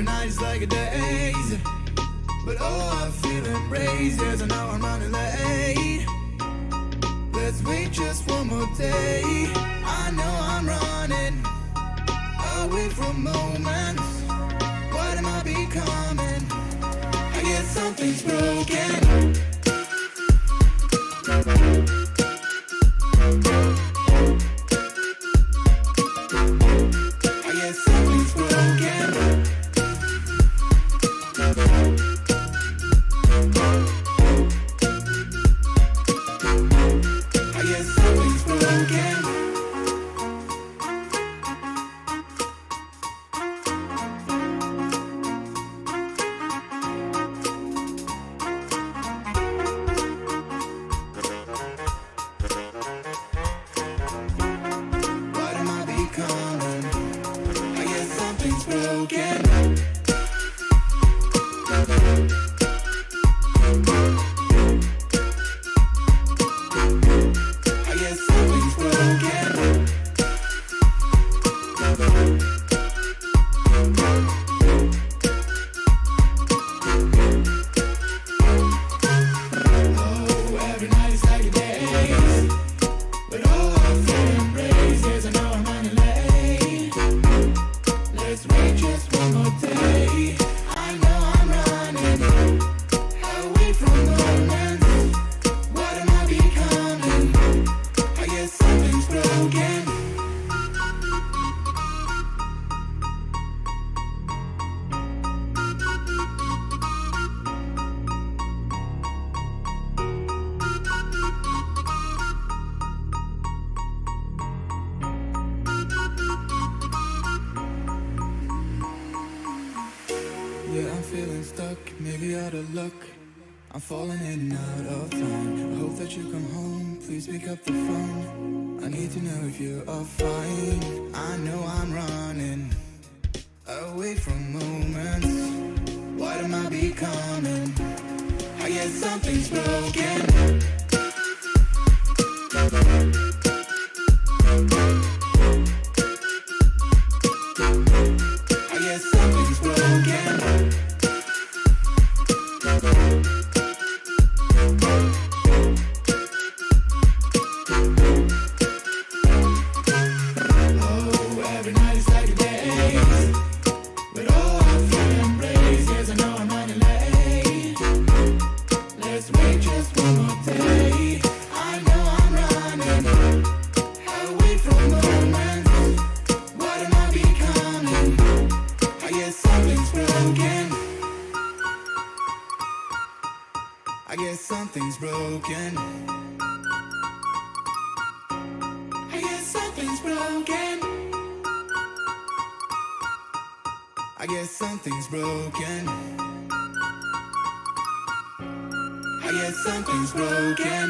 every night is like a daze. But oh, I feel embraced. Yes, I know I'm running late. Let's wait just one more day. I know I'm running away from moments. What am I becoming? I guess something's broken. I guess something's broken. Yeah, I'm feeling stuck, maybe out of luck. I'm falling in and out of time. I hope that you come home, please pick up the phone. I need to know if you are fine. I know I'm running away from moments. What am I becoming? I guess something's broken. I guess something's broken. I guess something's broken. I guess something's broken. I guess something's broken. I guess something's broken.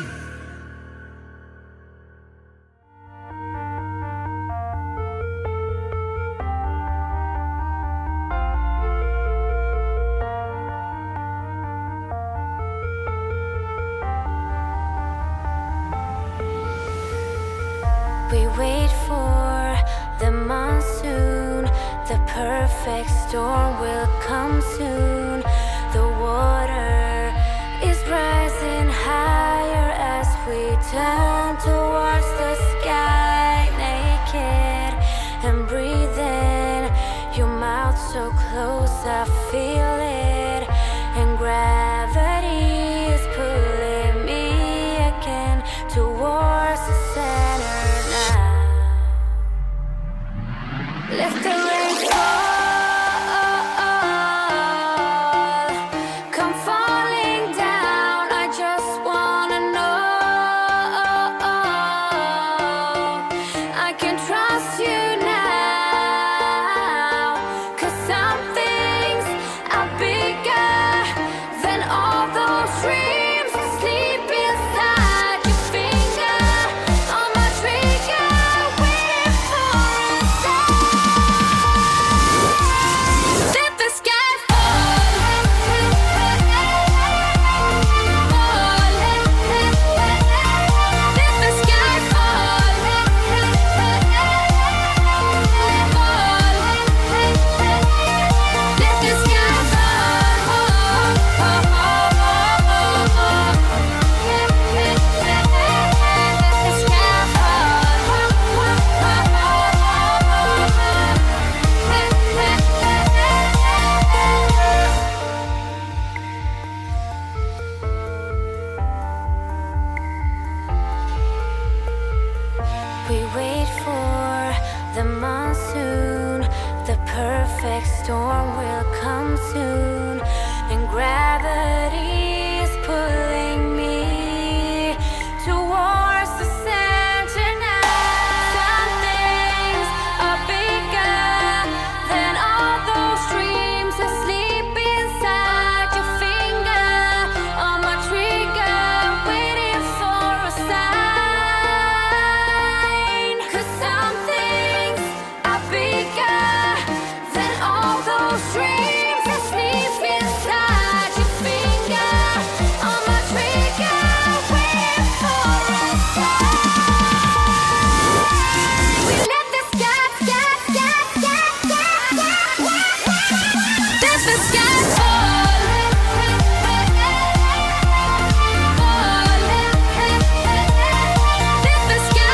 We wait for the monsoon. The perfect storm will come soon. The water is rising higher as we turn towards the sky. Naked and breathing, your mouth so close, I feel it. And gravity is pulling me again towards the center. Let the rain fall, come falling down. I just wanna know I can trust you now, 'cause some things are bigger than all perfect storm will come soon, and gravity is pulling me towards the center now. Some things are bigger than all those dreams that sleep inside your finger, on my trigger, waiting for a sign. 'Cause some things are bigger than all those dreams that sleep inside your finger, on my trigger, waiting for a sign. We let the sky, let the sky fall. Let the sky fall. Let the sky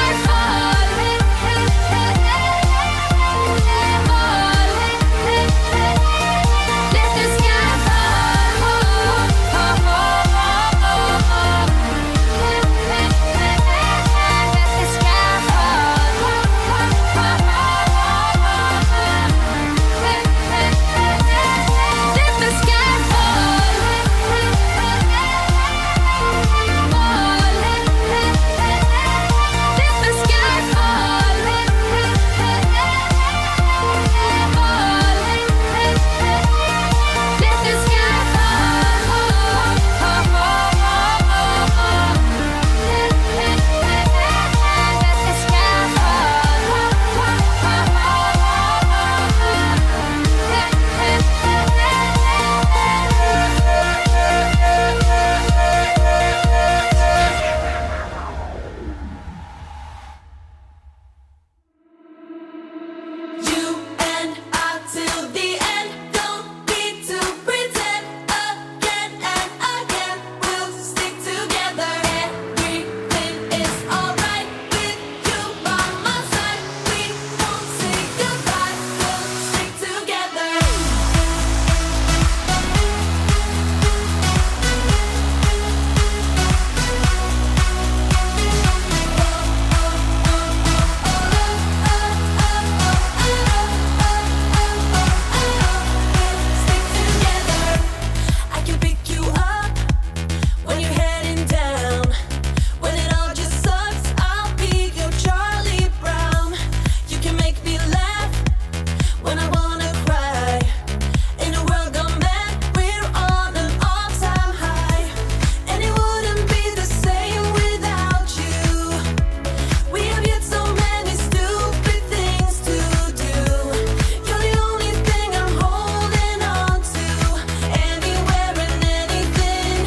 You and I till the end, don't need to pretend. Again and again, we'll stick together. Everything is alright with you by my side. We won't say goodbye, we'll stick together. Stick together. I can pick you up when you're heading down. When it all just sucks, I'll be your Charlie Brown. You can make me laugh when I wanna cry. In a world gone mad, we're on an all-time high, and it wouldn't be the same without you. We have yet so many stupid things to do. You're the only thing I'm holding on to. Anywhere and anything,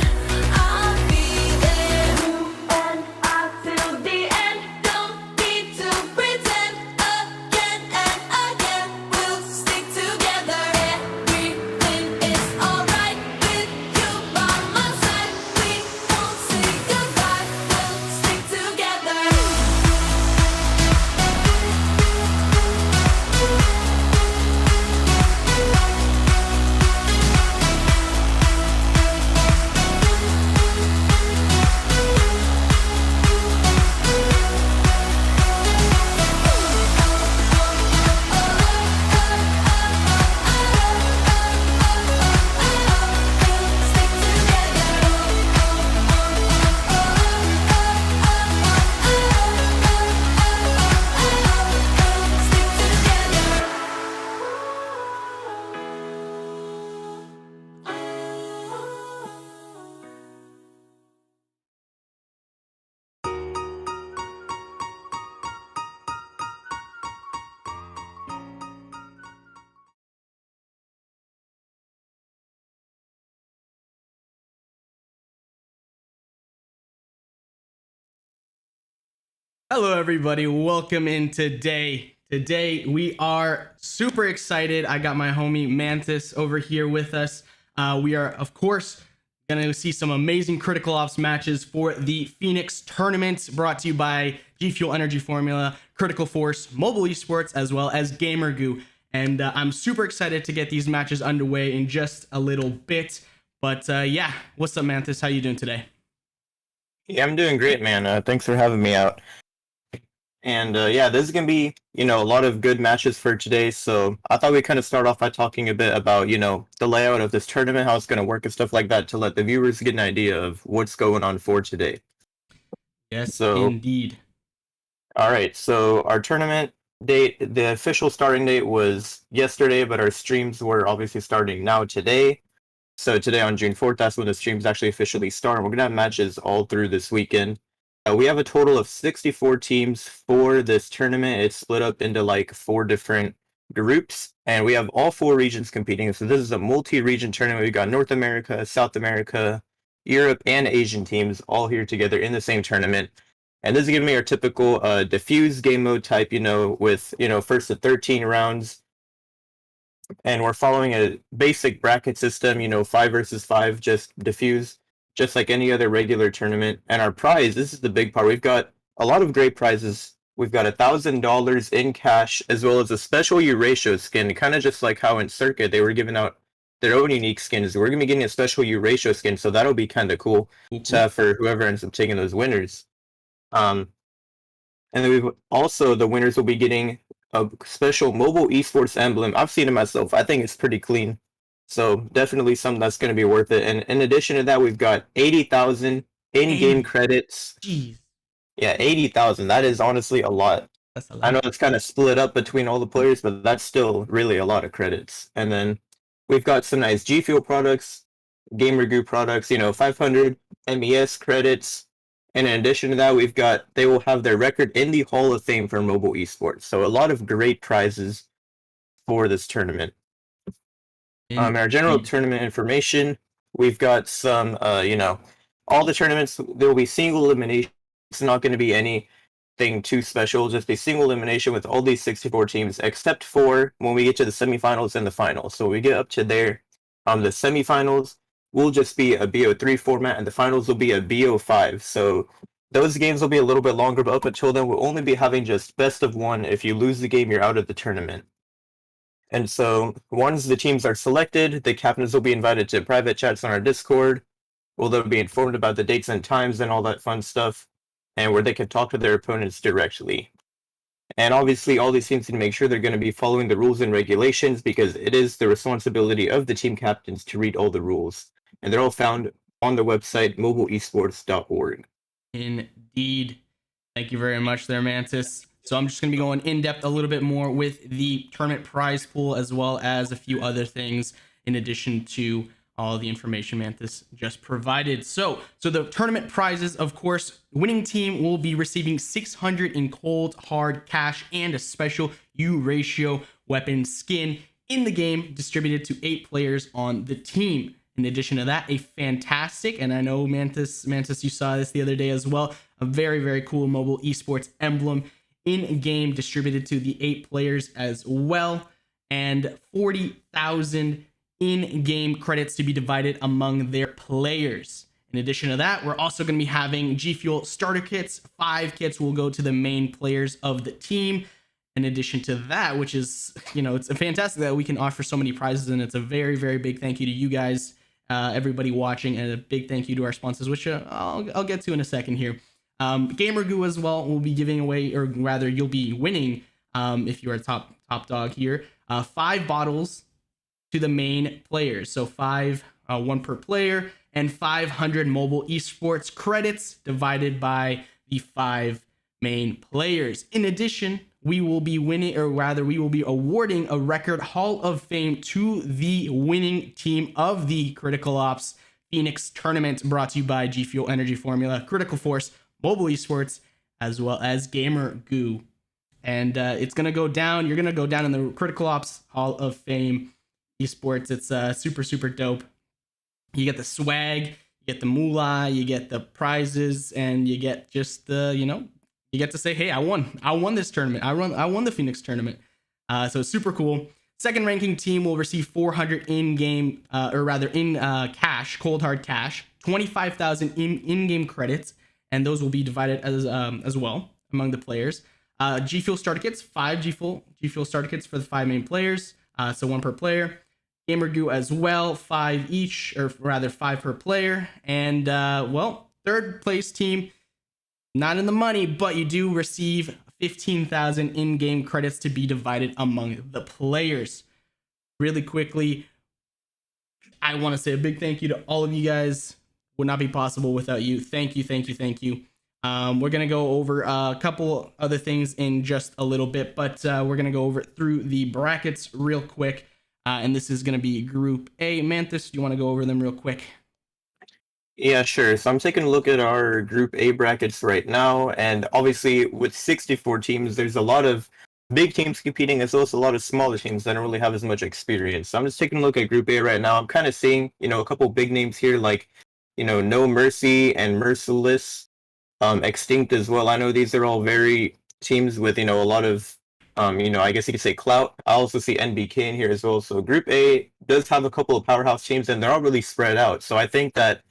I'll be there. You and I till the end, don't need to pretend. Again and again, we'll stick together. Everything is alright with you by my side. We won't say goodbye, we'll stick together. Hello, everybody. Welcome in today. Today we are super excited. I got my homie Mantis over here with us. We are, of course, going to see some amazing Critical Ops matches for the Phoenix tournament, brought to you by G Fuel Energy Formula, Critical Force, Mobile Esports, as well as GamerGoo. And I'm super excited to get these matches underway in just a little bit. But yeah, what's up, Mantis? How you doing today? Yeah, I'm doing great, man. Thanks for having me out. And yeah, this is gonna be, a lot of good matches for today. So I thought we'd kind of start off by talking a bit about, the layout of this tournament, how it's gonna work and stuff like that, to let the viewers get an idea of what's going on for today. Yes, So, indeed. all right. So our tournament date, the official starting date was yesterday, but our streams were obviously starting now today. So today on June 4th, that's when the streams actually officially start. We're gonna have matches all through this weekend. We have a total of 64 teams for this tournament. It's split up into like 4 different groups, and we have all 4 regions competing. So this is a multi-region tournament. We've got North America, South America, Europe, and Asian teams all here together in the same tournament. And this is giving me our typical diffuse game mode type, with first to 13 rounds. And we're following a basic bracket system, 5 versus 5, just diffuse, just like any other regular tournament. And our prize, this is the big part. We've got a lot of great prizes. We've got $1,000 in cash, as well as a special Eurasia skin, kind of just like how in Circuit they were giving out their own unique skins. We're going to be getting a special Eurasia skin, so that'll be kind of cool to have for whoever ends up taking those winners. And then we've also, the winners will be getting a special mobile esports emblem. I've seen it myself. I think it's pretty clean. So definitely something that's going to be worth it. And in addition to that, we've got 80,000 in-game credits. Jeez. Yeah, 80,000. That is honestly a lot. That's a lot. I know it's kind of split up between all the players, but that's still really a lot of credits. And then we've got some nice G Fuel products, Gamer Goo products, 500 MES credits. And in addition to that, they will have their record in the Hall of Fame for mobile esports. So a lot of great prizes for this tournament. Our general tournament information, we've got some, all the tournaments, there will be single elimination. It's not going to be anything too special, just a single elimination with all these 64 teams, except for when we get to the semifinals and the finals. So when we get up to there, the semifinals will just be a BO3 format, and the finals will be a BO5. So those games will be a little bit longer, but up until then, we'll only be having just best of 1. If you lose the game, you're out of the tournament. And so once the teams are selected, the captains will be invited to private chats on our Discord, where they'll be informed about the dates and times and all that fun stuff, and where they can talk to their opponents directly. And obviously, all these teams need to make sure they're going to be following the rules and regulations, because it is the responsibility of the team captains to read all the rules. And they're all found on the website, mobileesports.org. Indeed. Thank you very much there, Mantis. So I'm just going to be going in depth a little bit more with the tournament prize pool, as well as a few other things in addition to all the information Mantis just provided. So the tournament prizes, of course, winning team will be receiving 600 in cold hard cash and a special U-ratio weapon skin in the game, distributed to 8 players on the team. In addition to that, a fantastic, and I know Mantis, you saw this the other day as well, a very, very cool mobile esports emblem in-game, distributed to the 8 players as well, and 40,000 in-game credits to be divided among their players. In addition to that, we're also going to be having G Fuel starter kits. 5 kits will go to the main players of the team. In addition to that, which is, it's fantastic that we can offer so many prizes, and it's a very, very big thank you to you guys, everybody watching, and a big thank you to our sponsors, which I'll get to in a second here. Gamer Goo as well will be giving away, or rather, you'll be winning, if you are a top dog here, 5 bottles to the main players. So 5, 1 per player, and 500 mobile esports credits divided by the 5 main players. In addition, we will be winning, or rather, we will be awarding a record Hall of Fame to the winning team of the Critical Ops Phoenix tournament, brought to you by G Fuel Energy Formula, Critical Force, Mobile Esports, as well as Gamer Goo. And it's going to go down. You're going to go down in the Critical Ops Hall of Fame Esports. It's super, super dope. You get the swag, you get the moolah, you get the prizes, and you get just the, you get to say, hey, I won this tournament. I won the Phoenix tournament. So it's super cool. Second ranking team will receive 400 in-game, in cash, cold hard cash, 25,000 in-game credits, and those will be divided as well among the players. G Fuel starter kits, 5 G Fuel starter kits for the 5 main players, so 1 per player. Gamer Goo as well, 5 each, or rather 5 per player. And third place team, not in the money, but you do receive 15,000 in-game credits to be divided among the players. Really quickly, I want to say a big thank you to all of you guys. Would not be possible without you. Thank you, thank you, thank you. We're going to go over a couple other things in just a little bit, but we're going to go over through the brackets real quick. And this is going to be Group A. Mantis, do you want to go over them real quick? Yeah, sure. So I'm taking a look at our Group A brackets right now, and obviously with 64 teams, there's a lot of big teams competing as well as a lot of smaller teams that don't really have as much experience. So I'm just taking a look at Group A right now. I'm kind of seeing, a couple big names here like, No Mercy and Merciless, Extinct as well. I know these are all very teams with, a lot of, I guess you could say clout. I also see NBK in here as well. So Group A does have a couple of powerhouse teams, and they're all really spread out. So I think that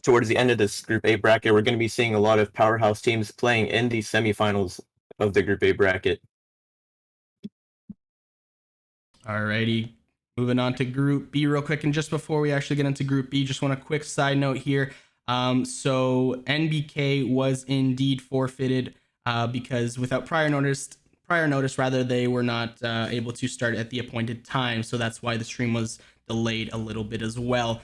towards the end of this Group A bracket, we're going to be seeing a lot of powerhouse teams playing in the semifinals of the Group A bracket. Alrighty, moving on to Group B real quick. And just before we actually get into Group B, just want a quick side note here. So NBK was indeed forfeited because without prior notice, they were not able to start at the appointed time. So that's why the stream was delayed a little bit as well.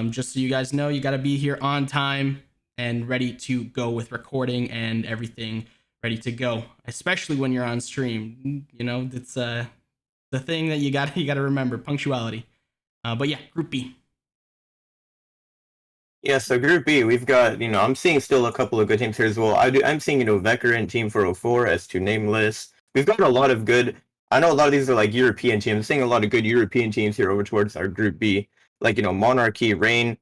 Just so you guys know, you got to be here on time and ready to go with recording and everything ready to go, especially when you're on stream. It's the thing that you got to remember, punctuality. But yeah, Group B. Yeah, so Group B, we've got, I'm seeing still a couple of good teams here as well. I'm seeing, Veteran, Team 404, S2 Nameless. We've got a lot of good, I know a lot of these are like European teams. I'm seeing a lot of good European teams here over towards our Group B. Like, Monarchy, Rain,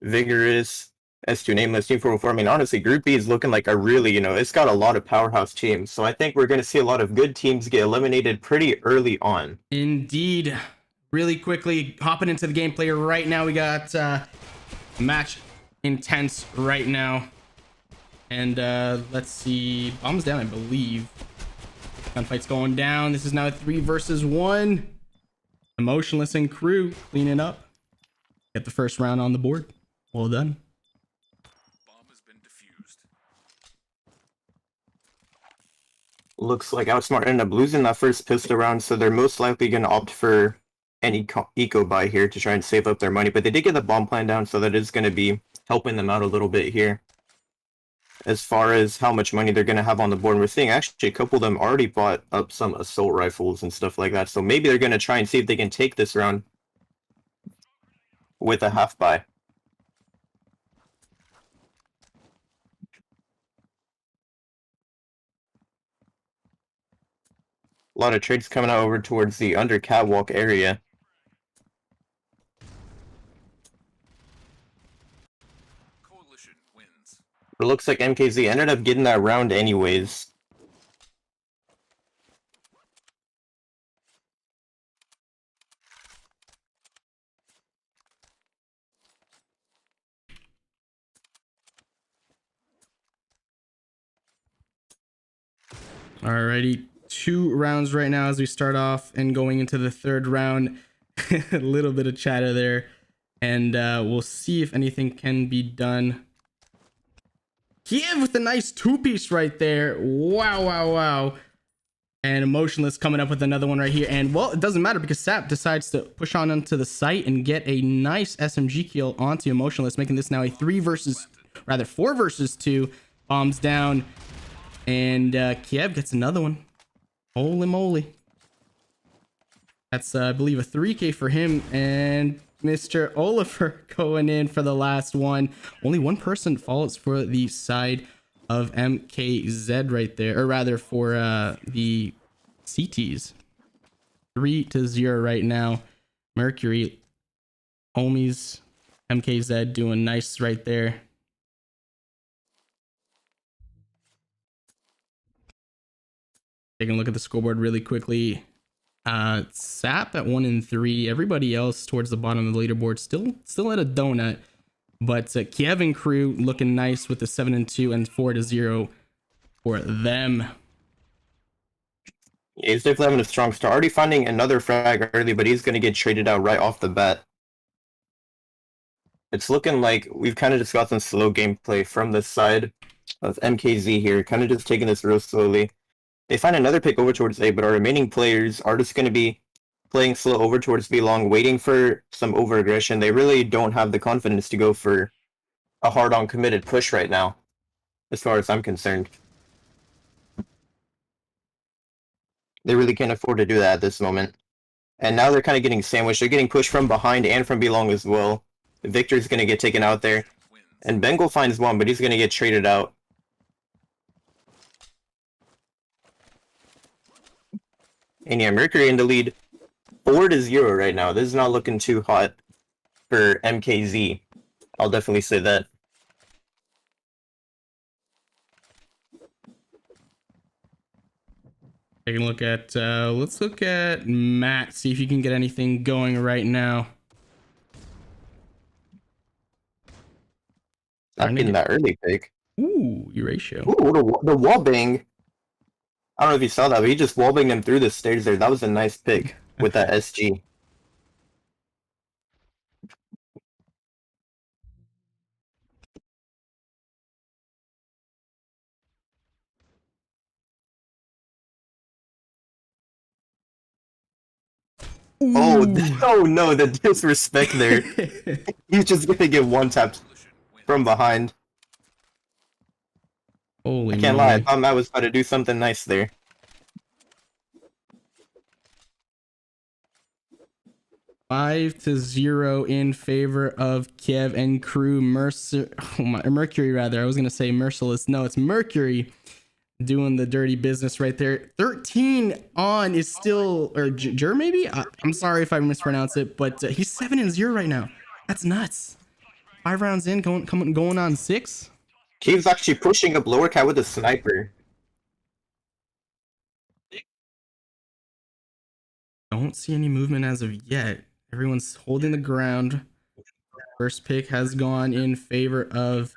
Vigorous, S2 Nameless, Team 404. I mean, honestly, Group B is looking like a really, it's got a lot of powerhouse teams. So I think we're going to see a lot of good teams get eliminated pretty early on. Indeed. Really quickly, hopping into the gameplay right now, we got match intense right now. And let's see, bombs down, I believe. Gunfight's going down. This is now a 3 versus 1. Emotionless and crew cleaning up. Get the first round on the board. Well done. Bomb has been defused. Looks like Outsmart ended up losing that first pistol round, so they're most likely going to opt for an eco buy here to try and save up their money. But they did get the bomb plan down, so that is going to be helping them out a little bit here. As far as how much money they're going to have on the board, we're seeing actually a couple of them already bought up some assault rifles and stuff like that. So maybe they're going to try and see if they can take this round with a half buy. A lot of trades coming out over towards the under catwalk area. Coalition wins. It looks like MKZ ended up getting that round anyways. Alrighty, 2 rounds right now as we start off and going into the 3rd round. A little bit of chatter there, and we'll see if anything can be done. Kiev with a nice 2-piece right there. Wow. And Emotionless coming up with another one right here. And well, it doesn't matter because Sap decides to push on onto the site and get a nice SMG kill onto Emotionless, making this now a 4 versus 2. Bombs down. And Kiev gets another one. Holy moly. That's, I believe, a 3K for him. And Mr. Oliver going in for the last one. Only one person falls for the side of MKZ right there. Or rather, for the CTs. 3-0 right now. Mercury, homies, MKZ doing nice right there. Taking a look at the scoreboard really quickly. Sap at 1 and 3. Everybody else towards the bottom of the leaderboard still at a donut. But Kiev and crew looking nice with the 7 and 2 and 4-0 for them. Yeah, he's definitely having a strong start. Already finding another frag early, but he's going to get traded out right off the bat. it's looking like we've kind of just got some slow gameplay from the side of MKZ here, kind of just taking this real slowly. They find another pick over towards A, but our remaining players are just going to be playing slow over towards B long, waiting for some over-aggression. They really don't have the confidence to go for a hard-on committed push right now, as far as I'm concerned. They really can't afford to do that at this moment. And now they're kind of getting sandwiched. They're getting pushed from behind and from B long as well. Victor's going to get taken out there. And Bengal finds one, but he's going to get traded out. And yeah, Mercury in the lead 4-0 right now. This is not looking too hot for MKZ. I'll definitely say that. Take a look at, let's look at Matt, see if you can get anything going right now. Not getting that early pick. Ooh, Eratio. Ooh, the wall bang. I don't know if you saw that, but he just wall banged him through the stairs there. That was a nice pick with that SG. Oh no, the disrespect there. He's just gonna get one tapped from behind. Holy I can't lie, I thought Matt was about to do something nice there. 5-0 in favor of Kev and crew. Mercury rather. I was gonna say Merciless. No, it's Mercury doing the dirty business right there. 13 on is still, or Jur maybe? I'm sorry if I mispronounce it, but he's 7-0 right now. That's nuts. 5 rounds in, going on 6. Keev's actually pushing up lower cat with a sniper. Don't see any movement as of yet. Everyone's holding the ground. First pick has gone in favor of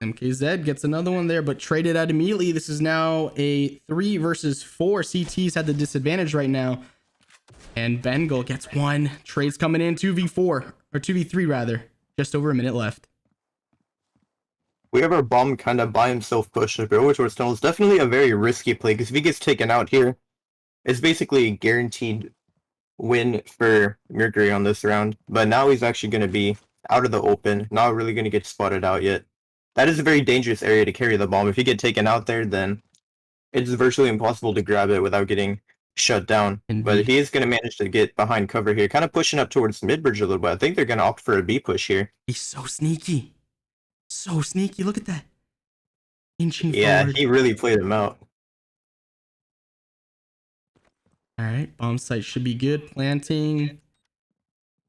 MKZ gets another one there, but traded out immediately. This is now a 3 versus 4. CT's had the disadvantage right now. And Bengal gets one. Trades coming in 2v4, or 2v3 rather. Just over a minute left. We have our bomb kind of by himself pushed up over towards tunnel. It's definitely a very risky play, because if he gets taken out here, it's basically a guaranteed win for Mercury on this round. But now he's actually going to be out of the open, not really going to get spotted out yet. That is a very dangerous area to carry the bomb. If you get taken out there, then it's virtually impossible to grab it without getting shut down. Indeed. But he is going to manage to get behind cover here, kind of pushing up towards mid-bridge a little bit. I think they're going to opt for a B push here. He's so sneaky. So sneaky. Look at that. Inching Yeah, forward. he really played him out. All right. Bomb site should be good. Planting.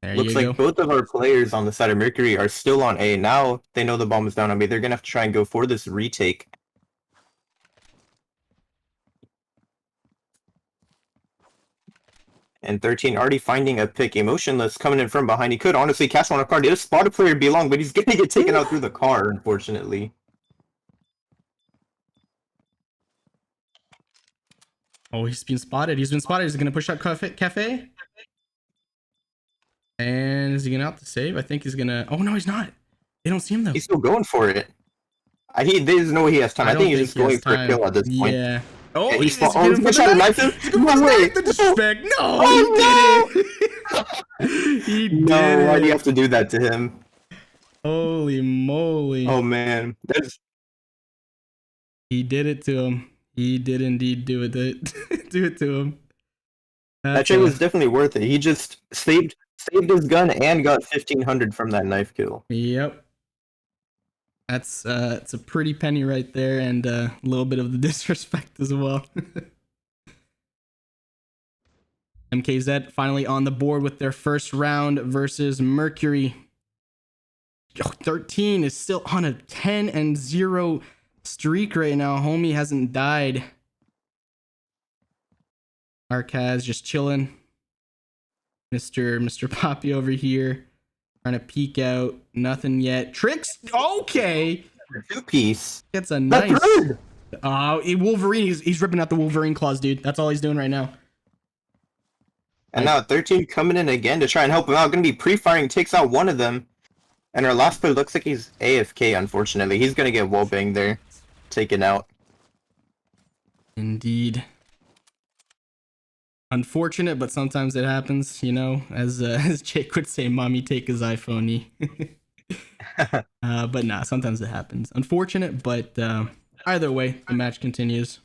There Looks you like go. both of our players on the side of Mercury are still on A. Now they know the bomb is down on B. They're going to have to try and go for this retake. And 13 already finding a pick. Emotionless coming in from behind. He could honestly catch one off guard. He does spot a player be long, but he's going to get taken out through the car, unfortunately. Oh, he's been spotted. He's been spotted. He's going to push up Cafe. And is he going to opt to save? I think he's going to... Oh, no, he's not. They don't see him, though. He's still going for it. There's no way he has time. I think he's just going for a kill at this point. Yeah. Oh, Yeah, he's he's getting trying to knife him. No way. The disrespect. No, Oh, he did it. He did No, why do you it. have to do that to him? Holy moly. Oh man, He did it to him. He did indeed do it. Do it to him. that trade was definitely worth it. He just saved his gun and got 1500 from that knife kill. Yep. That's it's a pretty penny right there, and a little bit of the disrespect as well. MKZ finally on the board with their first round versus Mercury. 13 is still on a 10-0 streak right now. Homie hasn't died. Arcaz just chilling. Mr. Poppy over here trying to peek out. Nothing yet. Tricks. Okay. 2-piece. Gets a nice. The third. Wolverine. He's ripping out the Wolverine claws, dude. That's all he's doing right now. And now 13 coming in again to try and help him out. Gonna be pre-firing, takes out one of them. And our last player looks like he's AFK, unfortunately. He's gonna get wallbanged there. Taken out. Indeed. Unfortunate, but sometimes it happens, you know, as Jake would say, mommy take his iPhone. But nah, sometimes it happens. Unfortunate, but either way, the match continues.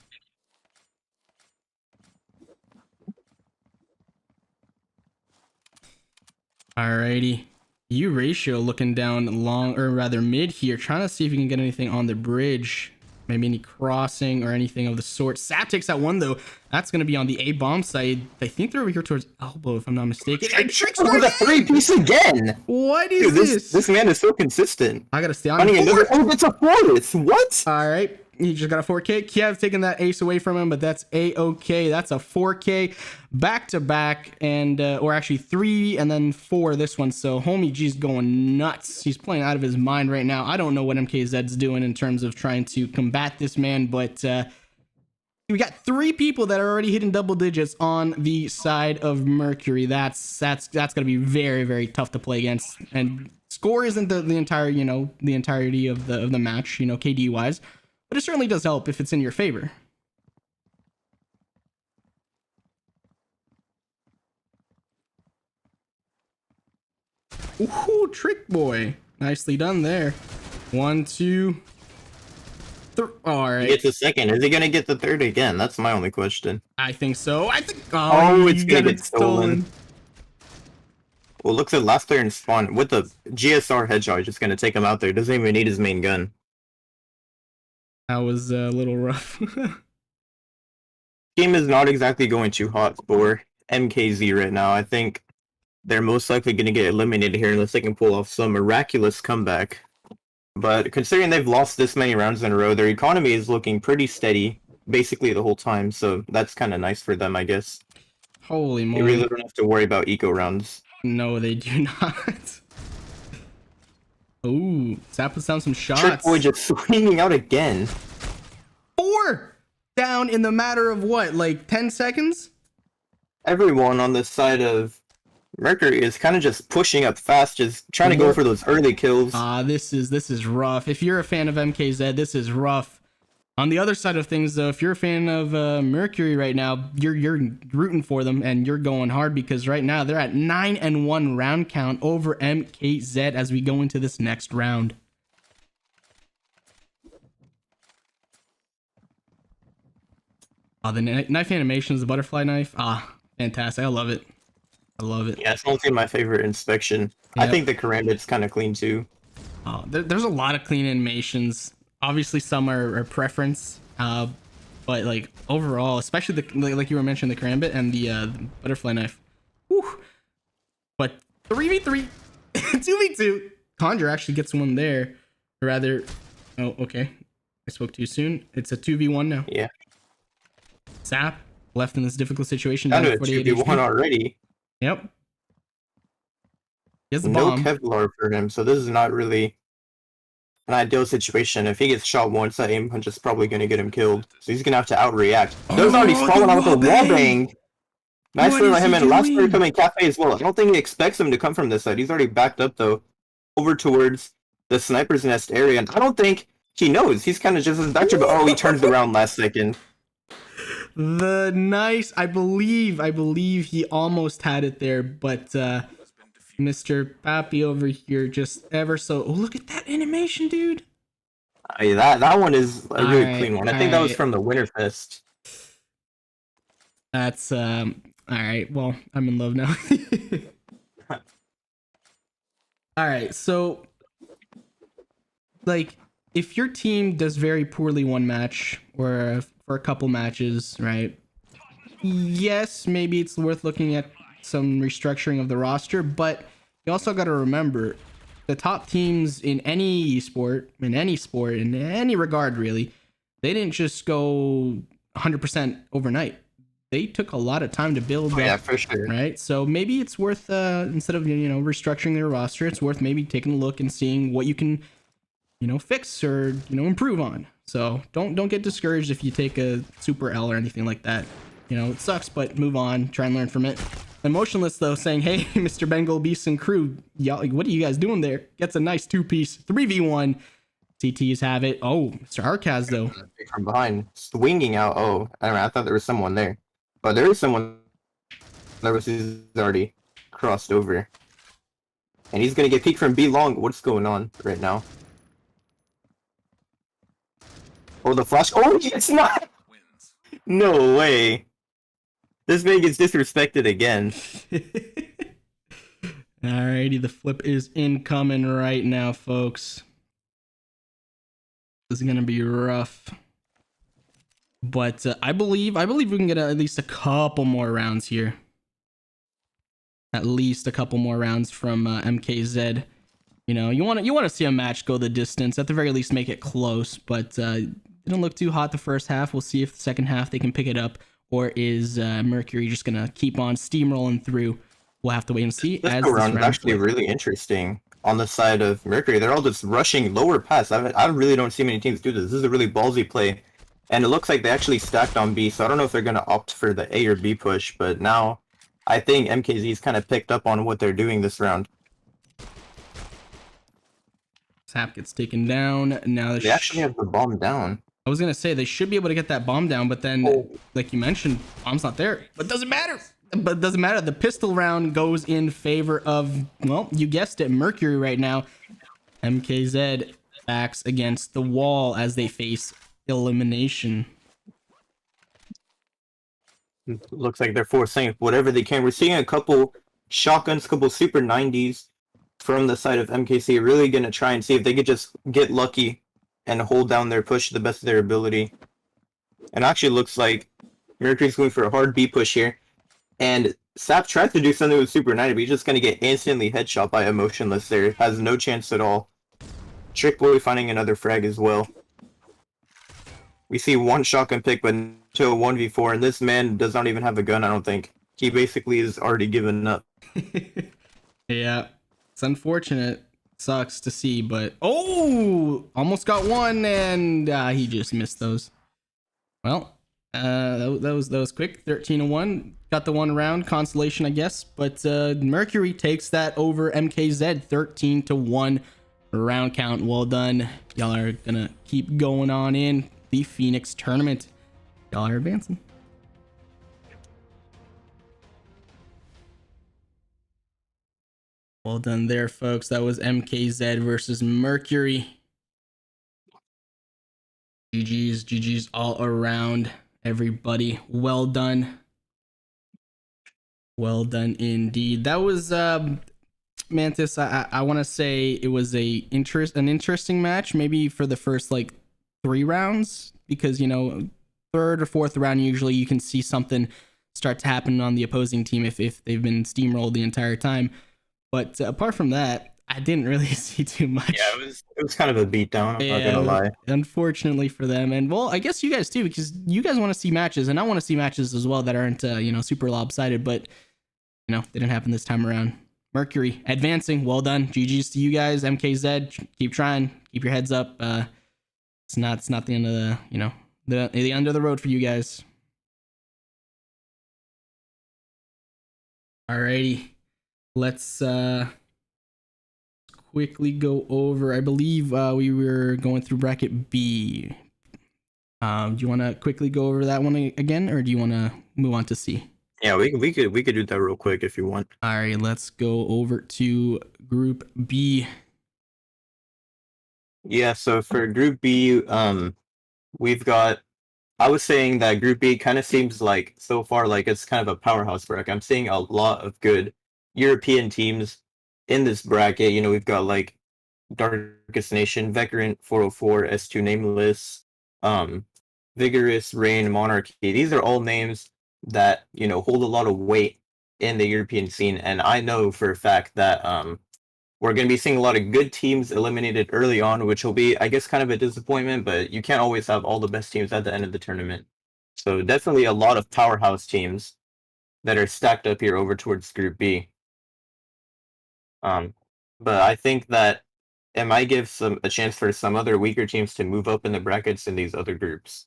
Alrighty. U ratio looking down long, or rather mid here, trying to see if we can get anything on the bridge. Maybe any crossing or anything of the sort. Sap takes that one though. That's going to be on the A bomb side. I think they're over here towards elbow, if I'm not mistaken. And Tricks with a 3-piece again. What is this? This man is so consistent. I gotta stay on. Oh, that's a fourth. What? All right. He just got a 4K. Kiev taking that ace away from him, but that's A-okay. That's a 4K back-to-back, and or actually 3 and then 4 this one. So homie G's going nuts. He's playing out of his mind right now. I don't know what MKZ's doing in terms of trying to combat this man, but we got 3 people that are already hitting double digits on the side of Mercury. That's gonna be very, very tough to play against. And score isn't the entire, you know, the entirety of the match, you know, KD wise. But it certainly does help if it's in your favor. Ooh, trick boy. Nicely done there. 1, 2, 3. All right. He gets a second. Is he going to get the third again? That's my only question. I think so. I think. Oh, it's you going to got get stolen. Well, looks like last player in spawn with the GSR headshot. Just going to take him out there. Doesn't even need his main gun. That was a little rough. Game is not exactly going too hot for MKZ right now. I think they're most likely going to get eliminated here unless they can pull off some miraculous comeback. But considering they've lost this many rounds in a row, their economy is looking pretty steady basically the whole time. So that's kind of nice for them, I guess. Holy moly. They really don't have to worry about eco rounds. No, they do not. Ooh, Zap puts down some shots. Trick boy just swinging out again. 4 down in the matter of what, like 10 seconds? Everyone on the side of Mercury is kind of just pushing up fast, just trying to go for those early kills. This is rough. If you're a fan of MKZ, this is rough. On the other side of things, though, if you're a fan of Mercury right now, you're rooting for them and you're going hard because right now they're at 9-1 round count over MKZ as we go into this next round. The knife animations, the butterfly knife. Fantastic. I love it. I love it. Yeah, it's mostly my favorite inspection. Yep. I think the Karambit's kind of clean too. There's a lot of clean animations. Obviously, some are preference, but like overall, especially like you were mentioning, the Karambit and the butterfly knife. Whew. But 3v3, 2v2. Conjure actually gets one there. Or rather, oh, okay. I spoke too soon. It's a 2v1 now. Yeah. Sap left in this difficult situation. Down to a 2v1 already. Yep. He has the no bomb. Kevlar for him, so this is not really an ideal situation. If he gets shot once, that aim punch is probably going to get him killed. So he's going to have to outreact. There's already fallen out with a wallbang. Nicely by him, and last player coming Cafe as well. I don't think he expects him to come from this side. He's already backed up, though, over towards the sniper's nest area. And I don't think he knows. He's kind of just as back to, but oh, he turns around last second. The nice, I believe he almost had it there, but Mr. Pappy over here just ever so. Oh, look at that animation, dude. That one is a really clean one. I think that was from the Winterfest. That's all right. Well, I'm in love now. All right, so like if your team does very poorly one match or for a couple matches, right? Yes, maybe it's worth looking at some restructuring of the roster, but you also got to remember the top teams in any sport, in any regard, really, they didn't just go 100% overnight. They took a lot of time to build up, yeah, for sure. Right? So maybe it's worth, instead of, restructuring their roster, it's worth maybe taking a look and seeing what you can, fix or, improve on. So don't get discouraged if you take a super L or anything like that. It sucks, but move on, try and learn from it. Emotionless though, saying, "Hey, Mr. Bengal Beast and crew, y'all, what are you guys doing there?" Gets a nice 2-piece 3v1. CTs have it. Oh, Mr. Arcaz though. From behind, swinging out. Oh, I don't know. I thought there was someone there, but there is someone. There was he's already crossed over, and he's gonna get peeked from B long. What's going on right now? Oh, the flash. Oh, it's not. Wins. No way. This man gets disrespected again. Alrighty, the flip is incoming right now, folks. This is gonna be rough, but I believe we can get at least a couple more rounds here. At least a couple more rounds from MKZ. You know, you want to see a match go the distance. At the very least, make it close. But didn't look too hot the first half. We'll see if the second half they can pick it up, or is Mercury just gonna keep on steamrolling through? We'll have to wait and see. This go round is actually really interesting. On the side of Mercury, they're all just rushing lower pass. I really don't see many teams do this. This is a really ballsy play, and it looks like they actually stacked on B. So I don't know if they're gonna opt for the A or B push, but now I think MKZ's kind of picked up on what they're doing this round. Sap gets taken down. Now They actually have the bomb down. I was gonna say they should be able to get that bomb down, but then, like you mentioned, bomb's not there. But doesn't matter. But doesn't matter. The pistol round goes in favor of, well, you guessed it, Mercury right now. MKZ backs against the wall as they face elimination. Looks like they're forcing whatever they can. We're seeing a couple shotguns, couple Super 90s from the side of MKC. Really gonna try and see if they could just get lucky and hold down their push to the best of their ability. And actually looks like Mercury's going for a hard B push here. And Sap tries to do something with Super 90, but he's just gonna get instantly headshot by Emotionless there. Has no chance at all. Trick Boy finding another frag as well. We see one shotgun pick, but to a 1v4, and this man does not even have a gun, I don't think. He basically is already given up. Yeah, it's unfortunate. Sucks to see, but oh, almost got one, and he just missed those. Well, that was quick. 13-1, got the one round consolation, I guess. But Mercury takes that over MKZ, 13-1 round count. Well done. Y'all are gonna keep going on in the Phoenix tournament. Y'all are advancing. Well done there, folks. That was MKZ versus Mercury. GG's all around, everybody. Well done. Well done indeed. That was Mantis. I want to say it was an interesting match, maybe for the first like 3 rounds, because you know, 3rd or 4th round usually you can see something start to happen on the opposing team if they've been steamrolled the entire time. But apart from that, I didn't really see too much. Yeah, it was kind of a beatdown, I'm not gonna lie. Unfortunately for them, and well, I guess you guys too, because you guys want to see matches, and I want to see matches as well that aren't you know, super lopsided, but you know, they didn't happen this time around. Mercury advancing, well done. GG's to you guys. MKZ, keep trying, keep your heads up. It's not the end of the, you know, the end of the road for you guys. Alrighty, let's quickly go over. I believe we were going through bracket B. Do you want to quickly go over that one again, or do you want to move on to C? Yeah, we could do that real quick if you want. All right, let's go over to Group B. Yeah, so for Group B, we've got. I was saying that Group B kind of seems like so far like it's kind of a powerhouse bracket. I'm seeing a lot of good European teams in this bracket. You know, we've got like Darkest Nation, Veteran 404, S2 Nameless, Vigorous, Rain, Monarchy. These are all names that, you know, hold a lot of weight in the European scene, and I know for a fact that we're going to be seeing a lot of good teams eliminated early on, which will be, I guess, kind of a disappointment, but you can't always have all the best teams at the end of the tournament. So definitely a lot of powerhouse teams that are stacked up here over towards Group B. But I think that it might give a chance for some other weaker teams to move up in the brackets in these other groups.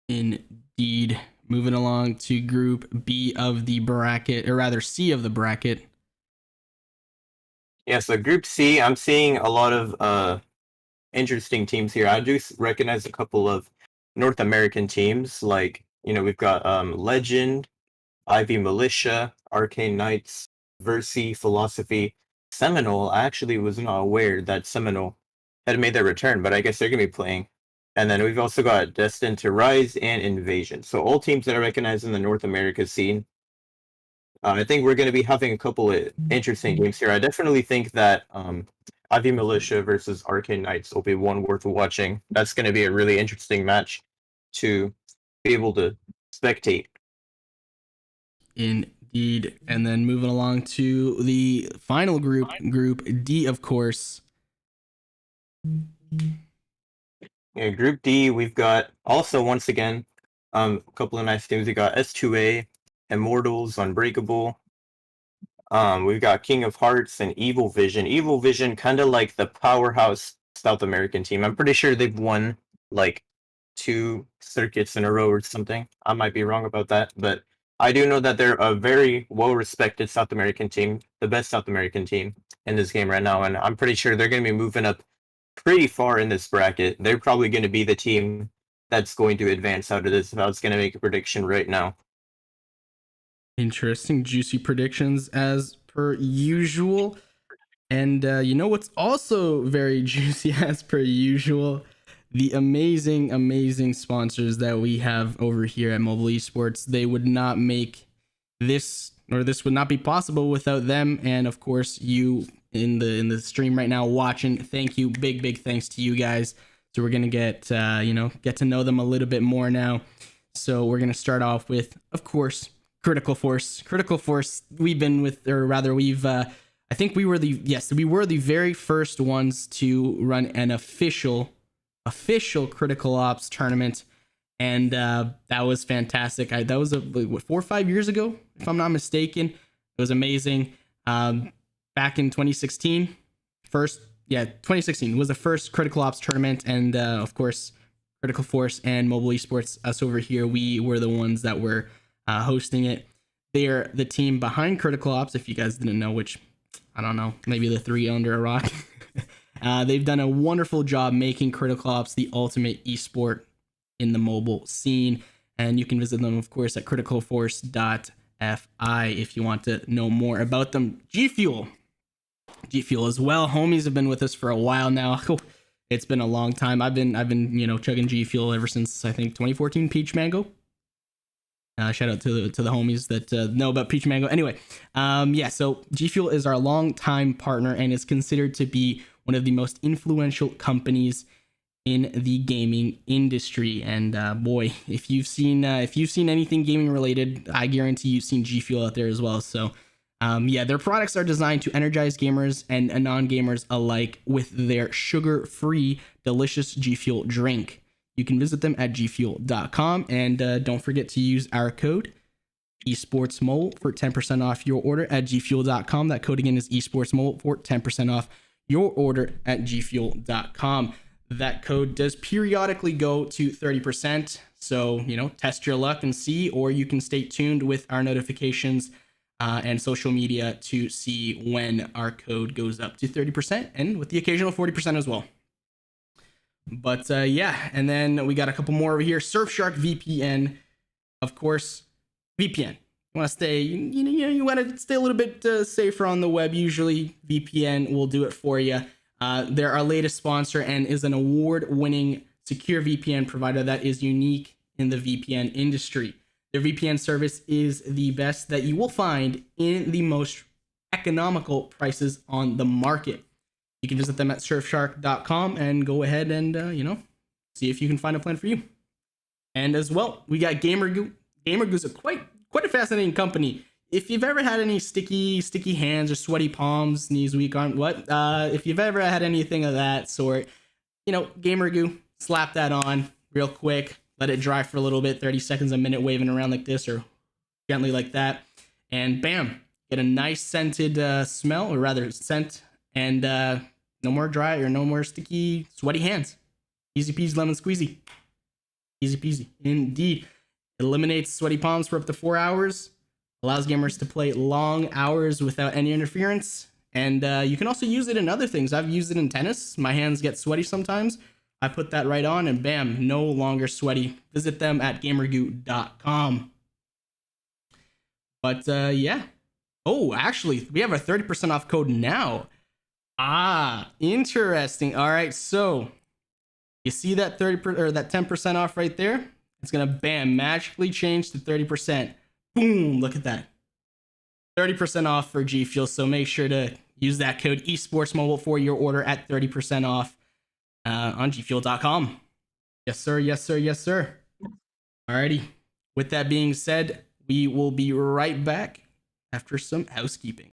Indeed. moving along to Group B of the bracket, or rather C of the bracket. Yeah, so Group C, I'm seeing a lot of interesting teams here. I do recognize a couple of North American teams, like we've got Legend, Ivy Militia, Arcane Knights, Versi, Philosophy, Seminole. I actually was not aware that Seminole had made their return, but I guess they're gonna be playing. And then we've also got Destined to Rise and Invasion. So all teams that I recognize in the North America scene. I think we're going to be having a couple of interesting games here. I definitely think that Ivy Militia versus Arcane Knights will be one worth watching. That's going to be a really interesting match to be able to spectate. Indeed. And then moving along to the final group, Group D, of course. Yeah, Group D, we've got also once again a couple of nice teams. We got S2A, Immortals, Unbreakable. We've got King of Hearts and Evil Vision. Evil Vision, kind of like the powerhouse South American team. I'm pretty sure they've won like 2 circuits in a row or something. I might be wrong about that, but I do know that they're a very well-respected South American team, the best South American team in this game right now, and I'm pretty sure they're going to be moving up pretty far in this bracket. They're probably going to be the team that's going to advance out of this if I was going to make a prediction right now. Interesting, juicy predictions as per usual. And you know what's also very juicy as per usual? The amazing sponsors that we have over here at Mobile Esports. They would not make this, or this would not be possible without them. And of course, you in the stream right now watching. Thank you, big thanks to you guys. So we're gonna get to know them a little bit more now. So we're gonna start off with, of course, Critical Force. Critical Force. We've been with, or rather, we've. I think we were the very first ones to run an official Critical Ops tournament, and that was fantastic. That was 4 or 5 years ago, if I'm not mistaken. It was amazing. Back in 2016, 2016 was the first Critical Ops tournament, and of course, Critical Force and Mobile Esports, us over here, we were the ones that were hosting it. They're the team behind Critical Ops, if you guys didn't know, which I don't know, maybe the 3 under a rock. They've done a wonderful job making Critical Ops the ultimate esport in the mobile scene. And you can visit them, of course, at criticalforce.fi if you want to know more about them. G Fuel as well. Homies have been with us for a while now. It's been a long time. I've been chugging G Fuel ever since, I think, 2014 Peach Mango. Shout out to the homies that know about Peach Mango. Anyway, so G Fuel is our longtime partner and is considered to be one of the most influential companies in the gaming industry. And boy, if you've seen anything gaming related, I guarantee you've seen G Fuel out there as well. So their products are designed to energize gamers and non-gamers alike with their sugar-free, delicious G Fuel drink. You can visit them at gfuel.com, and don't forget to use our code esportsmole for 10% off your order at gfuel.com. That code again is esportsmole for 10% off your order at gfuel.com. That code does periodically go to 30%, so test your luck and see, or you can stay tuned with our notifications and social media to see when our code goes up to 30%, and with the occasional 40% as well. But and then we got a couple more over here. Surfshark VPN, of course. VPN. You want to stay, you want to stay a little bit safer on the web. Usually, VPN will do it for you. They're our latest sponsor and is an award-winning secure VPN provider that is unique in the VPN industry. Their VPN service is the best that you will find in the most economical prices on the market. You can visit them at surfshark.com and go ahead and, see if you can find a plan for you. And as well, we got GamerGoo. GamerGoo's a quite a fascinating company. If you've ever had any sticky hands or sweaty palms, knees weak, if you've ever had anything of that sort, GamerGoo, slap that on real quick, let it dry for a little bit, 30 seconds, a minute, waving around like this or gently like that, and bam, get a nice scented smell, or rather scent, and no more dry or no more sticky, sweaty hands. Easy peasy lemon squeezy. Easy peasy, indeed. eliminates sweaty palms for up to 4 hours, allows gamers to play long hours without any interference, and you can also use it in other things. I've used it in tennis. My hands get sweaty sometimes. I put that right on, and bam, no longer sweaty. Visit them at gamergoo.com. But yeah. Oh, actually, we have a 30% off code now. Ah, interesting. All right, so you see that 30% or that 10% off right there? It's gonna bam magically change to 30%. Boom! Look at that. 30% off for G Fuel. So make sure to use that code esportsmobile for your order at 30% off on gfuel.com. Yes, sir. Yes, sir. Yes, sir. Alrighty. With that being said, we will be right back after some housekeeping.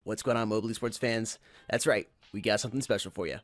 What's going on, Mobile Esports fans? That's right, we got something special for you.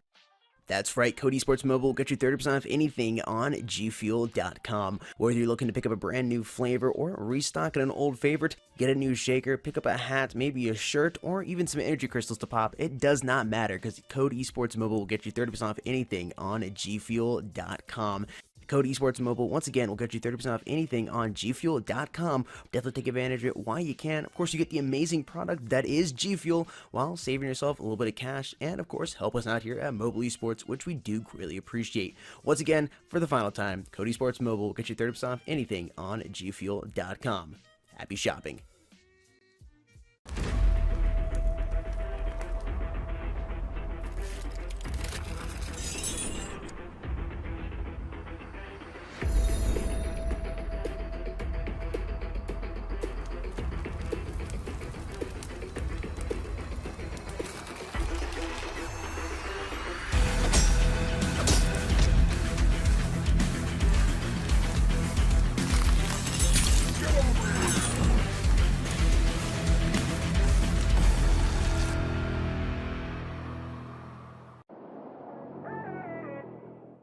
That's right, Code Esports Mobile will get you 30% off anything on gfuel.com. Whether you're looking to pick up a brand new flavor or restock an old favorite, get a new shaker, pick up a hat, maybe a shirt, or even some energy crystals to pop, it does not matter because Code Esports Mobile will get you 30% off anything on gfuel.com. Code Esports Mobile, once again, will get you 30% off anything on gfuel.com. Definitely take advantage of it while you can. Of course, you get the amazing product that is G Fuel while saving yourself a little bit of cash and, of course, help us out here at Mobile Esports, which we do greatly appreciate. Once again, for the final time, Code Esports Mobile will get you 30% off anything on gfuel.com. Happy shopping.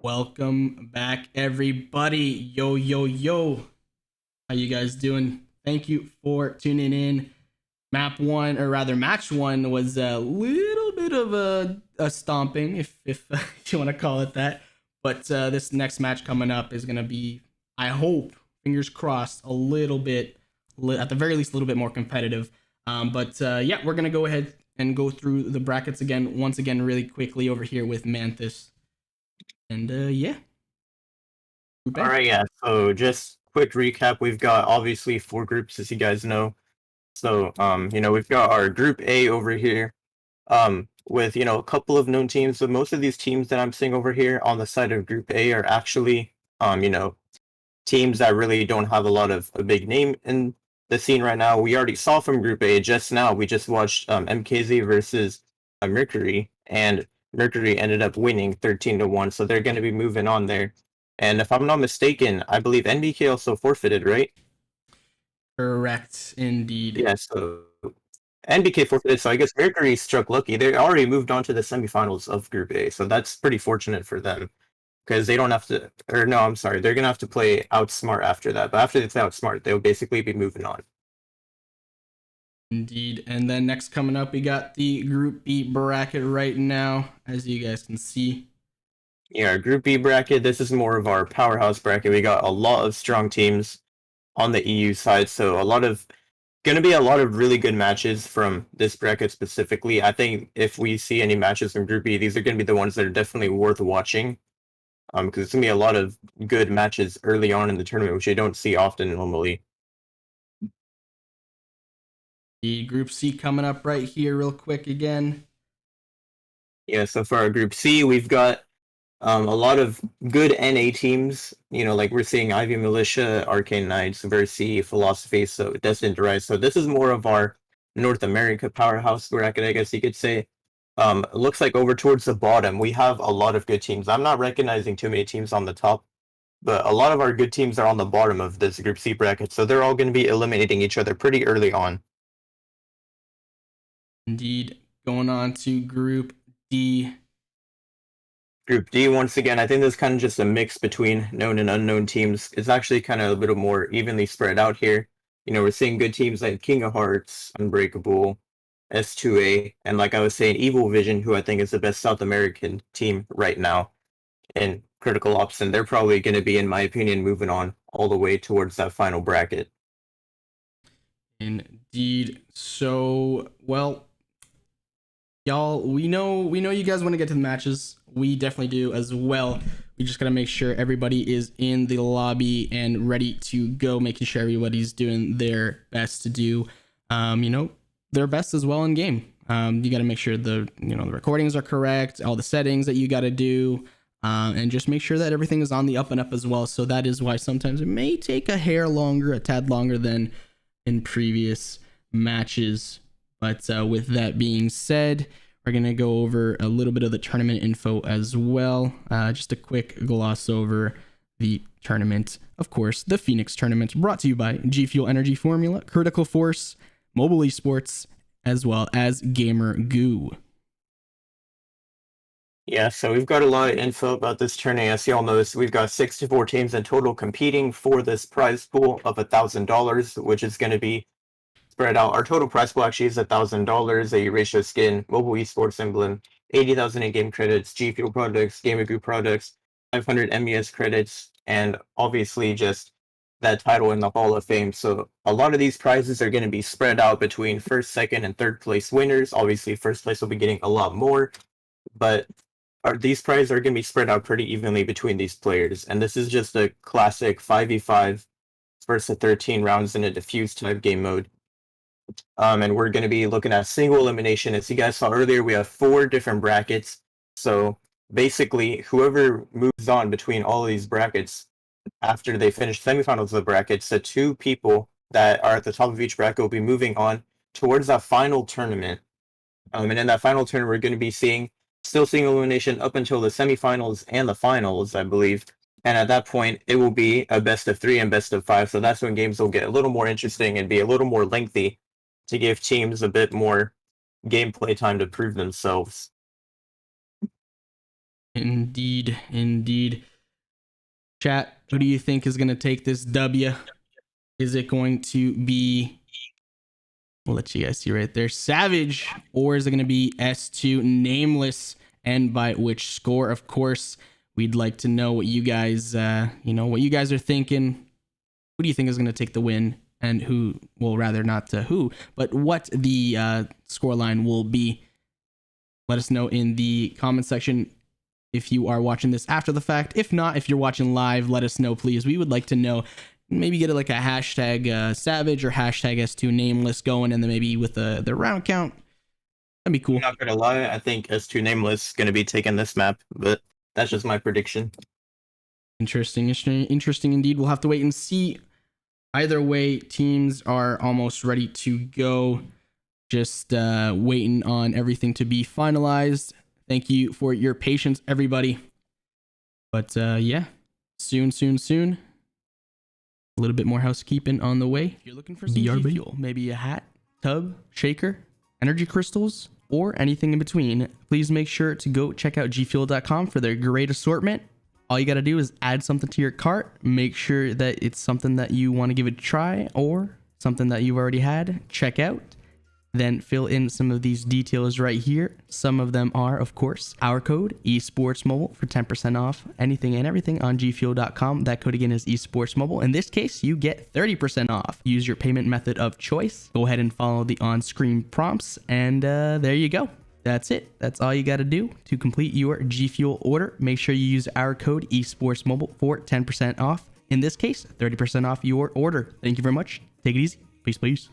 Welcome back, everybody. Yo, yo, yo. How you guys doing? Thank you for tuning in. Match one was a little bit of a stomping, if you want to call it that. But this next match coming up is going to be, I hope, fingers crossed, a little bit, at the very least, a little bit more competitive. But yeah, we're going to go ahead and go through the brackets once again, really quickly over here with Mantis. And yeah. All right, yeah. So just quick recap. We've got obviously 4 groups, as you guys know. So we've got our Group A over here, with a couple of known teams. So most of these teams that I'm seeing over here on the side of Group A are actually teams that really don't have a lot of a big name in the scene right now. We already saw from Group A just now. We just watched MKZ versus Mercury, and Mercury ended up winning 13-1, so they're going to be moving on there. And if I'm not mistaken, I believe NBK also forfeited, right? Correct, indeed. Yeah, so NBK forfeited, so I guess Mercury struck lucky. They already moved on to the semifinals of Group A, so that's pretty fortunate for them. Because they don't have to, or no, I'm sorry, they're going to have to play Outsmart after that. But after they play Outsmart, they'll basically be moving on. Indeed. And then next coming up, we got the Group B bracket right now, as you guys can see. Yeah, our Group B bracket, this is more of our powerhouse bracket. We got a lot of strong teams on the EU side, so gonna be a lot of really good matches from this bracket specifically. I think if we see any matches from Group B, these are gonna be the ones that are definitely worth watching. Because it's gonna be a lot of good matches early on in the tournament, which you don't see often normally. The Group C coming up right here real quick again. Yeah, so for our Group C, we've got a lot of good NA teams. You know, like we're seeing Ivy Militia, Arcane Knights, Versi, Philosophy, so Destined to Rise. So this is more of our North America powerhouse bracket, I guess you could say. It looks like over towards the bottom, we have a lot of good teams. I'm not recognizing too many teams on the top, but a lot of our good teams are on the bottom of this Group C bracket, so they're all going to be eliminating each other pretty early on. Indeed. Going on to Group D. Group D, once again, I think this is kind of just a mix between known and unknown teams. It's actually kind of a little more evenly spread out here. You know, we're seeing good teams like King of Hearts, Unbreakable, S2A, and like I was saying, Evil Vision, who I think is the best South American team right now in Critical Ops, and they're probably going to be, in my opinion, moving on all the way towards that final bracket. Indeed. So, well, y'all, we know you guys want to get to the matches. We definitely do as well. We just gotta make sure everybody is in the lobby and ready to go, making sure everybody's doing their best to do, their best as well in game. You gotta make sure the recordings are correct, all the settings that you gotta do, and just make sure that everything is on the up and up as well. So that is why sometimes it may take a tad longer than in previous matches. But with that being said, we're going to go over a little bit of the tournament info as well. Just a quick gloss over the tournament. Of course, the Phoenix Tournament, brought to you by G Fuel Energy Formula, Critical Force, Mobile Esports, as well as Gamer Goo. Yeah, so we've got a lot of info about this tournament. As you all noticed, we've got 64 teams in total competing for this prize pool of $1,000, which is going to be spread out. Our total prize pool actually is $1,000, a ratio skin, mobile esports emblem, 80,000 in-game credits, G Fuel products, Gamer Group products, 500 MES credits, and obviously just that title in the Hall of Fame. So a lot of these prizes are going to be spread out between first, second, and third place winners. Obviously, first place will be getting a lot more, but these prizes are going to be spread out pretty evenly between these players. And this is just a classic 5v5 first to 13 rounds in a diffuse type game mode. And we're going to be looking at single elimination. As you guys saw earlier, we have 4 different brackets. So basically, whoever moves on between all of these brackets after they finish semifinals of the brackets, the 2 people that are at the top of each bracket will be moving on towards that final tournament. And in that final tournament, we're going to be seeing elimination up until the semifinals and the finals, I believe. And at that point, it will be a best of 3 and best of 5. So that's when games will get a little more interesting and be a little more lengthy to give teams a bit more gameplay time to prove themselves. Indeed, indeed. Chat, who do you think is going to take this W? Is it going to be, we'll let you guys see right there, Savage, or is it going to be S2 Nameless, and by which score? Of course, we'd like to know what you guys, what you guys are thinking. Who do you think is going to take the win? And who, well, rather not who, but what the scoreline will be. Let us know in the comment section if you are watching this after the fact. If not, if you're watching live, let us know, please. We would like to know. Maybe get like a hashtag Savage or hashtag S2 Nameless going, and then maybe with the round count. That'd be cool. I'm not going to lie, I think S2 Nameless is going to be taking this map, but that's just my prediction. Interesting indeed. We'll have to wait and see. Either way, teams are almost ready to go. Just waiting on everything to be finalized. Thank you for your patience, everybody. But yeah, soon. A little bit more housekeeping on the way. If you're looking for some G Fuel, maybe a hat, tub, shaker, energy crystals, or anything in between, please make sure to go check out gfuel.com for their great assortment. All you got to do is add something to your cart. Make sure that it's something that you want to give it a try or something that you've already had. Check out. then fill in some of these details right here. Some of them are, of course, our code esportsmobile for 10% off anything and everything on gfuel.com. That code again is esportsmobile. In this case, you get 30% off. Use your payment method of choice. Go ahead and follow the on-screen prompts, and there you go. That's it. That's all you got to do to complete your G Fuel order. Make sure you use our code esportsmobile for 10% off. In this case, 30% off your order. Thank you very much. Take it easy. Peace, please.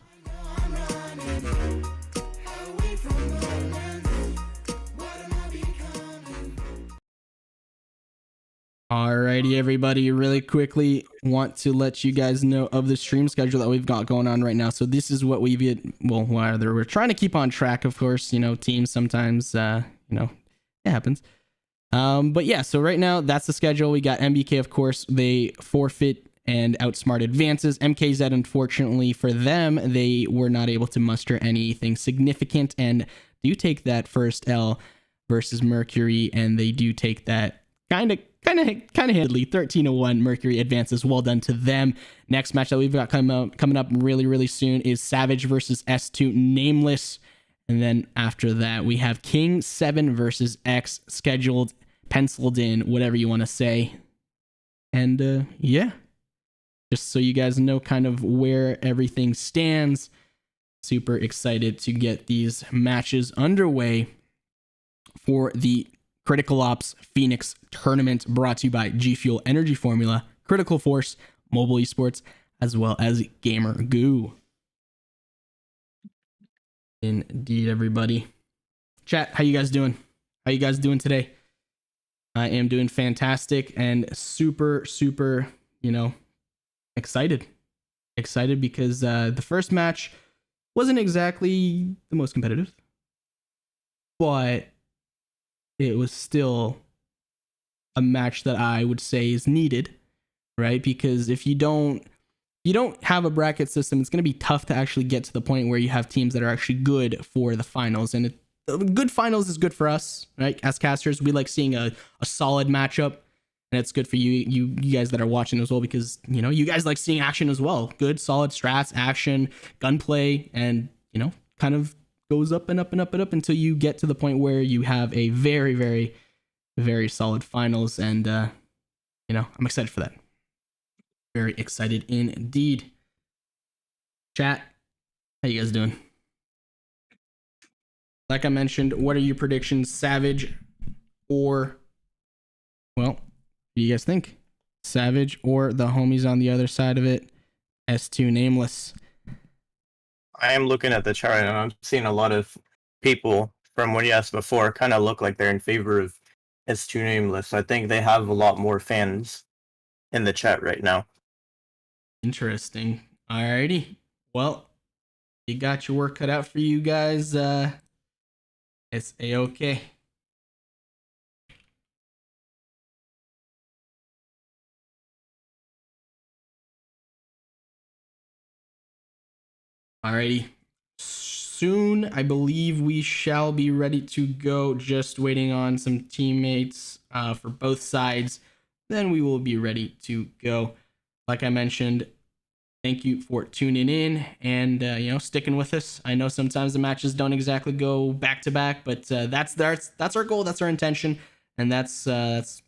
Alrighty, everybody, really quickly want to let you guys know of the stream schedule that we've got going on right now. So this is what we're trying to keep on track, of course. You know, teams sometimes, it happens. But yeah, so right now that's the schedule. We got MBK, of course, they forfeit and outsmart advances. MKZ, unfortunately for them, they were not able to muster anything significant and do take that first L versus Mercury, and they do take that kind of handily. 13-1 Mercury advances. Well done to them. Next match that we've got coming up really soon is Savage versus S2 Nameless. And then after that, we have King 7 versus X scheduled, penciled in, whatever you want to say. And yeah, just so you guys know kind of where everything stands. Super excited to get these matches underway for the Critical Ops Phoenix tournament, brought to you by G Fuel Energy Formula, Critical Force, Mobile Esports, as well as Gamer Goo. Indeed, everybody. Chat, how you guys doing? How you guys doing today? I am doing fantastic and super, excited. Excited because the first match wasn't exactly the most competitive, but it was still a match that I would say is needed, right? Because if you don't have a bracket system, it's going to be tough to actually get to the point where you have teams that are actually good for the finals. And good finals is good for us, right? As casters, we like seeing a solid matchup, and it's good for you guys that are watching as well, because you guys like seeing action as well. Good, solid strats, action, gunplay, and kind of goes up and up and up and up until you get to the point where you have a very solid finals. And I'm excited for that. Very excited indeed. Chat, how you guys doing? Like I mentioned, what are your predictions? Savage or, well, what do you guys think? Savage or the homies on the other side of it, S2 Nameless? I am looking at the chart and I'm seeing a lot of people from what you asked before kind of look like they're in favor of S2 Nameless. I think they have a lot more fans in the chat right now. Interesting. Alrighty. Well, you got your work cut out for you guys. It's a-okay. Alrighty. Soon, I believe we shall be ready to go. Just waiting on some teammates for both sides. Then we will be ready to go. Like I mentioned, thank you for tuning in and sticking with us. I know sometimes the matches don't exactly go back to back, but that's our goal, that's our intention, and that's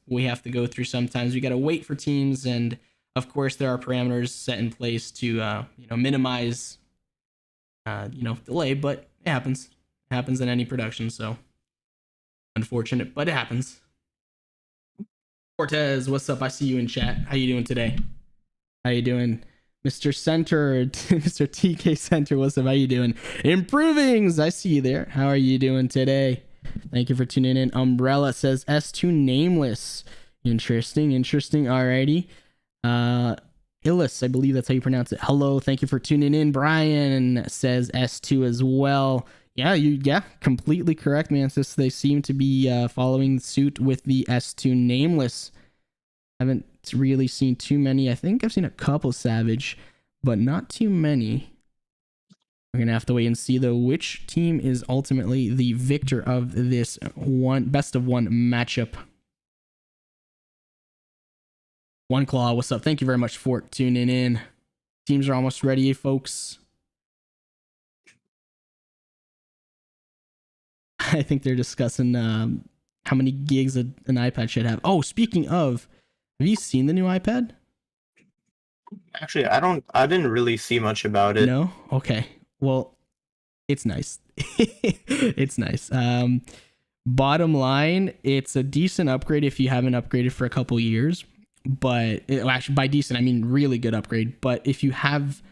we have to go through. Sometimes we got to wait for teams, and of course there are parameters set in place to minimize delay, but it happens. It happens in any production, so unfortunate, but it happens. Cortez, what's up? I see you in chat. How you doing today? How you doing? Mr. Center, Mr. TK Center, what's up? How you doing? Improvings, I see you there. How are you doing today? Thank you for tuning in. Umbrella says S2 Nameless. Interesting. Alrighty. Illis, I believe that's how you pronounce it. Hello, thank you for tuning in. Brian says S2 as well. Yeah, completely correct, man. Since they seem to be following suit with the S2 Nameless. Haven't really seen too many. I think I've seen a couple Savage, but not too many. We're gonna have to wait and see though which team is ultimately the victor of this best of one matchup. One Claw, what's up? Thank you very much for tuning in. Teams are almost ready, folks. I think they're discussing how many gigs an iPad should have. Oh, speaking of, have you seen the new iPad? Actually, I didn't really see much about it. No? Okay. Well, it's nice. It's nice. Bottom line, it's a decent upgrade if you haven't upgraded for a couple years. But actually, by decent, I mean really good upgrade. But if you have,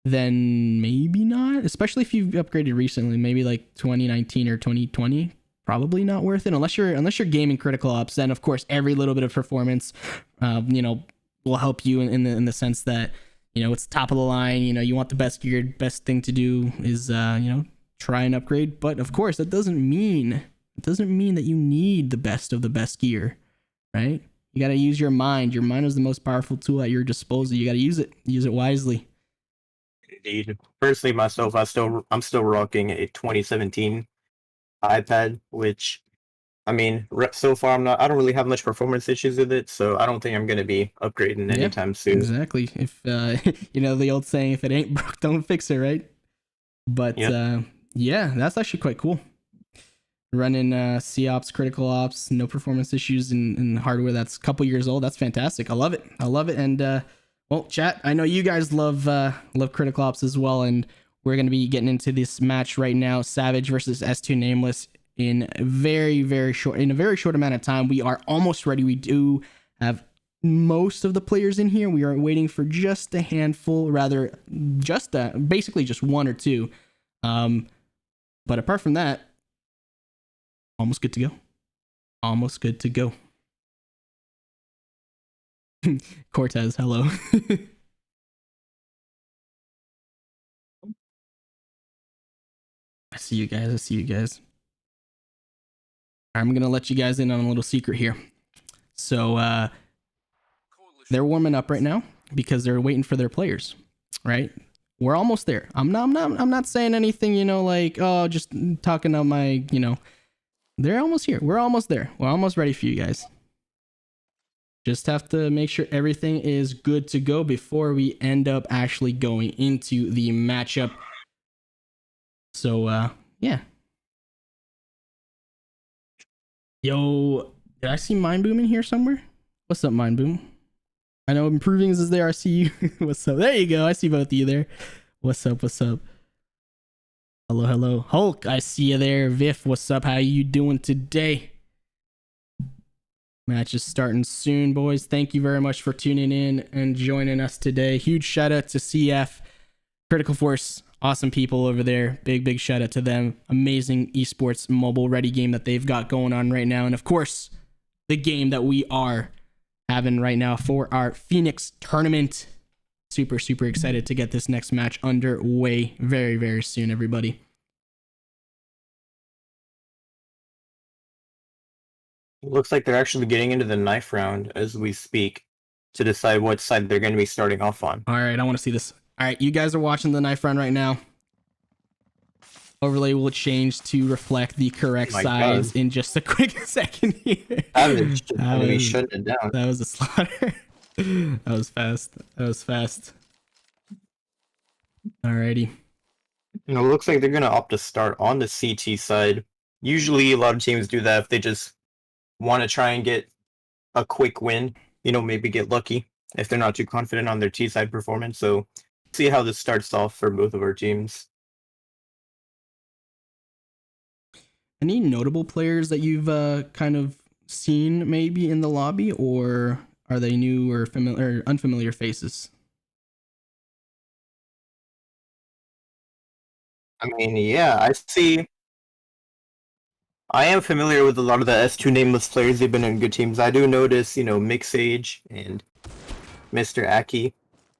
then maybe not. Especially if you've upgraded recently, maybe like 2019 or 2020. Probably not worth it unless you're gaming critical ops. Then of course every little bit of performance, will help you in the sense that it's top of the line. You want the best gear. Best thing to do is try and upgrade. But of course that doesn't mean that you need the best of the best gear, right? You got to use your mind. Your mind is the most powerful tool at your disposal. You got to use it wisely. Indeed. Personally, myself, I'm still rocking a 2017 iPad, which, I mean, so far I don't really have much performance issues with it, so I don't think I'm gonna be upgrading anytime soon. Exactly. If the old saying, if it ain't broke, don't fix it, right? But Yep. yeah, that's actually quite cool. Running COps, critical ops, no performance issues in hardware that's a couple years old. That's fantastic. I love it. And well, chat, I know you guys love critical ops as well, and we're going to be getting into this match right now. Savage versus S2 Nameless in a very short amount of time. We are almost ready. We do have most of the players in here. We are waiting for just a handful, basically just one or two. But apart from that, almost good to go. Cortez, hello. I see you guys. I'm gonna let you guys in on a little secret here. So they're warming up right now because they're waiting for their players, right? We're almost there. I'm not saying anything, just talking out my, they're almost here. We're almost there. We're almost ready for you guys. Just have to make sure everything is good to go before we end up actually going into the matchup. So, yeah. Yo, did I see Mind Boom in here somewhere? What's up, Mind Boom? I know Improving is there. I see you. What's up? There you go. I see both of you there. What's up? Hello. Hulk, I see you there. Viff, what's up? How you doing today? Match is starting soon, boys. Thank you very much for tuning in and joining us today. Huge shout out to CF, Critical Force, awesome people over there. Big shout out to them. Amazing esports mobile ready game that they've got going on right now. And of course, the game that we are having right now for our Phoenix tournament. Super excited to get this next match underway very soon, everybody. It looks like they're actually getting into the knife round as we speak to decide what side they're going to be starting off on. All right, I want to see this. All right, you guys are watching the knife round right now. Overlay will change to reflect the correct sides in just a quick second here. Savage be shutting it down. That was a slaughter. That was fast. Alrighty. It looks like they're going to opt to start on the CT side. Usually a lot of teams do that if they just want to try and get a quick win, maybe get lucky if they're not too confident on their T side performance. So see how this starts off for both of our teams. Any notable players that you've kind of seen maybe in the lobby, or are they new or familiar or unfamiliar faces? I mean, yeah, I am familiar with a lot of the S2 Nameless players. They've been in good teams. I do notice, Mixage and Mr. Aki.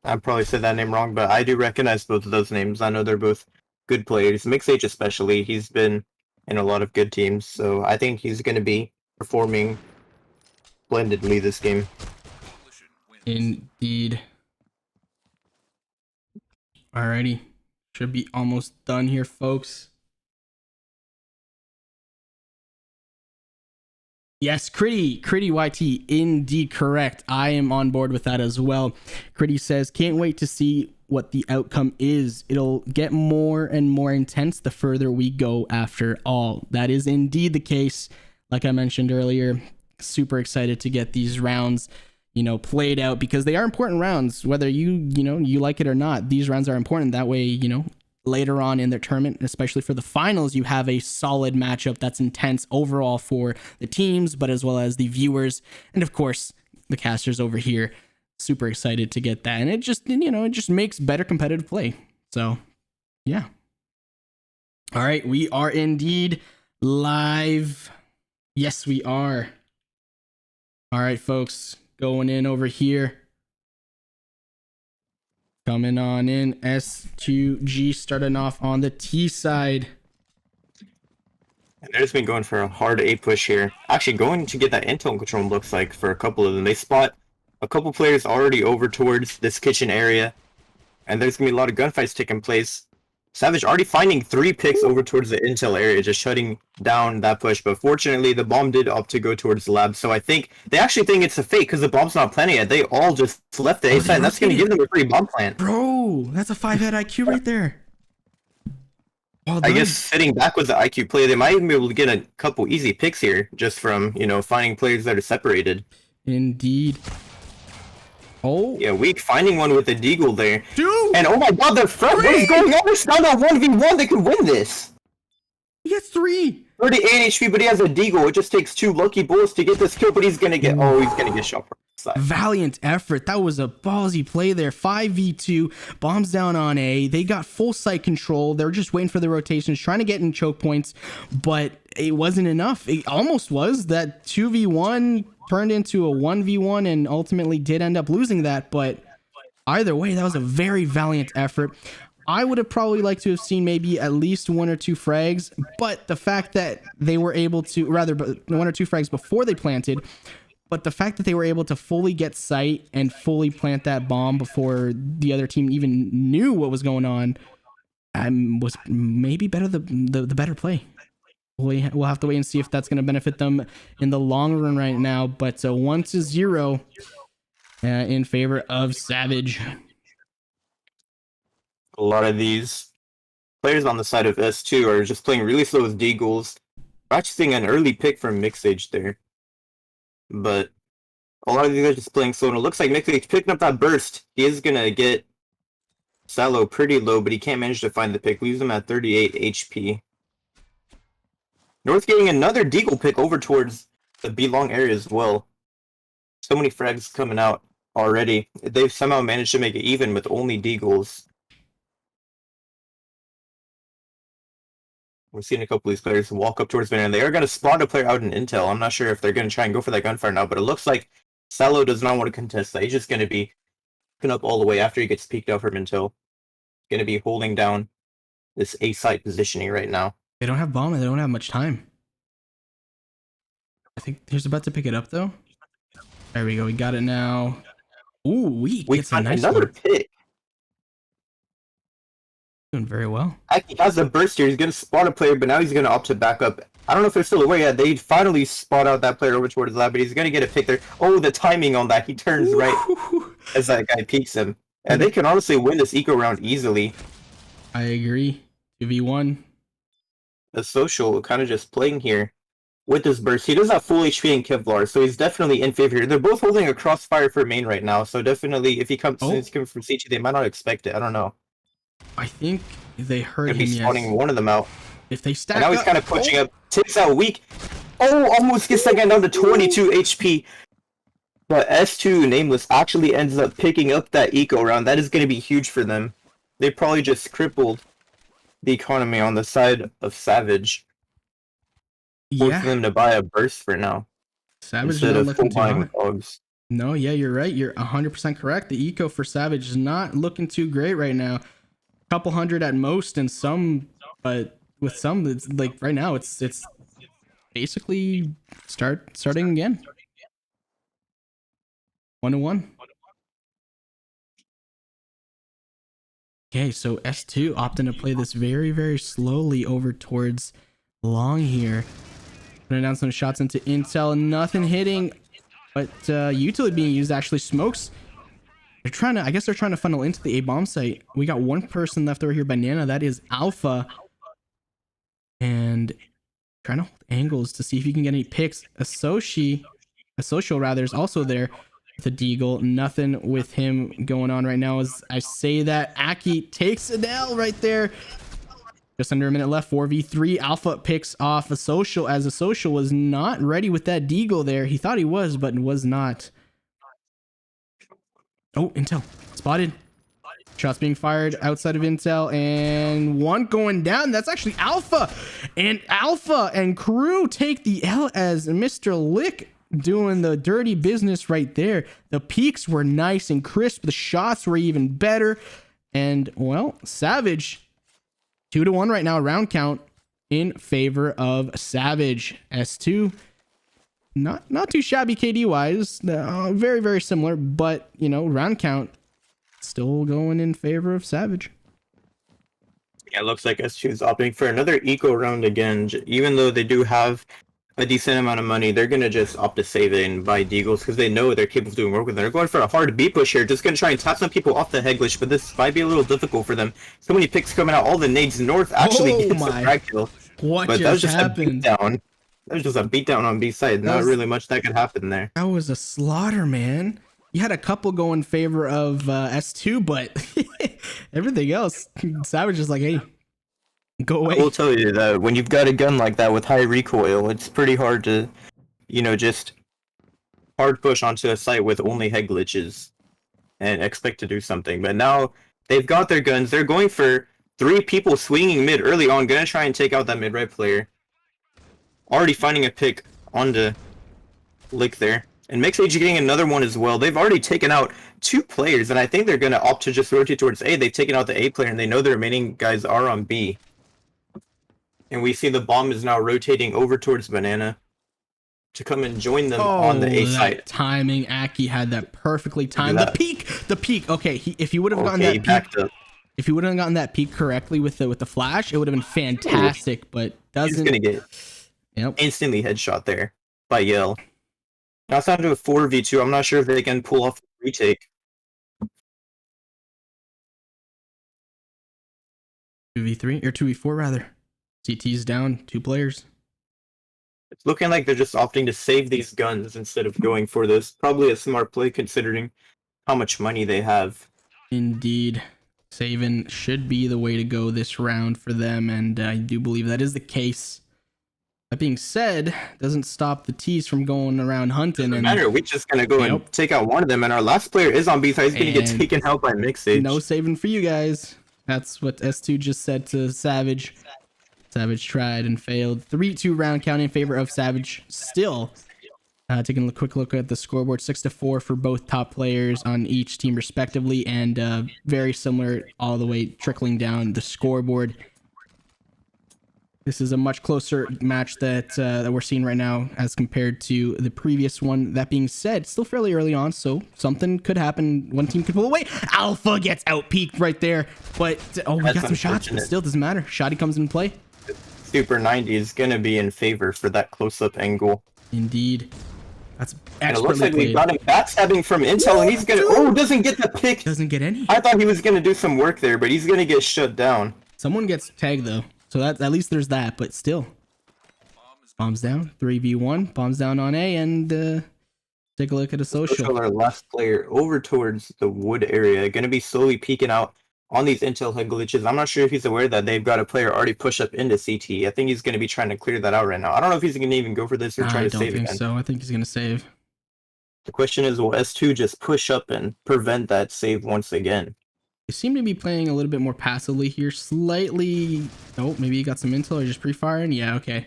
I probably said that name wrong, but I do recognize both of those names. I know they're both good players. Mixage especially, he's been in a lot of good teams, so I think he's going to be performing splendidly this game. Indeed. Alrighty. Should be almost done here, folks. Yes, Critty YT, indeed correct. I am on board with that as well. Critty says, can't wait to see what the outcome is. It'll get more and more intense the further we go after all. That is indeed the case. Like I mentioned earlier, super excited to get these rounds, played out, because they are important rounds, whether you like it or not. These rounds are important. That way, later on in their tournament, especially for the finals, you have a solid matchup that's intense overall for the teams, but as well as the viewers, and of course the casters over here. Super excited to get that, and it just makes better competitive play. So yeah. All right, we are indeed live. Yes, we are. All right, folks, going in over here. Coming on in, S2G starting off on the T side. And they've been going for a hard A push here. Actually, going to get that intel control looks like for a couple of them. They spot a couple players already over towards this kitchen area, and there's going to be a lot of gunfights taking place. Savage already finding 3 picks over towards the intel area, just shutting down that push. But fortunately, the bomb did opt to go towards the lab. So I think they actually think it's a fake because the bomb's not planted yet. They all just left the A side, and that's going to give them a free bomb plant. Bro, that's a 5-head IQ right there. Well I guess sitting back with the IQ play, they might even be able to get a couple easy picks here just from, finding players that are separated. Indeed. Oh. Yeah, Weak finding one with the deagle there. Dude! And oh my god, the front, what is going on? There's not a 1v1 that could win this. He gets 3. 38 HP, but he has a deagle. It just takes 2 lucky bullets to get this kill, but he's gonna get shot from the side. Valiant effort. That was a ballsy play there. 5v2, bombs down on A. They got full site control. They were just waiting for the rotations, trying to get in choke points, but it wasn't enough. It almost was. That 2v1 turned into a 1v1 and ultimately did end up losing that, but either way, that was a very valiant effort. I would have probably liked to have seen maybe at least 1 or 2 frags, but the fact that they were able to, rather 1 or 2 frags before they planted, but the fact that they were able to fully get sight and fully plant that bomb before the other team even knew what was going on, was maybe better the better play. We'll have to wait and see if that's going to benefit them in the long run right now, but 1-0 in favor of Savage. A lot of these players on the side of S2 are just playing really slow with deagles. We're actually seeing an early pick from Mixage there. But a lot of these are just playing slow, and it looks like Mixage picking up that burst. He is going to get Salo pretty low, but he can't manage to find the pick. Leaves him at 38 HP. North getting another deagle pick over towards the B-long area as well. So many frags coming out already. They've somehow managed to make it even with only deagles. We're seeing a couple of these players walk up towards Van, and they are going to spawn a player out in intel. I'm not sure if they're going to try and go for that gunfire now, but it looks like Salo does not want to contest that. He's just going to be picking up all the way after he gets peeked out from intel. Going to be holding down this A-site positioning right now. They don't have bomb and they don't have much time. I think he's about to pick it up though. There we go. We got it now. Ooh, we gets a nice another one. pick. Doing very well. He has a burst here. He's going to spot a player, but now he's going to opt to back up. I don't know if they're still aware yet. They finally spot out that player over towards the lab, but he's going to get a pick there. Oh, the timing on that. He turns right as that guy peeks him. And they can honestly win this eco round easily. I agree. 2v1. The social kind of just playing here with this burst. He does have full HP in Kevlar, so he's definitely in favor here. They're both holding a crossfire for main right now, so definitely if he comes, since he's coming from CG, they might not expect it. I don't know. I think they heard Could him. be spawning one of them out. If they stack and now he's up, kind of pushing up. Takes out Weak. Oh, almost gets that guy down to 22 HP. But S2 Nameless actually ends up picking up that eco round. That is going to be huge for them. They probably just crippled the economy on the side of Savage. Forcing them to buy a burst for now. Savage instead not of looking full buying too with hot. dogs. No, yeah, you're right. You're 100% correct. The eco for Savage is not looking too great right now. Couple hundred at most, and some, but with some, it's like right now, it's basically starting again. 1-1. Okay, so S2 opting to play this very, very slowly over towards long here. Putting down some shots into Intel. Nothing hitting. But utility being used actually. Smokes. They're trying to, I guess they're trying to funnel into the A bomb site. We got one person left over here, Banana. That is Alpha. And trying to hold angles to see if you can get any picks. A social rather is also there with a deagle. Nothing with him going on right now. As I say that, Aki takes an L right there. Just under a minute left. 4v3. Alpha picks off a social, as a social was not ready with that deagle there. He thought he was, but was not. Oh, Intel spotted. Shots being fired outside of Intel, and one going down. That's actually Alpha. And Alpha and crew take the L as Mr. Lick doing the dirty business right there. The peaks were nice and crisp. The shots were even better. And, well, Savage, 2-1 right now, round count in favor of Savage. S2, not too shabby KD-wise. Very, very similar, but, you know, round count still going in favor of Savage. Yeah, it looks like S2 is opting for another eco round again. Even though they do have a decent amount of money, they're going to just opt to save it and buy deagles because they know they're capable of doing work with them. They're going for a hard B push here, just going to try and tap some people off the Heglish, but this might be a little difficult for them. So many picks coming out, all the nades north actually gets a frag kill. What But that was just happened? a beatdown. That was just a beatdown on B side. Not really much that could happen there. That was a slaughter, man. You had a couple go in favor of S2, but everything else, Savage is like, hey, go away. I will tell you that when you've got a gun like that with high recoil, it's pretty hard to, you know, just hard push onto a site with only head glitches and expect to do something. But now they've got their guns. They're going for 3 people swinging mid early on, gonna try and take out that mid-right player. Already finding a pick on the Lick there. And Mixage getting another one as well. They've already taken out 2 players, and I think they're going to opt to just rotate towards A. They've taken out the A player, and they know the remaining guys are on B. And we see the bomb is now rotating over towards Banana to come and join them on the A side. Timing, Aki had that perfectly timed. The peak. Okay, if he would have gotten that peak, if he would have gotten that peak correctly with the flash, it would have been fantastic. But doesn't. He's going to get instantly headshot there by Yell. Now it's down to a 4v2. I'm not sure if they can pull off the retake. 2v3 or 2v4 rather. CT's down 2 players. It's looking like they're just opting to save these guns instead of going for this. Probably a smart play considering how much money they have. Indeed. Saving should be the way to go this round for them, and I do believe that is the case. That being said, doesn't stop the T's from going around hunting. Doesn't matter. We're just gonna go and take out one of them, and our last player is on B side. He's gonna get taken out by Mixage. No saving for you guys. That's what S2 just said to Savage. Savage tried and failed. 3-2 round count in favor of Savage. Still, taking a quick look at the scoreboard, 6-4 for both top players on each team respectively, and very similar all the way trickling down the scoreboard. This is a much closer match that we're seeing right now as compared to the previous one. That being said, still fairly early on, so something could happen. One team could pull away. Alpha gets out-peaked right there, but we got some shots, but still doesn't matter. Shoddy comes in play. Super 90 is going to be in favor for that close-up angle. Indeed. That's and it looks like we got him backstabbing from Intel, and he's going to... doesn't get the pick. Doesn't get any? I thought he was going to do some work there, but he's going to get shut down. Someone gets tagged, though. So that's, at least there's that, but still. Bombs down, 3v1, bombs down on A, and take a look at a social. Our last player over towards the wood area, going to be slowly peeking out on these Intel head glitches. I'm not sure if he's aware that they've got a player already push up into CT. I think he's going to be trying to clear that out right now. I don't know if he's going to even go for this or try to save again. I don't think so. I think he's going to save. The question is, will S2 just push up and prevent that save once again? They seem to be playing a little bit more passively here. Slightly... Oh, maybe you got some intel or just pre-firing? Yeah, okay.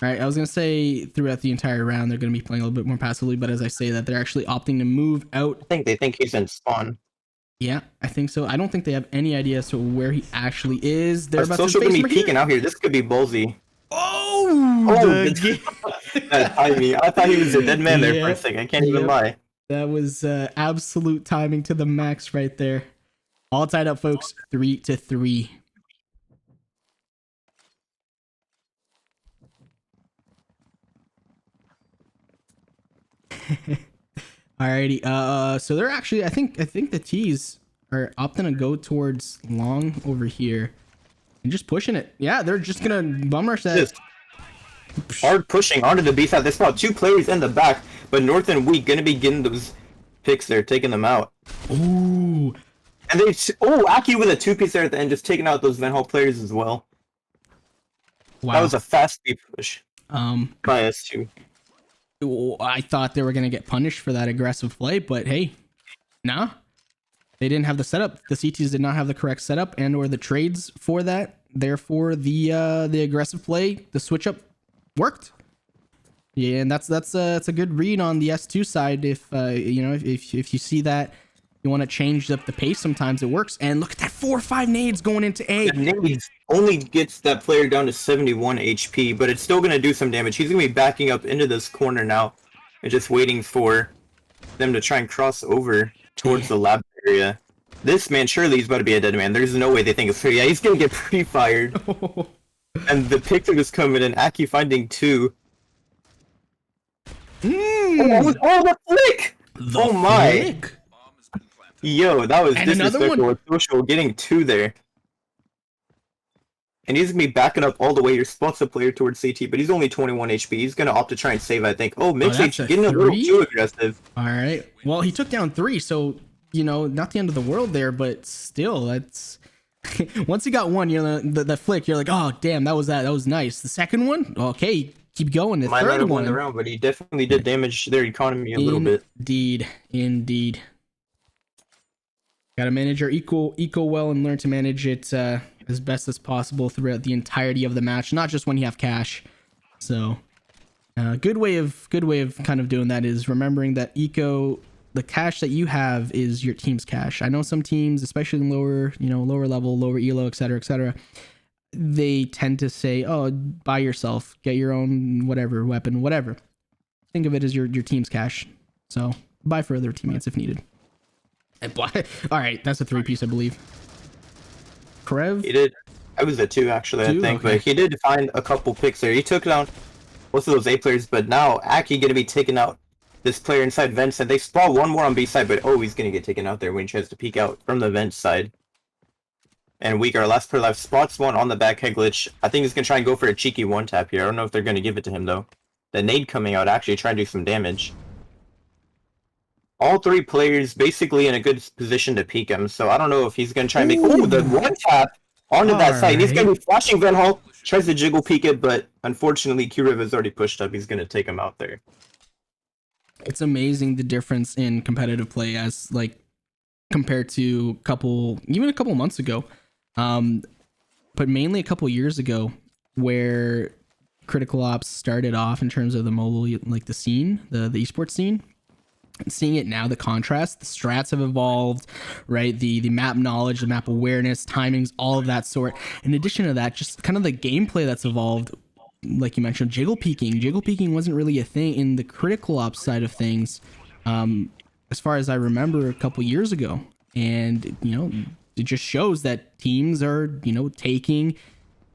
All right, I was going to say throughout the entire round, they're going to be playing a little bit more passively, but as I say that, they're actually opting to move out. I think they think he's in spawn. Yeah, I think so. I don't think they have any idea as to where he actually is. They're about social to be peeking out here. This could be ballsy. Oh, I thought he was a dead man there for a second. I can't even lie. That was absolute timing to the max right there. All tied up, folks. 3-3. Alrighty. So they're actually, I think the T's are opting to go towards long over here and just pushing it. Yeah, they're just gonna bum rush that. Just hard pushing onto the B side. They spot 2 players in the back, but North and Weak gonna be getting those picks there, taking them out. Ooh. And they Aki with a 2-piece there at the end, just taking out those Van Hall players as well. Wow. That was a fast speed push by S2. I thought they were gonna get punished for that aggressive play, but hey, nah. They didn't have the setup. The CTs did not have the correct setup and or the trades for that. Therefore, the aggressive play, the switch up, worked. Yeah, and that's a good read on the S2 side. If if you see that you want to change up the pace, sometimes it works. And look at that 4 or 5 nades going into A. The nades only gets that player down to 71 HP, but it's still gonna do some damage. He's gonna be backing up into this corner now and just waiting for them to try and cross over towards the lab area. This man, surely he's about to be a dead man. There's no way they think it's fair. Yeah, he's gonna get pre-fired. And the pick is coming in. Aki finding 2. The flick! Oh my! Flick. Bomb has been planted. Yo, that was And another disrespectful one. with Social getting 2 there. And he's gonna be backing up all the way. You're supposed to player towards CT, but he's only 21 HP. He's gonna opt to try and save, I think. Oh, that's Mixage a getting a little 3? too aggressive. All right. Well, he took down 3, so not the end of the world there, but still, that's once he got 1, the flick, you're like, oh damn, that was nice. The second one, okay, keep going. The Might not third have won one, the round, but he definitely did damage their economy a little bit. Indeed. Got to manage your eco well and learn to manage it as best as possible throughout the entirety of the match, not just when you have cash. So, good way of kind of doing that is remembering that the cash that you have is your team's cash. I know some teams, especially in lower level, lower elo, etc., they tend to say, "Oh, buy yourself, get your own whatever weapon, whatever." Think of it as your team's cash. So buy for other teammates if needed. All right, that's a 3-piece, I believe. Krev? He did. I was a 2 actually, 2? I think, Okay. but he did find a couple picks there. He took down most of those A players, but now Aki gonna be taking out this player inside vents, and they spawn 1 more on B side, but he's gonna get taken out there when he tries to peek out from the vent side. And Weak, our last player left, spots 1 on the back head glitch. I think he's gonna try and go for a cheeky 1-tap here. I don't know if they're gonna give it to him though. The nade coming out actually trying to do some damage. All 3 players basically in a good position to peek him, so I don't know if he's gonna try and make the 1-tap onto that side. He's gonna be flashing Van Hall, tries to jiggle peek it, but unfortunately Q-Riv has already pushed up. He's gonna take him out there. It's amazing the difference in competitive play as compared to even a couple months ago, but mainly a couple years ago, where Critical Ops started off in terms of the mobile, the scene, the esports scene. Seeing it now, the contrast, the strats have evolved, right? The map knowledge, the map awareness, timings, all of that sort. In addition to that, just kind of the gameplay that's evolved. Like you mentioned, jiggle peeking wasn't really a thing in the Critical Ops side of things, as far as I remember a couple years ago. And it just shows that teams are taking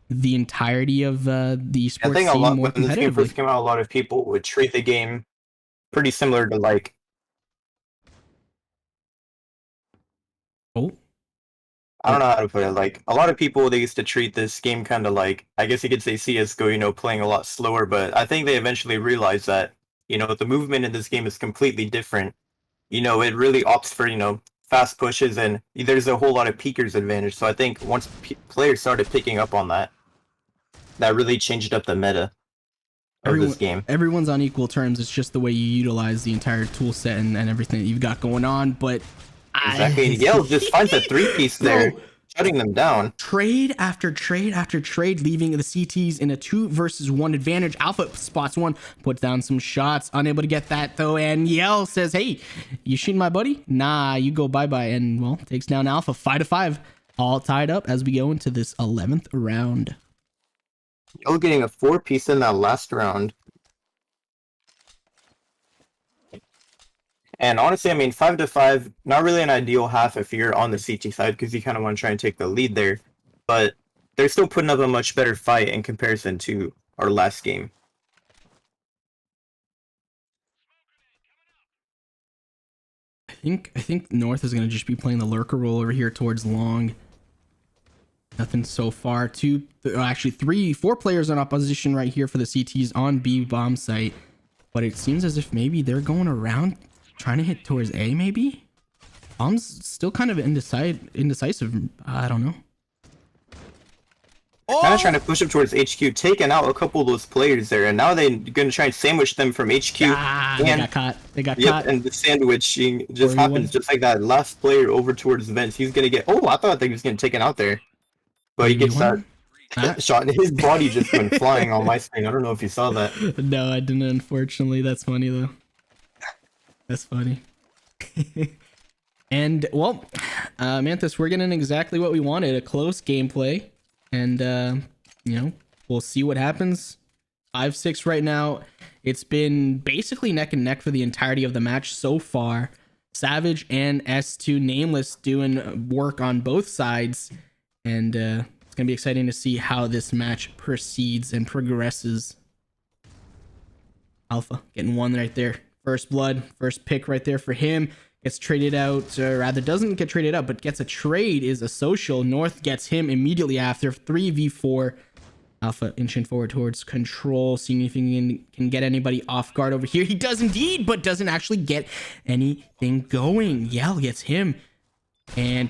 the entirety of the esports I think scene more when this game first competitively. came out, a lot of people would treat the game pretty similar to Oh, I don't know how to put it. A lot of people, they used to treat this game kind of I guess you could say CSGO, playing a lot slower, but I think they eventually realized that, the movement in this game is completely different. It really opts for, fast pushes, and there's a whole lot of peekers advantage. So I think once players started picking up on that, that really changed up the meta of this game. Everyone's on equal terms. It's just the way you utilize the entire tool set and everything that you've got going on. But Exactly, and Yale just finds a 3-piece there, Bro. shutting them down. Trade after trade after trade, leaving the CTs in a 2 versus 1 advantage. Alpha spots 1, puts down some shots, unable to get that though, and Yell says, "Hey, you shooting my buddy? Nah, you go bye-bye," and well, takes down Alpha 5-5, all tied up as we go into this 11th round. Yale getting a 4-piece in that last round. And honestly, 5-5, not really an ideal half if you're on the CT side, because you kind of want to try and take the lead there. But they're still putting up a much better fight in comparison to our last game. think North is gonna just be playing the lurker role over here towards long. Nothing so far. Actually, 4 players in opposition right here for the CTs on B bomb site. But it seems as if maybe they're going around trying to hit towards A, maybe? Bomb's still kind of indecisive. I don't know. Kind of trying to push up towards HQ, taking out a couple of those players there, and now they're going to try and sandwich them from HQ. They got caught. They got caught. And the sandwiching just happens just like that. Last player over towards vents, he's going to get... Oh, I thought he was getting taken out there. But he gets that shot, and his body just went flying on my screen. I don't know if you saw that. No, I didn't, unfortunately. That's funny, though. That's funny. And, well, Mantis, we're getting exactly what we wanted. A close gameplay. And, you know, we'll see what happens. 5-6 right now. It's been basically neck and neck for the entirety of the match so far. Savage and S2 Nameless doing work on both sides. And it's going to be exciting to see how this match proceeds and progresses. Alpha getting one right there. First blood, first pick right there for him. Gets traded out, or rather doesn't get traded out, but gets a trade, is a social. North gets him immediately after. 3v4. Alpha inching forward towards control, seeing if he can get anybody off guard over here. He does indeed, but doesn't actually get anything going. Yell gets him. And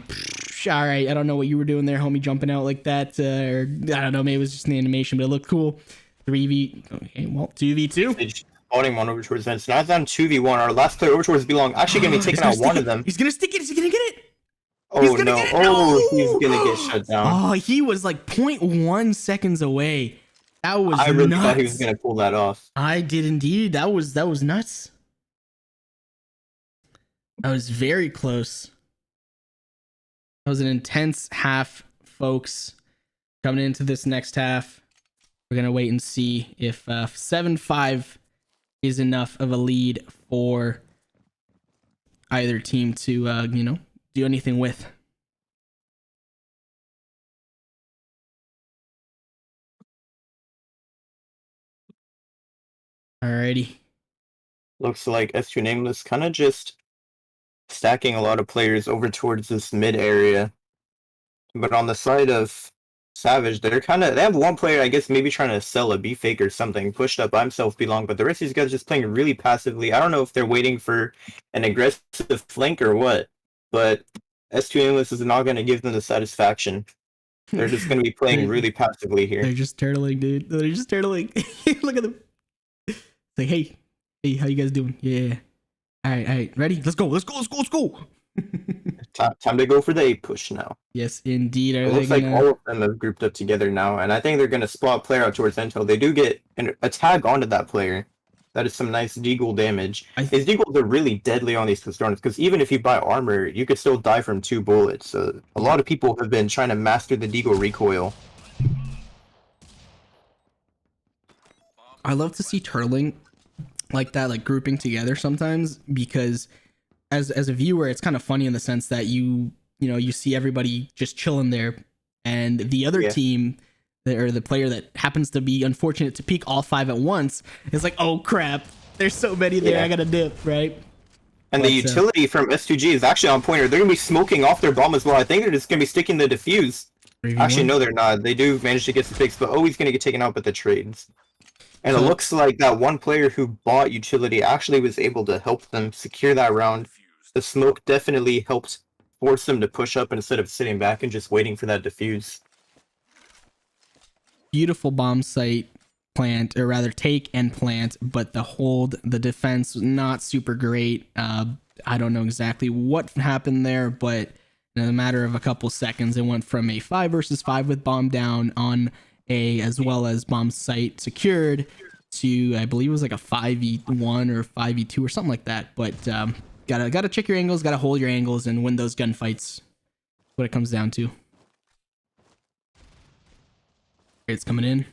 all right, I don't know what you were doing there, homie, jumping out like that. Or I don't know, maybe it was just an animation, but it looked cool. 2v2. Spawning one over towards vents. Now it's down 2v1. Our last player over towards Belong actually going to be taking out one of them. He's going to stick it. Is he going to get it? Oh, no. He's going to get shut down. Oh, he was like 0.1 seconds away. That was I really nuts. thought he was going to pull that off. I did indeed. That was nuts. That was very close. That was an intense half, folks. Coming into this next half, we're going to wait and see if 7-5 is enough of a lead for either team to, you know, do anything with. Alrighty. Looks like S2 Nameless kind of just stacking a lot of players over towards this mid area. But on the side of Savage, they have one player, I guess, maybe trying to sell a B fake or something, pushed up by himself Belong, but the rest of these guys just playing really passively. I don't know if they're waiting for an aggressive flank or what, but S2 Nameless is not going to give them the satisfaction. They're just going to be playing really passively here. They're just turtling, dude. They're just turtling. Look at them. It's like, hey, how you guys doing? Yeah. All right, ready? Let's go. Time to go for the A push now. Yes, indeed. It looks like all of them have grouped up together now, and I think they're going to spot player out towards Intel. They do get a tag onto that player. That is some nice deagle damage. His deagles are really deadly on these Pistorns, because even if you buy armor, you could still die from 2 bullets. So a lot of people have been trying to master the deagle recoil. I love to see turtling like that, like grouping together sometimes, because as a viewer, it's kind of funny in the sense that you see everybody just chilling there, and the other team, or the player that happens to be unfortunate to peek all 5 at once, is like, oh crap, there's so many there, I gotta dip, right? And the utility from S2G is actually on point. They're gonna be smoking off their bomb as well. I think they're just gonna be sticking the defuse. Actually, no, they're not. They do manage to get the picks, but he's gonna get taken out with the trades. And it looks like that one player who bought utility actually was able to help them secure that round. The smoke definitely helped force them to push up instead of sitting back and just waiting for that defuse. Beautiful bomb site plant, or rather take and plant, but the defense was not super great. I don't know exactly what happened there, but in a matter of a couple seconds, it went from a 5 versus 5 with bomb down on A, as well as bomb site secured, to I believe it was like a 5v1 or 5v2 or something like that. But gotta check your angles, gotta hold your angles, and win those gunfights. What it comes down to. It's coming in.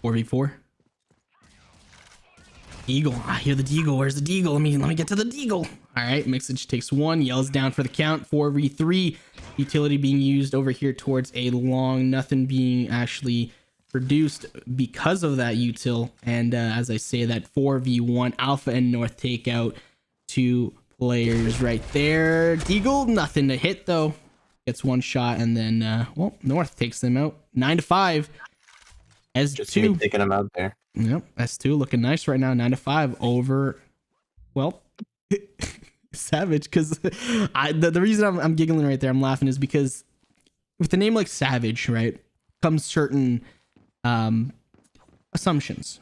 4v4. Deagle. I hear the Deagle. Where's the Deagle? Let me get to the Deagle. All right, Mixage takes 1, yells down for the count. 4v3. Utility being used over here towards a long. Nothing being actually produced because of that util. And as I say, that 4v1, Alpha and North take out 2 players right there. Deagle, nothing to hit though. Gets one shot, and then well, North takes them out 9-5. Just me S2, taking them out there. yep, S2 looking nice right now, 9-5 over, well, Savage. Because the reason I'm giggling right there, I'm laughing, is because with a name like Savage, right, comes certain assumptions,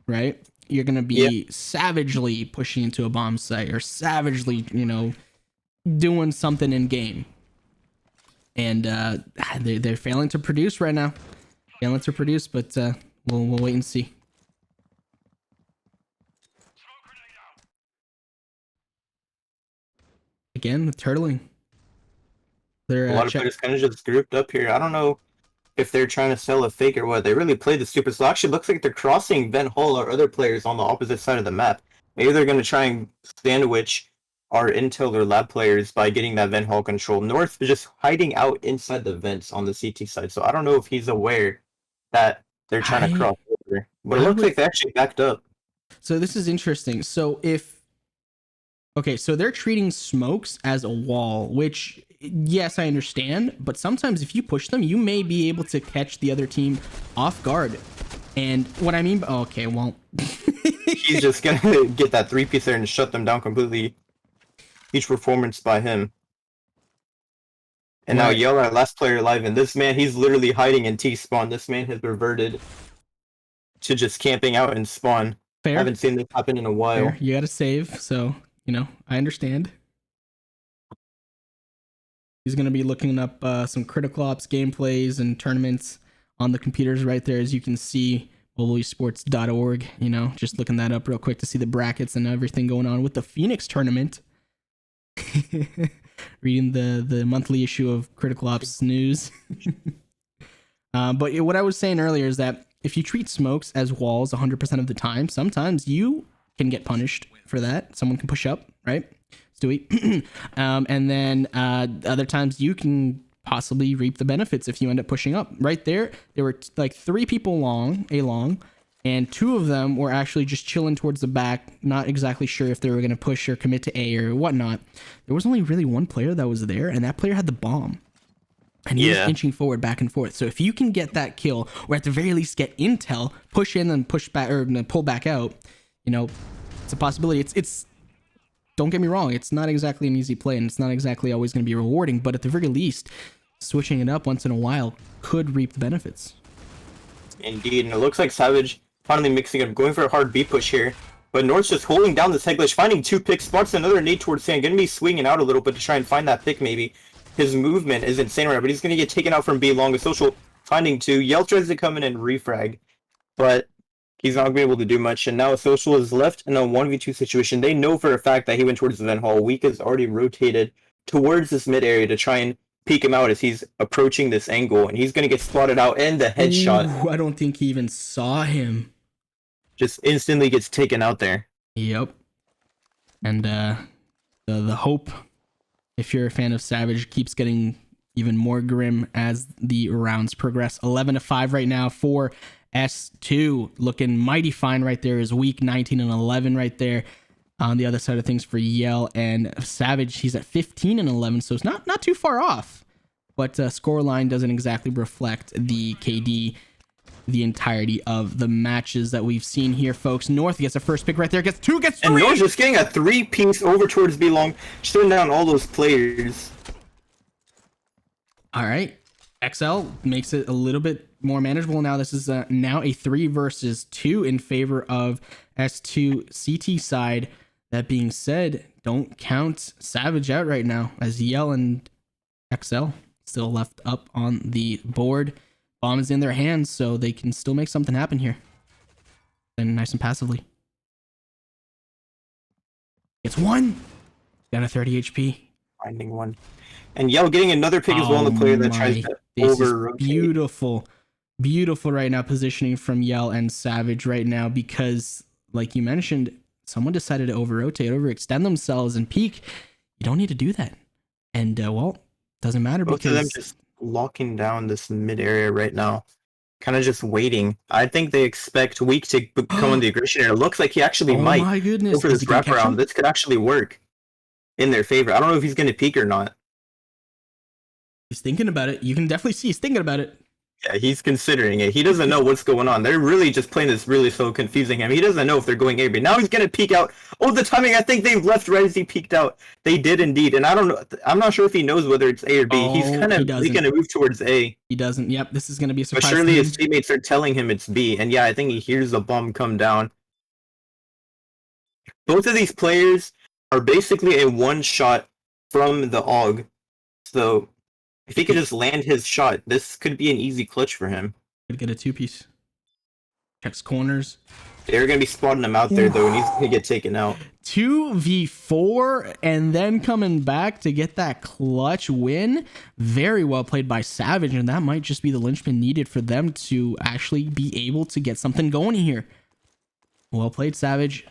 right? You're gonna be savagely pushing into a bomb site, or savagely, doing something in game. And they're failing to produce right now. Failing to produce, but we'll wait and see. Again, with turtling. They're A lot of players kind of just grouped up here. I don't know if they're trying to sell a fake or what. They really played the stupid. So actually, looks like they're crossing Ben Hall or other players on the opposite side of the map. Maybe they're going to try and sandwich our intel or lab players by getting that vent hall control. North is just hiding out inside the vents on the CT side. So I don't know if he's aware that they're trying to cross over. But it looks like they actually backed up. So this is interesting. So so they're treating smokes as a wall, which, yes, I understand, but sometimes if you push them, you may be able to catch the other team off guard. And what I mean, okay, well, he's just gonna get that 3-piece there and shut them down completely. Each performance by him. And now Yell, our last player alive, and this man, he's literally hiding in T-spawn. This man has reverted to just camping out in spawn. Fair. I haven't seen this happen in a while. Fair. You gotta save, so, I understand. He's gonna be looking up some Critical Ops gameplays and tournaments on the computers right there, as you can see, mobilesports.org, just looking that up real quick to see the brackets and everything going on with the Phoenix tournament. Reading the monthly issue of Critical Ops News. But what I was saying earlier is that if you treat smokes as walls 100% of the time, sometimes you can get punished for that. Someone can push up, right? Stewie. And then other times you can possibly reap the benefits if you end up pushing up. Right there were like 3 people along, and 2 of them were actually just chilling towards the back, not exactly sure if they were going to push or commit to A or whatnot. There was only really one player that was there, and that player had the bomb. And he was inching forward, back and forth. So if you can get that kill, or at the very least get intel, push in and push back, or pull back out, it's a possibility. It's don't get me wrong, it's not exactly an easy play, and it's not exactly always going to be rewarding, but at the very least, switching it up once in a while could reap the benefits. Indeed, and it looks like Savage finally mixing up, going for a hard B push here. But North's just holding down this head glitch, finding 2 pick spots, another nade towards Sand. Gonna be swinging out a little bit to try and find that pick maybe. His movement is insane right now, but he's gonna get taken out from B long. A social finding 2. Yell tries to come in and refrag, but he's not gonna be able to do much. And now a social is left in a 1v2 situation. They know for a fact that he went towards the vent hall. Weak has already rotated towards this mid area to try and peek him out as he's approaching this angle, and he's gonna get spotted out, and the headshot. Ooh, I don't think he even saw him. Just instantly gets taken out there. Yep. And the hope, if you're a fan of Savage, keeps getting even more grim as the rounds progress. 11-5 right now for S2. Looking mighty fine right there is Weak, 19-11 right there. On the other side of things for Yell and Savage, he's at 15-11, so it's not too far off. But scoreline doesn't exactly reflect the KD, the entirety of the matches that we've seen here, folks. North gets a first pick right there, gets 2, gets 3! And North just getting a 3-piece over towards B long, shutting down all those players. All right. XL makes it a little bit more manageable now. This is now a 3 versus 2 in favor of S2 CT side. That being said, don't count Savage out right now, as Yell and XL still left up on the board. Bomb is in their hands, so they can still make something happen here. And nice and passively. It's 1! Down to 30 HP. Finding 1. And Yell getting another pick as well on the player that tries to over-rotate. Beautiful. Beautiful right now positioning from Yell and Savage right now, because, like you mentioned, someone decided to over-rotate, overextend themselves and peek. You don't need to do that. And, well, doesn't matter Both because... of them just locking down this mid area right now. Kind of just waiting. I think they expect Weak to come on the aggression area. It looks like he actually might my goodness. go for this Is he gonna catch him? wraparound. This could actually work. in their favor. I don't know if he's going to peek or not. He's thinking about it. You can definitely see he's thinking about it. Yeah, he's considering it. He doesn't know what's going on. They're really just playing this really slow, confusing him. He doesn't know if they're going A, but now he's gonna peek out. Oh, the timing! I think they left right as he peeked out. They did indeed, and I don't know. I'm not sure if he knows whether it's A or B. He's kind of gonna move towards A. He doesn't. Yep, this is gonna be a surprise. But surely his teammates are telling him it's B, and yeah, I think he hears the bomb come down. Both of these players are basically a one shot from the AUG, so if he could just land his shot, this could be an easy clutch for him. Could get a 2-piece. Checks corners. They're going to be spotting him out there, though, and he's going to get taken out. 2v4, and then coming back to get that clutch win. Very well played by Savage, and that might just be the linchpin needed for them to actually be able to get something going here. Well played, Savage.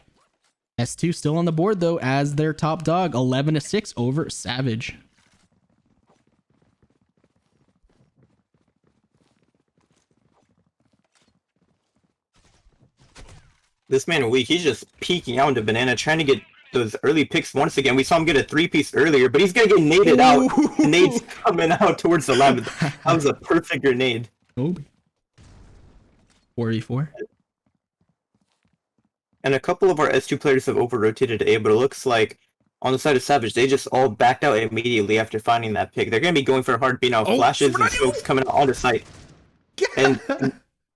S2 still on the board, though, as their top dog. 11-6 over Savage. This man weak. He's just peeking out into banana, trying to get those early picks once again. We saw him get a 3-piece earlier, but he's gonna get naded out. Nade's coming out towards the lab. That was a perfect grenade. Oh. 4v4. And a couple of our S2 players have over-rotated A, but it looks like on the side of Savage, they just all backed out immediately after finding that pick. They're gonna be going for a hard beat now. Flashes and smokes coming out on the site. And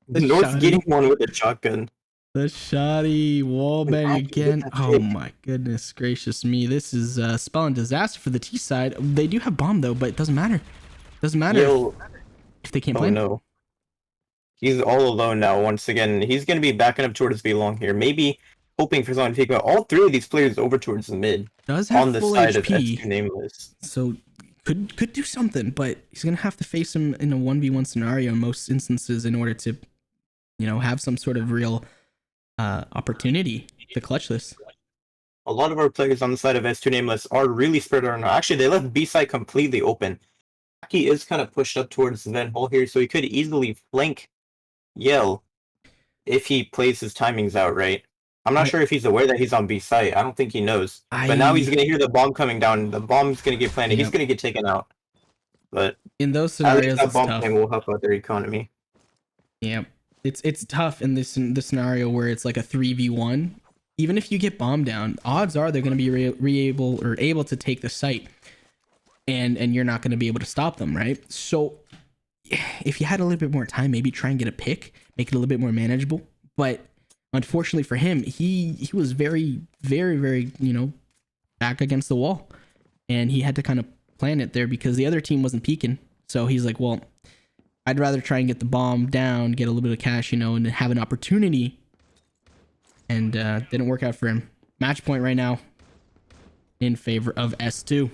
North's getting one with a shotgun. The shoddy wallbang again. Oh my goodness gracious me. This is spelling disaster for the T side. They do have bomb though, but it doesn't matter. Doesn't matter if they can't play. Oh no. He's all alone now once again. He's going to be backing up towards B long here. Maybe hoping for someone to take out all three of these players over towards the mid. Does have on the full side HP, of S2 Nameless. So could do something, but he's going to have to face him in a 1v1 scenario in most instances in order to, you know, have some sort of real opportunity to clutch this. A lot of our players on the side of S2 Nameless are really spread around. Actually, they left B side completely open. He is kind of pushed up towards the vent hole here, so he could easily flank Yell if he plays his timings out right. I'm not sure if he's aware that he's on B site. I don't think he knows. But now he's going to hear the bomb coming down. The bomb's going to get planted. Yep. He's going to get taken out. But in those scenarios, that bomb thing will help out their economy. Yeah. It's tough in this scenario where it's like a 3v1. Even if you get bombed down, odds are they're going to be able to take the site, and you're not going to be able to stop them, right? So if you had a little bit more time, maybe try and get a pick, make it a little bit more manageable. But unfortunately for him, he was very, very, very, you know, back against the wall, and he had to kind of plan it there because the other team wasn't peeking. So he's like, well, I'd rather try and get the bomb down, get a little bit of cash, you know, and have an opportunity. And didn't work out for him. Match point right now in favor of S2.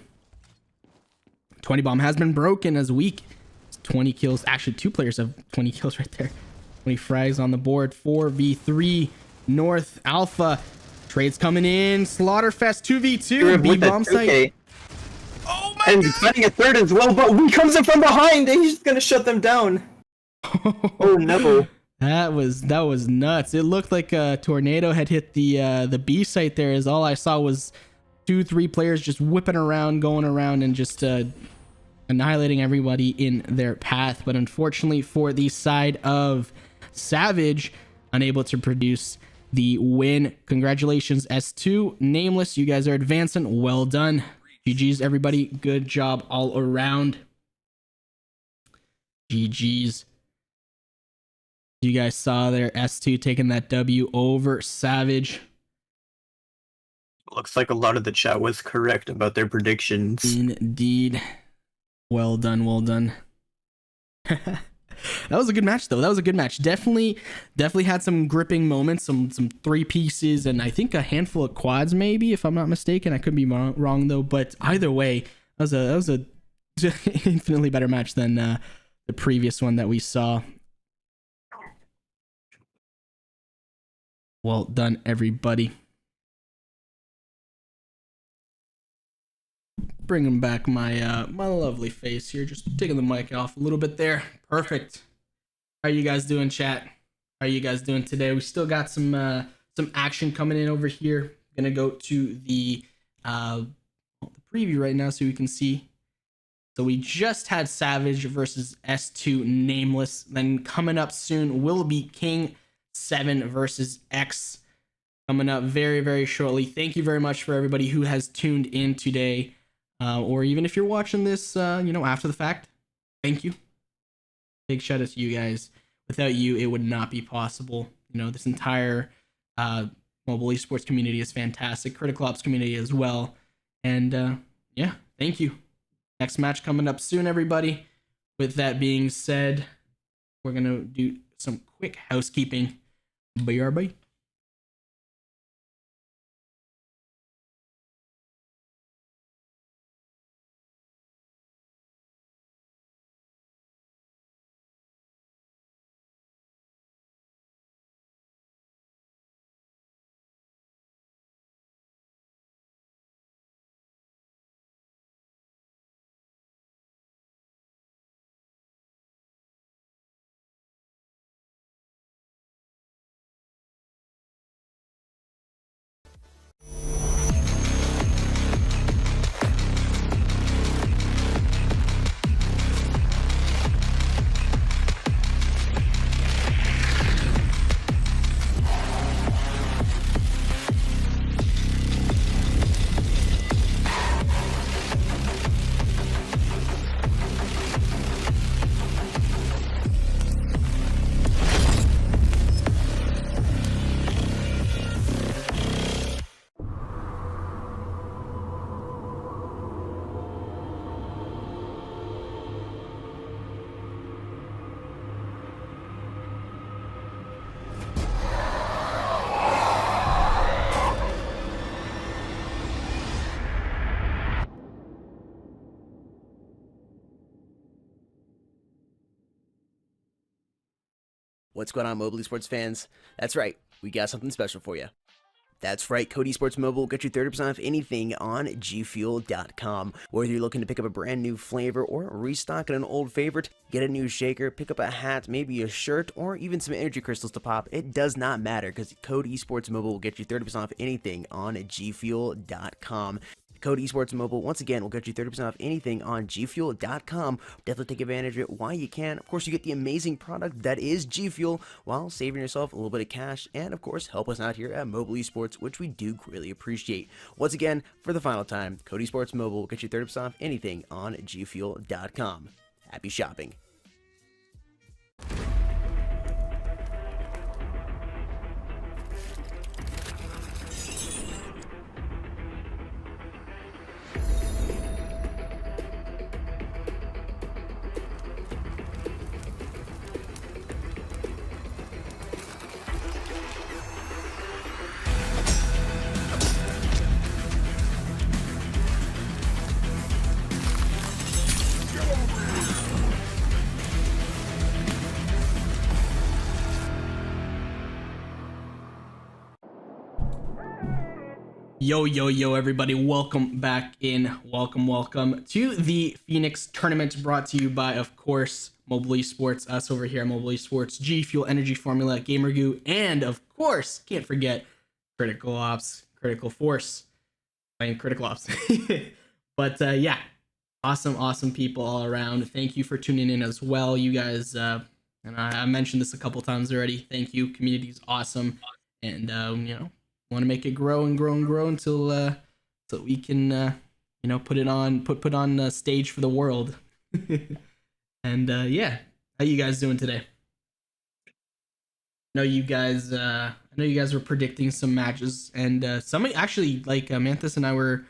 20 bomb has been broken as weak. 20 kills. Actually, two players have 20 kills right there. 20 frags on the board. 4v3 North Alpha. Trades coming in. Slaughterfest 2v2. B bomb site. Oh my god! And finding a third as well, but we comes in from behind and he's just gonna shut them down. Oh no. That was nuts. It looked like a tornado had hit the B site there, as all I saw was 2-3 players just whipping around, going around, and just annihilating everybody in their path. But unfortunately for the side of Savage, unable to produce the win. Congratulations, S2 Nameless. You guys are advancing. Well done. GG's, everybody. Good job all around. GG's. You guys saw there, S2 taking that W over Savage. Looks like a lot of the chat was correct about their predictions. Indeed. Well done, well done. That was a good match, though. That was a good match. Definitely had some gripping moments, some 3 pieces, and I think a handful of quads, maybe, if I'm not mistaken. I could be wrong though. But either way, that was a infinitely better match than the previous one that we saw. Well done, everybody. Bringing back my my lovely face here, just taking the mic off a little bit there. Perfect. How are you guys doing, chat? How are you guys doing today? We still got some action coming in over here. Gonna go to the preview right now so you can see. So we just had Savage versus S2 Nameless. Then coming up soon will be King 7 versus X. Coming up very, very shortly. Thank you very much for everybody who has tuned in today. Or even if you're watching this, after the fact, thank you. Big shout out to you guys. Without you, it would not be possible. This entire mobile esports community is fantastic. Critical Ops community as well. And thank you. Next match coming up soon, everybody. With that being said, we're going to do some quick housekeeping. BRB. What's going on, mobile esports fans? That's right, we got something special for you. That's right, Code Esports Mobile will get you 30% off anything on gfuel.com. Whether you're looking to pick up a brand new flavor or restock an old favorite, get a new shaker, pick up a hat, maybe a shirt, or even some energy crystals to pop, it does not matter because Code Esports Mobile will get you 30% off anything on gfuel.com. Code Esports Mobile, once again, will get you 30% off anything on gfuel.com. Definitely take advantage of it while you can. Of course, you get the amazing product that is G Fuel while saving yourself a little bit of cash. And, of course, help us out here at Mobile Esports, which we do greatly appreciate. Once again, for the final time, Code Esports Mobile will get you 30% off anything on gfuel.com. Happy shopping. Yo, everybody. Welcome back in. Welcome to the Phoenix tournament, brought to you by, of course, Mobile Esports, us over here at Mobile Esports, G Fuel, Energy Formula, Gamer Goo, and, of course, can't forget Critical Ops, Critical Force, playing Critical Ops. But, awesome people all around. Thank you for tuning in as well, you guys. And I mentioned this a couple times already. Thank you. Community is awesome. And, want to make it grow until so we can put it on put on a stage for the world. And how you guys doing today? I know you guys were predicting some matches, and some actually, like Manthus and I were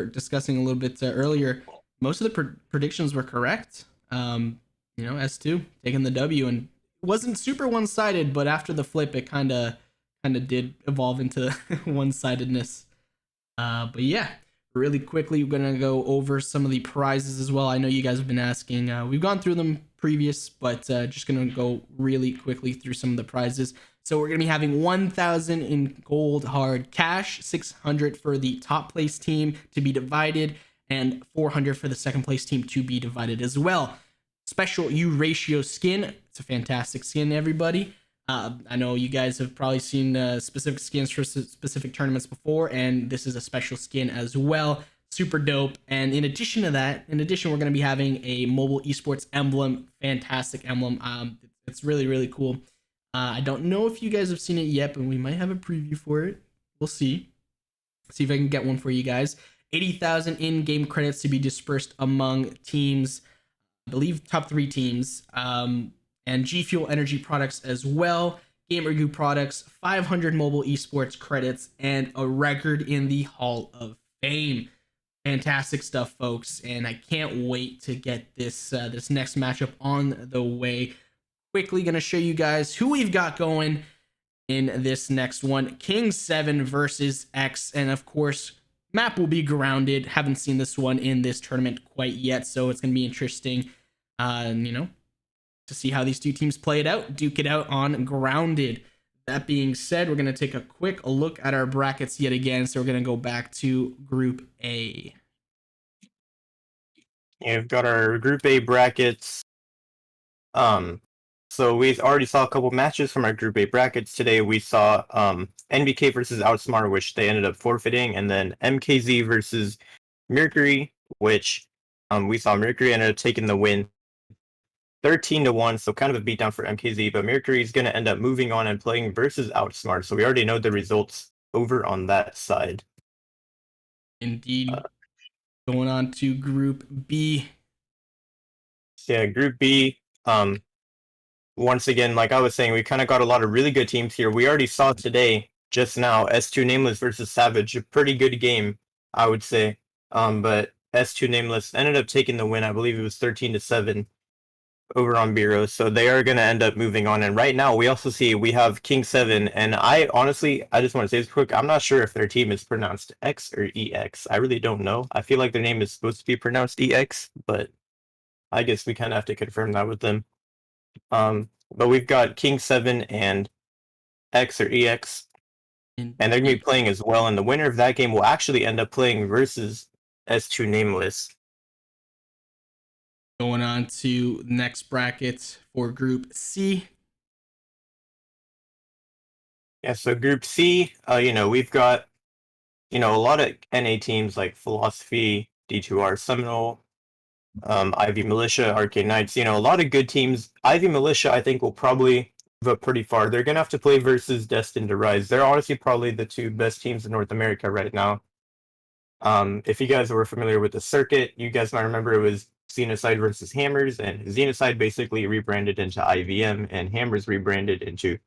discussing a little bit earlier. Most of the predictions were correct. S2 taking the W, and it wasn't super one-sided, but after the flip it kind of did evolve into one-sidedness. But yeah, really quickly we're gonna go over some of the prizes as well. I know you guys have been asking. We've gone through them previous, but just gonna go really quickly through some of the prizes. So we're gonna be having 1,000 in gold hard cash, 600 for the top place team to be divided, and 400 for the second place team to be divided as well. Special U ratio skin. It's a fantastic skin, everybody. I know you guys have probably seen specific skins for specific tournaments before, and this is a special skin as well. super dope. And in addition to that, we're going to be having a mobile esports emblem, fantastic emblem. It's really, really cool. I don't know if you guys have seen it yet, but we might have a preview for it. We'll see. See if I can get one for you guys. 80,000 in-game credits to be dispersed among teams, I believe top 3 teams, and G Fuel Energy products as well. Gamer Goo products, 500 mobile esports credits, and a record in the Hall of Fame. Fantastic stuff, folks, and I can't wait to get this this next matchup on the way. Quickly gonna show you guys who we've got going in this next one. King 7 versus X, and of course, map will be grounded. Haven't seen this one in this tournament quite yet, so it's gonna be interesting, to see how these two teams play it out, duke it out on grounded. That being said, we're gonna take a quick look at our brackets yet again. So we're gonna go back to Group A. We've got our Group A brackets. So we already saw a couple matches from our Group A brackets today. We saw NBK versus Outsmart, which they ended up forfeiting, and then MKZ versus Mercury, which we saw Mercury ended up taking the win 13-1, so kind of a beatdown for MKZ, but Mercury is going to end up moving on and playing versus Outsmart, so we already know the results over on that side. Indeed. Going on to Group B. Yeah, Group B. Once again, like I was saying, we kind of got a lot of really good teams here. We already saw today, just now, S2 Nameless versus Savage, a pretty good game, I would say. But S2 Nameless ended up taking the win. I believe it was 13-7 over on Bureau. So they are going to end up moving on. And right now, we also see we have King 7. And I just want to say this quick. I'm not sure if their team is pronounced X or EX. I really don't know. I feel like their name is supposed to be pronounced EX, but I guess we kind of have to confirm that with them. But we've got King 7 and X or EX, and they're going to be playing as well. And the winner of that game will actually end up playing versus S2 Nameless. Going on to next bracket for Group C. Yeah, so Group C, we've got, a lot of NA teams like Philosophy, D2R, Seminole, Ivy Militia, Arcade Knights, a lot of good teams. Ivy Militia, I think, will probably move up pretty far. They're going to have to play versus Destined to Rise. They're honestly probably the 2 best teams in North America right now. If you guys were familiar with the circuit, you guys might remember it was Xenocide versus Hammers, and Xenocide basically rebranded into IVM, and Hammers rebranded into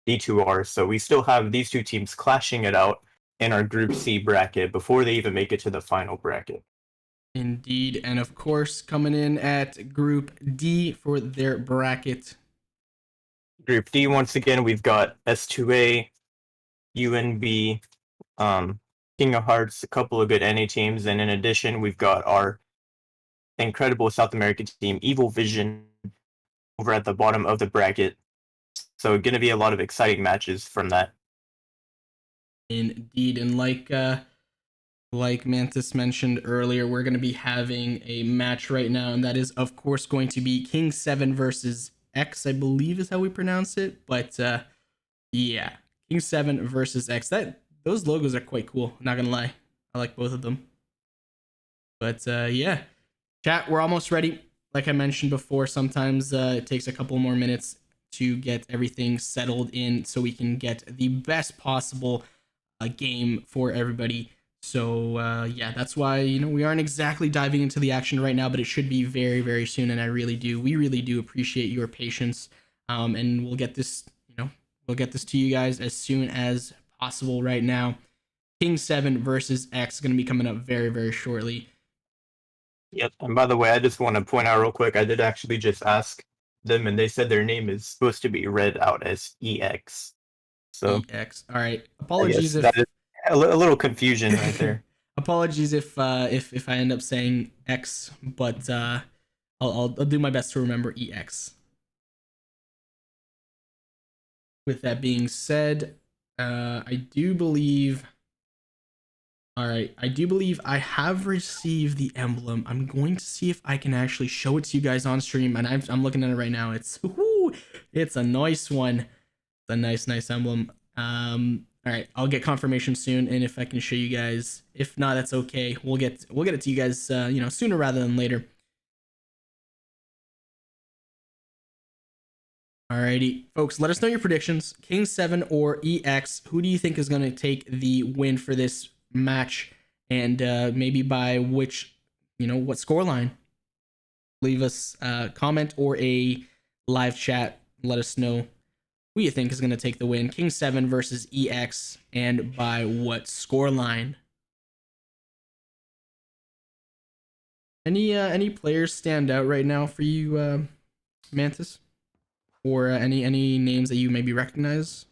D2R. So we still have these 2 teams clashing it out in our Group C bracket before they even make it to the final bracket. Indeed, and of course, coming in at Group D for their bracket. Group D, once again, we've got S2A, UNB, King of Hearts, a couple of good NA teams, and in addition, we've got our incredible South American team, Evil Vision, over at the bottom of the bracket. So going to be a lot of exciting matches from that. Indeed, and like Mantis mentioned earlier, we're going to be having a match right now, and that is, of course, going to be King 7 versus X, I believe is how we pronounce it. But yeah, King 7 versus X. Those logos are quite cool, not going to lie. I like both of them. But yeah, chat, we're almost ready. Like I mentioned before, sometimes it takes a couple more minutes to get everything settled in so we can get the best possible game for everybody. So yeah, that's why we aren't exactly diving into the action right now, but it should be very, very soon. And we really do appreciate your patience. And we'll get this, we'll get this to you guys as soon as possible. Right now, King 7 versus X is going to be coming up very, very shortly. Yep. And by the way, I just want to point out real quick, I did actually just ask them, and they said their name is supposed to be read out as EX. So EX. All right. Apologies if that is a little confusion right there. Apologies if I end up saying X, but I'll do my best to remember EX. With that being said, I do believe I have received the emblem. I'm going to see if I can actually show it to you guys on stream, and I'm looking at it right now. It's a nice one. It's a nice emblem. All All right, I'll get confirmation soon, and if I can show you guys, if not, that's okay. We'll get it to you guys, sooner rather than later. Alrighty, folks, let us know your predictions. King 7 or EX, who do you think is going to take the win for this match? And maybe by which, what scoreline? Leave us a comment or a live chat. Let us know who you think is going to take the win. King 7 versus EX, and by what scoreline? Any players stand out right now for you, Mantis? Or any names that you maybe recognize?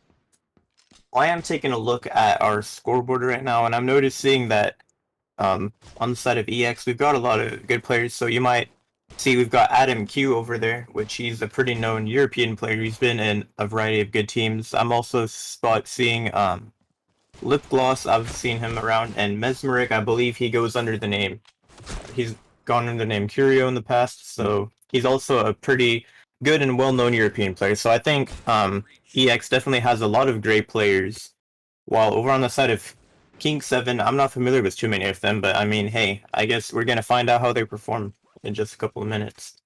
I am taking a look at our scoreboard right now, and I'm noticing that on the side of EX, we've got a lot of good players. So you might see we've got Adam Q over there, which he's a pretty known European player. He's been in a variety of good teams. I'm also seeing Lip Gloss. I've seen him around, and Mesmeric. I believe he goes under the name. He's gone under the name Curio in the past, so he's also a pretty good and well-known European player. So I think EX definitely has a lot of great players. While over on the side of King 7, I'm not familiar with too many of them, but I mean, hey, I guess we're gonna find out how they perform in just a couple of minutes.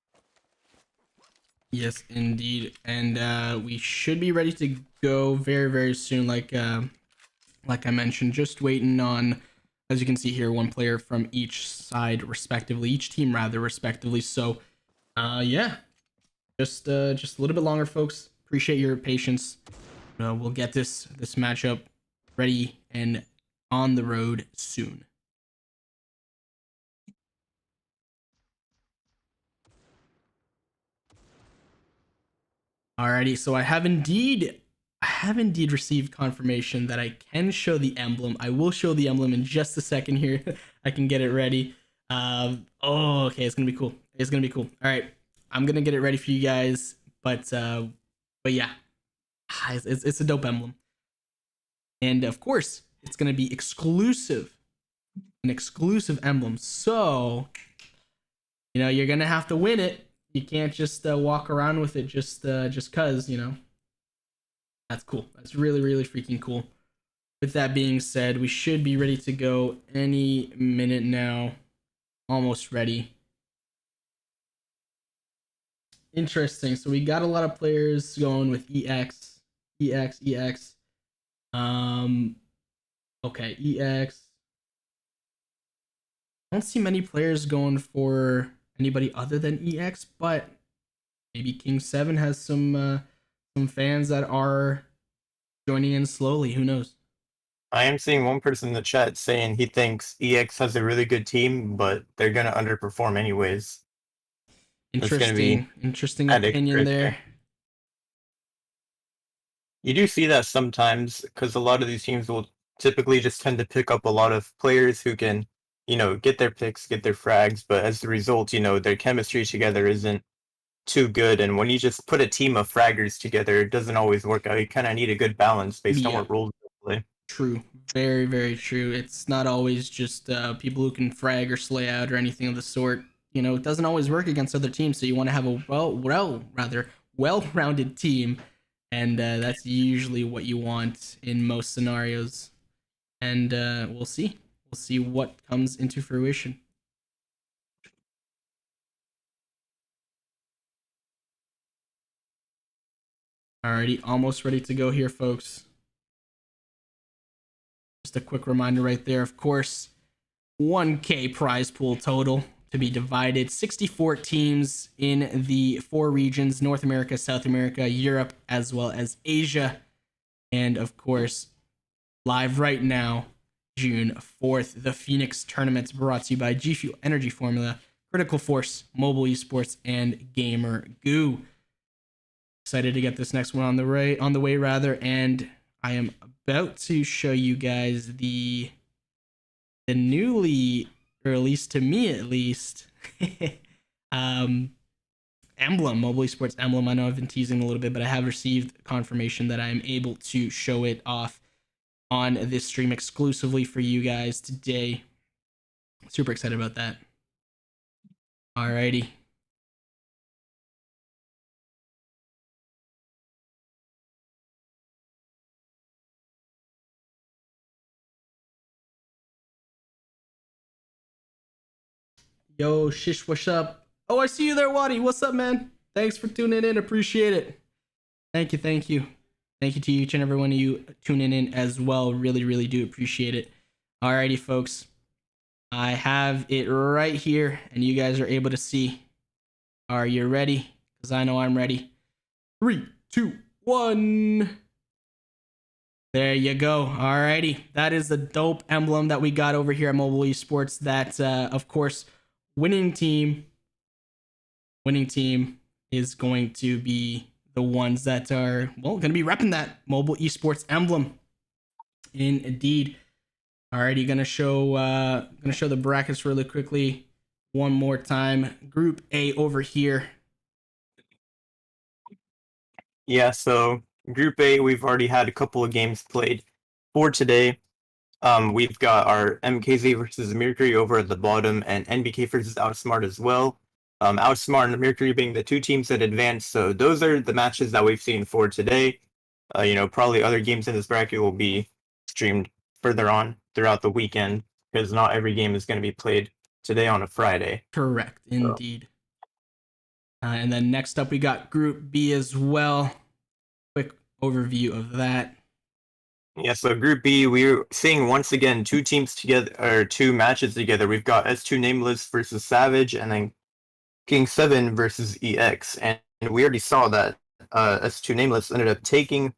Yes, indeed, and we should be ready to go very, very soon. Like I mentioned, just waiting on, as you can see here, one player from each side, respectively, each team rather, respectively. So, yeah, just a little bit longer, folks. Appreciate your patience. We'll get this matchup ready and on the road soon. Alrighty, so I have indeed received confirmation that I can show the emblem. I will show the emblem in just a second here. I can get it ready. Oh, okay, it's gonna be cool. It's gonna be cool. All right, I'm gonna get it ready for you guys. But yeah, it's a dope emblem, and of course, it's gonna be exclusive, an exclusive emblem. So you're gonna have to win it. You can't just walk around with it just cause, That's cool. That's really, really freaking cool. With that being said, we should be ready to go any minute now. Almost ready. Interesting. So we got a lot of players going with EX. Okay, EX. I don't see many players going for anybody other than EX, but maybe King 7 has some fans that are joining in slowly. Who knows? I am seeing one person in the chat saying he thinks EX has a really good team, but they're gonna underperform anyways. That's gonna be Interesting addict opinion right there. there. You do see that sometimes because a lot of these teams will typically just tend to pick up a lot of players who can, get their picks, get their frags, but as a result, their chemistry together isn't too good. And when you just put a team of fraggers together, it doesn't always work out. You kind of need a good balance based on Yeah, what roles you play. true. Very, very true. It's not always just people who can frag or slay out or anything of the sort. It doesn't always work against other teams. So you want to have a well-rounded team, and that's usually what you want in most scenarios. And we'll see. We'll see what comes into fruition. Alrighty, almost ready to go here, folks. Just a quick reminder right there, of course, 1K prize pool total to be divided. 64 teams in the 4 regions: North America, South America, Europe, as well as Asia. And of course, live right now, June 4th, the Phoenix Tournament, brought to you by G Fuel Energy Formula, Critical Force, Mobile Esports, and Gamer Goo. Excited to get this next one on the way rather, and I am about to show you guys the newly, or at least to me at least, emblem, Mobile Esports emblem. I know I've been teasing a little bit, but I have received confirmation that I am able to show it off on this stream exclusively for you guys today. Super excited about that. Alrighty. Yo, Shish, what's up? Oh, I see you there, Waddy. What's up, man? Thanks for tuning in. Appreciate it. Thank you, thank you. Thank you to each and every one of you tuning in as well. Really, really do appreciate it. Alrighty, folks. I have it right here, and you guys are able to see. Are you ready? Because I know I'm ready. 3, 2, 1. There you go. Alrighty. That is the dope emblem that we got over here at Mobile Esports. That, of course, winning team is going to be the ones that are, well, going to be repping that Mobile Esports emblem. Indeed. Alrighty, gonna show the brackets really quickly one more time. Group A over here. Yeah, so Group A, we've already had a couple of games played for today. We've got our MKZ versus Mercury over at the bottom, and NBK versus Outsmart as well. Outsmart and Mercury being the two teams that advanced, so those are the matches that we've seen for today. Probably other games in this bracket will be streamed further on throughout the weekend, because not every game is going to be played today on a Friday. Correct, indeed. And then next up, we got Group B as well. Quick overview of that. Yeah, so Group B, we're seeing once again two teams together, or two matches together. We've got S2 Nameless versus Savage, and then King 7 versus EX. And we already saw that S2 Nameless ended up taking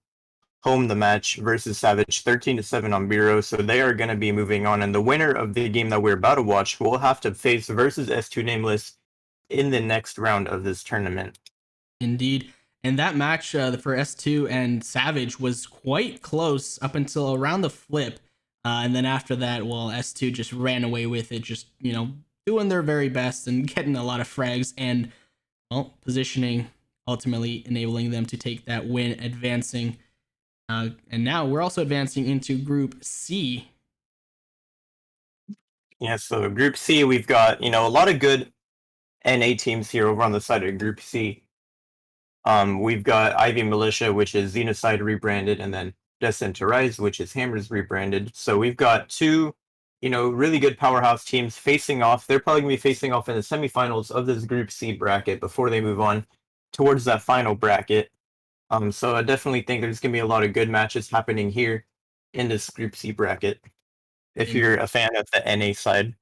home the match versus Savage 13-7 on Bureau, so they are going to be moving on. And the winner of the game that we're about to watch will have to face versus S2 Nameless in the next round of this tournament. Indeed. And that match for S2 and Savage was quite close up until around the flip. And then after that, well, S2 just ran away with it, just, doing their very best and getting a lot of frags and, well, positioning, ultimately enabling them to take that win, advancing. And now we're also advancing into Group C. Yeah, so Group C, we've got, a lot of good NA teams here over on the side of Group C. We've got Ivy Militia, which is Xenocide rebranded, and then Descent to Rise, which is Hammers rebranded. So we've got two, really good powerhouse teams facing off. They're probably going to be facing off in the semifinals of this Group C bracket before they move on towards that final bracket. So I definitely think there's going to be a lot of good matches happening here in this Group C bracket, if you're a fan of the NA side.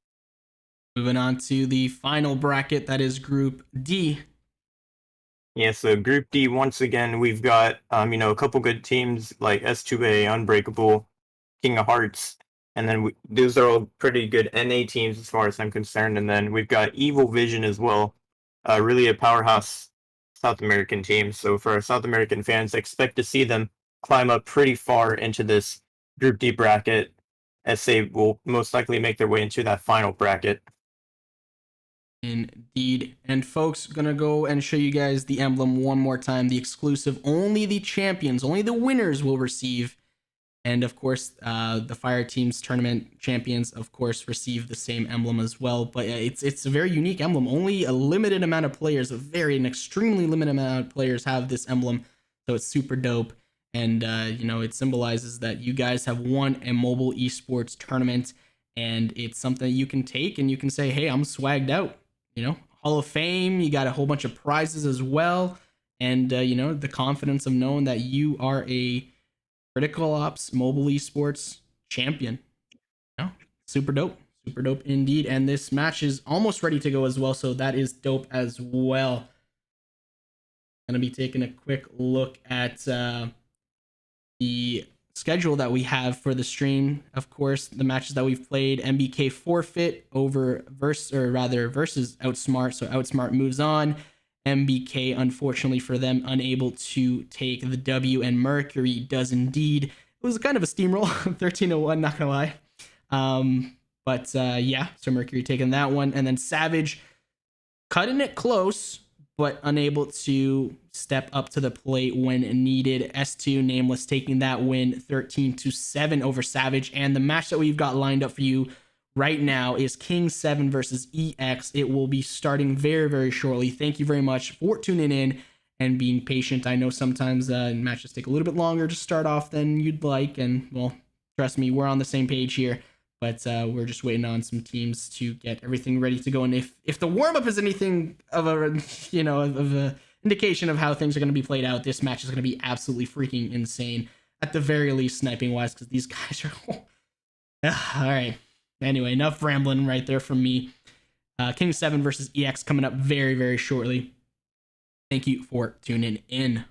Moving on to the final bracket, that is Group D. Yeah, so Group D, once again, we've got, a couple good teams like S2A, Unbreakable, King of Hearts, and then those are all pretty good NA teams as far as I'm concerned. And then we've got Evil Vision as well, really a powerhouse South American team. So for our South American fans, expect to see them climb up pretty far into this Group D bracket, as they will most likely make their way into that final bracket. Indeed. And folks, gonna go and show you guys the emblem one more time. The exclusive, only the champions, only the winners will receive. And of course, the Fire Team's tournament champions, of course, receive the same emblem as well. But it's a very unique emblem. Only a limited amount of players, an extremely limited amount of players have this emblem. So it's super dope. And, it symbolizes that you guys have won a mobile esports tournament. And it's something you can take and you can say, hey, I'm swagged out. Hall of Fame, you got a whole bunch of prizes as well. And, the confidence of knowing that you are a Critical Ops mobile esports champion. Super dope indeed. And this match is almost ready to go as well, so that is dope as well. Gonna be taking a quick look at the schedule that we have for the stream. Of course, the matches that we've played: MBK forfeit over versus Outsmart, so Outsmart moves on. MBK, unfortunately for them, unable to take the W, and Mercury does indeed. It was kind of a steamroll, 13-1, not gonna lie. So Mercury taking that one, and then Savage cutting it close, but unable to step up to the plate when needed. S2 Nameless taking that win, 13-7 over Savage, and the match that we've got lined up for you right now is King 7 versus EX. It will be starting very, very shortly. Thank you very much for tuning in and being patient. I know sometimes matches take a little bit longer to start off than you'd like, and, well, trust me, we're on the same page here. But we're just waiting on some teams to get everything ready to go. And if the warm up is anything of a of a indication of how things are going to be played out, this match is going to be absolutely freaking insane. At the very least, sniping wise, because these guys are. All right. Anyway, enough rambling right there from me. King 7 versus EX coming up very, very shortly. Thank you for tuning in.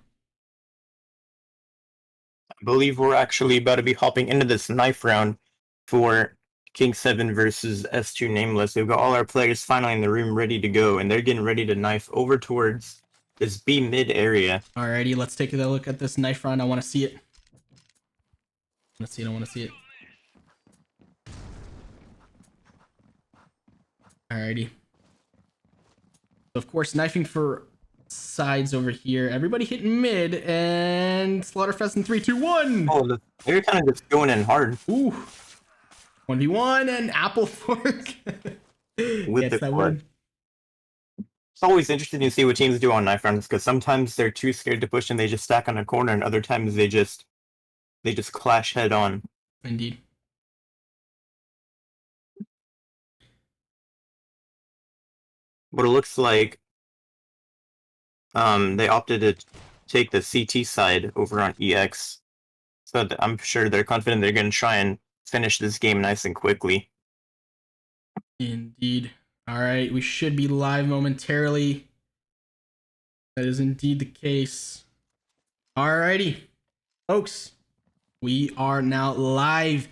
I believe we're actually about to be hopping into this knife round for King 7 versus S2 Nameless. We've got all our players finally in the room ready to go, and they're getting ready to knife over towards this B mid area. Alrighty, let's take a look at this knife round. I want to see it. I want to see it. Alrighty. So of course, knifing for sides over here. Everybody hitting mid, and Slaughterfest in 3, 2, 1. Oh, they're kind of just going in hard. Ooh. 1v1 and apple fork. With the cord. It's always interesting to see what teams do on knife rounds, because sometimes they're too scared to push and they just stack on a corner, and other times they just clash head on. Indeed. But it looks like they opted to take the CT side over on EX, so I'm sure they're confident they're going to try and finish this game nice and quickly. Indeed. All right, we should be live momentarily. That is indeed the case. Alrighty, folks, we are now live.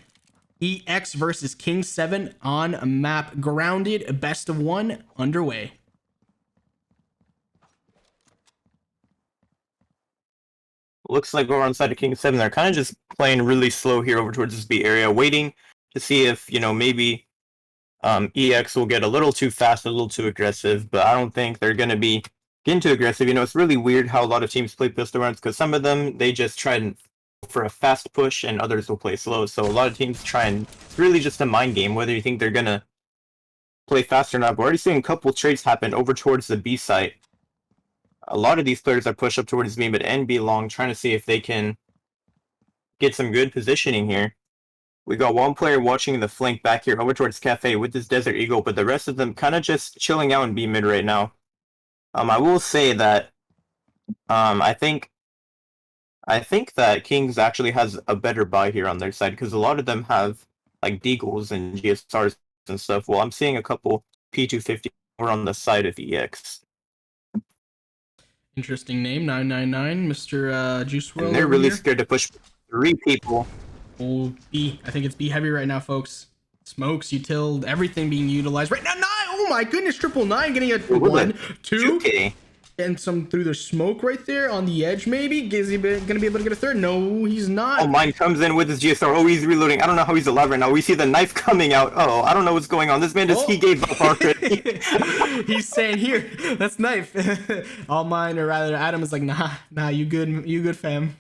EX versus King 7 on map Grounded, best of 1 underway. Looks like we're on side of King 7. They're kind of just playing really slow here over towards this B area, waiting to see if, maybe EX will get a little too fast, a little too aggressive, but I don't think they're going to be getting too aggressive. It's really weird how a lot of teams play pistol rounds, because some of them, they just try and for a fast push, and others will play slow. So a lot of teams try and it's really just a mind game, whether you think they're going to play fast or not. We're already seeing a couple trades happen over towards the B site. A lot of these players are pushed up towards B mid and B long, trying to see if they can get some good positioning here. We got one player watching the flank back here over towards Cafe with this Desert Eagle, but the rest of them kind of just chilling out in B mid right now. I will say that I think that Kings actually has a better buy here on their side, because a lot of them have like Deagles and GSRs and stuff. Well, I'm seeing a couple P250 over on the side of EX. Interesting name, 999, Mr. Juice WRLD. And they're really scared to push 3 people. Oh, B. I think it's B heavy right now, folks. Smokes, util, everything being utilized right now. 9! Oh my goodness, 999 getting a 1, 2. 2K. And some through the smoke right there on the edge, maybe. Is he gonna be able to get a third? No, he's not. Oh, mine comes in with his GSR. Oh, he's reloading. I don't know how he's alive right now. We see the knife coming out. Oh, I don't know what's going on. This man he gave up already. He's saying, here, that's knife. All mine, or rather, Adam is like, nah, you good, fam.